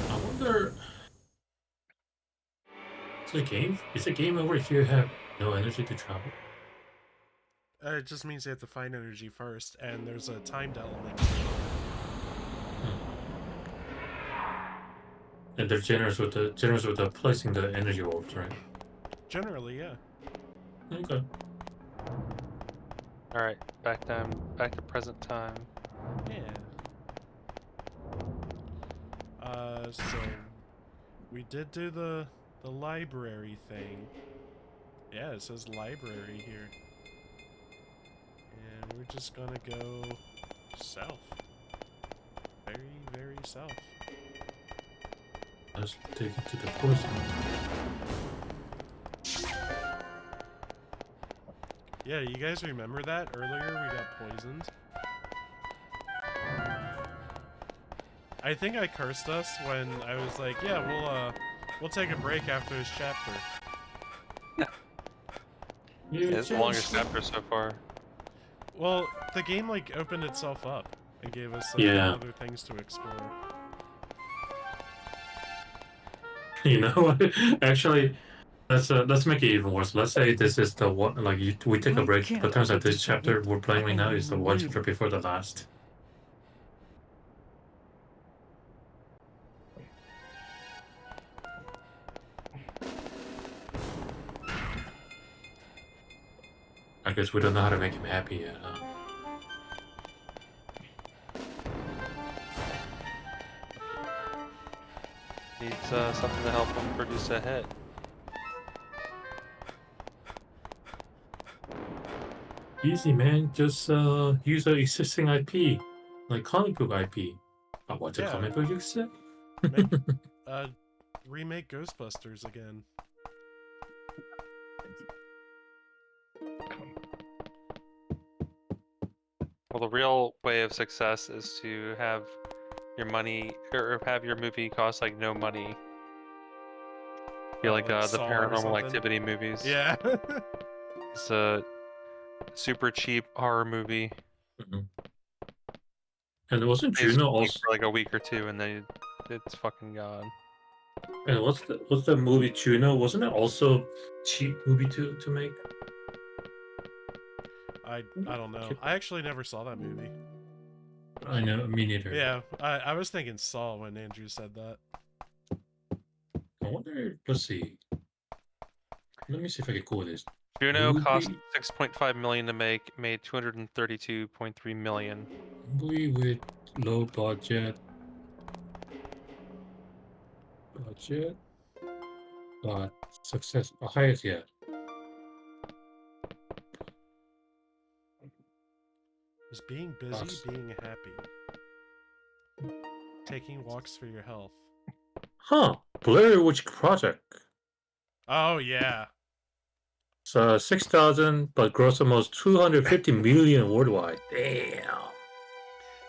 I wonder. Is a game over if you have no energy to travel? It just means you have to find energy first, and there's a timed element. And they're generous with the placing the energy orbs, right? Generally, yeah. Okay. All right, back to present time. Yeah. So we did do the library thing. Yeah, it says library here. And we're just gonna go south. Very, very south. Let's take it to the poison. Yeah, you guys remember that? Earlier we got poisoned. I think I cursed us when I was like, yeah, we'll take a break after this chapter. It's the longest chapter so far. Well, the game like opened itself up and gave us like other things to explore. You know what? Actually, let's make it even worse. Let's say this is the one, like we take a break. But turns out this chapter we're playing right now is the one chapter before the last. I guess we don't know how to make him happy yet, huh? Needs something to help him produce a hit. Easy, man. Just use an existing IP, like comic book IP. What's a comic book you said? Remake Ghostbusters again. Well, the real way of success is to have your money, or have your movie cost like no money. Be like the Paranormal Activity movies. Yeah. It's a super cheap horror movie. And wasn't It's Juno cheap also for like a week or two, and then it's fucking gone. And what's the movie Juno? Wasn't it also cheap movie to make? I don't know. I actually never saw that movie. I know, me neither. Yeah, I was thinking Saw when Andrew said that. I wonder. Let's see. Let me see if I can call this. Juno cost 6.5 million to make, made 232.3 million. Movie with low budget, but success highest yet. Is being busy, being happy. Taking walks for your health. Huh? Blair Witch Project. Oh yeah. So 6,000, but gross almost 250 million worldwide. Damn.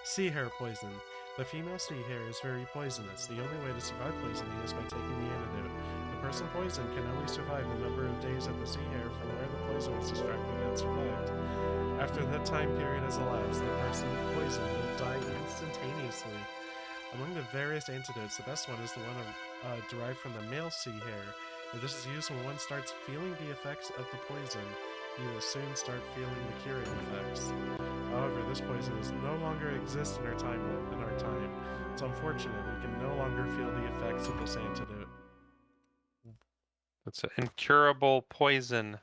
Sea hair poison. The female sea hair is very poisonous. The only way to survive poisoning is by taking the antidote. The person poisoned can only survive the number of days that the sea hair from where the poison was extracted and survived. After that time period has elapsed, the person poisoned will die instantaneously. Among the various antidotes, the best one is the one derived from the male sea hair. If this is used when one starts feeling the effects of the poison, he will soon start feeling the curative effects. However, this poison no longer exists in our time. It's unfortunate we can no longer feel the effects of this antidote. It's an incurable poison.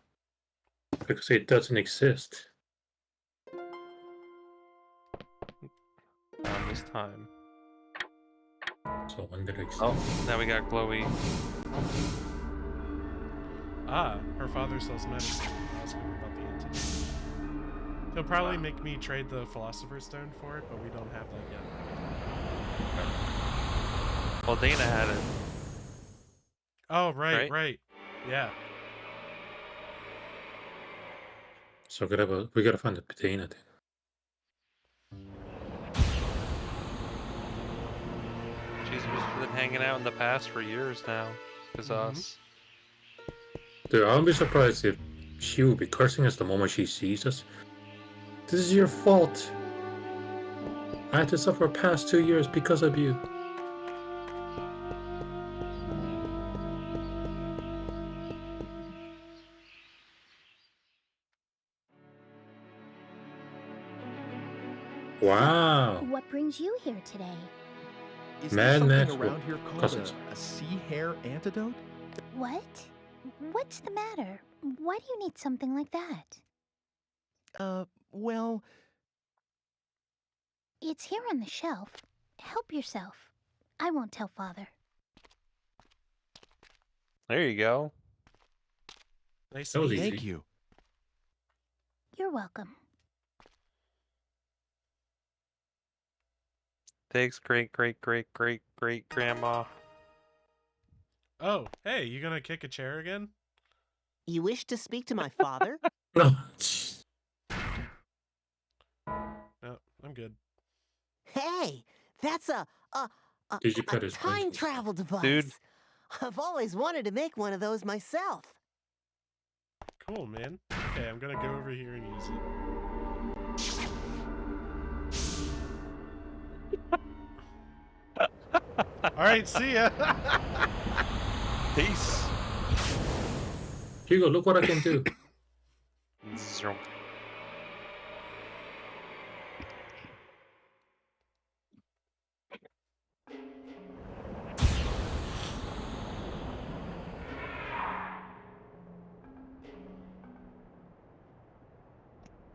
Because it doesn't exist. On this time. So when did it exist? Oh, now we got glowy. Ah, her father sells medicine. Ask him about the antidote. He'll probably make me trade the Philosopher's Stone for it, but we don't have that yet. Well, Dana had it. Oh, right. Yeah. So we gotta find the Dana then. She's been hanging out in the past for years now. Because us. Dude, I wouldn't be surprised if she would be cursing us the moment she sees us. This is your fault. I had to suffer past 2 years because of you. Wow. What brings you here today? Is there something Max around here called cousins. a sea hare antidote? What? What's the matter? Why do you need something like that? Well... It's here on the shelf. Help yourself. I won't tell Father. There you go. Nice That was and easy. Thank you. You're welcome. Thanks, great-great-great-great-great-grandma. Oh, hey, you gonna kick a chair again? You wish to speak to my father? No. No, I'm good. Hey, that's a Did you cut his time travel device. Dude. I've always wanted to make one of those myself. Cool, man. Okay, I'm gonna go over here and use it. Alright, see ya! Peace. Hugo, look what I can do.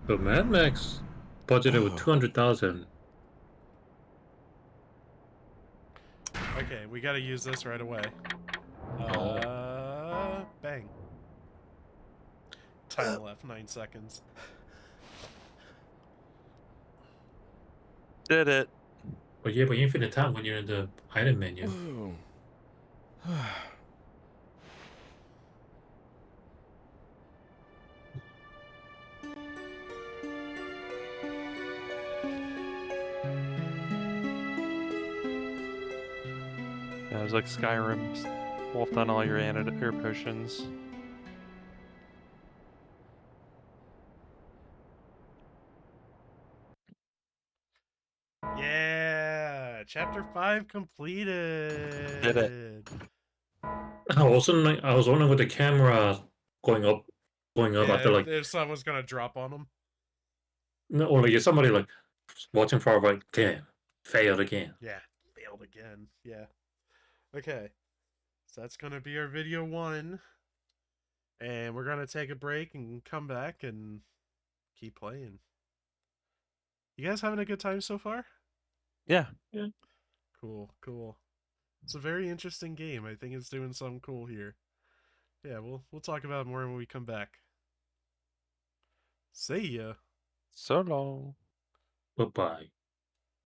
But Mad Max budgeted with 200,000. Okay, we gotta use this right away. Bang. Time left, 9 seconds. Did it. But yeah, but infinite time when you're in the item menu. Yeah, it was like Skyrim. Wolfed on all your potions. Yeah! Chapter 5 completed! Did it. I was wondering with the camera going up Yeah, after like if someone's gonna drop on them. no, or like somebody like watching far like damn, failed again. Yeah, failed again. Yeah. Okay. So that's gonna be our video 1. And we're gonna take a break and come back and keep playing. You guys having a good time so far? Yeah. Cool. It's a very interesting game. I think it's doing something cool here. Yeah, we'll talk about it more when we come back. See ya. So long. Bye-bye.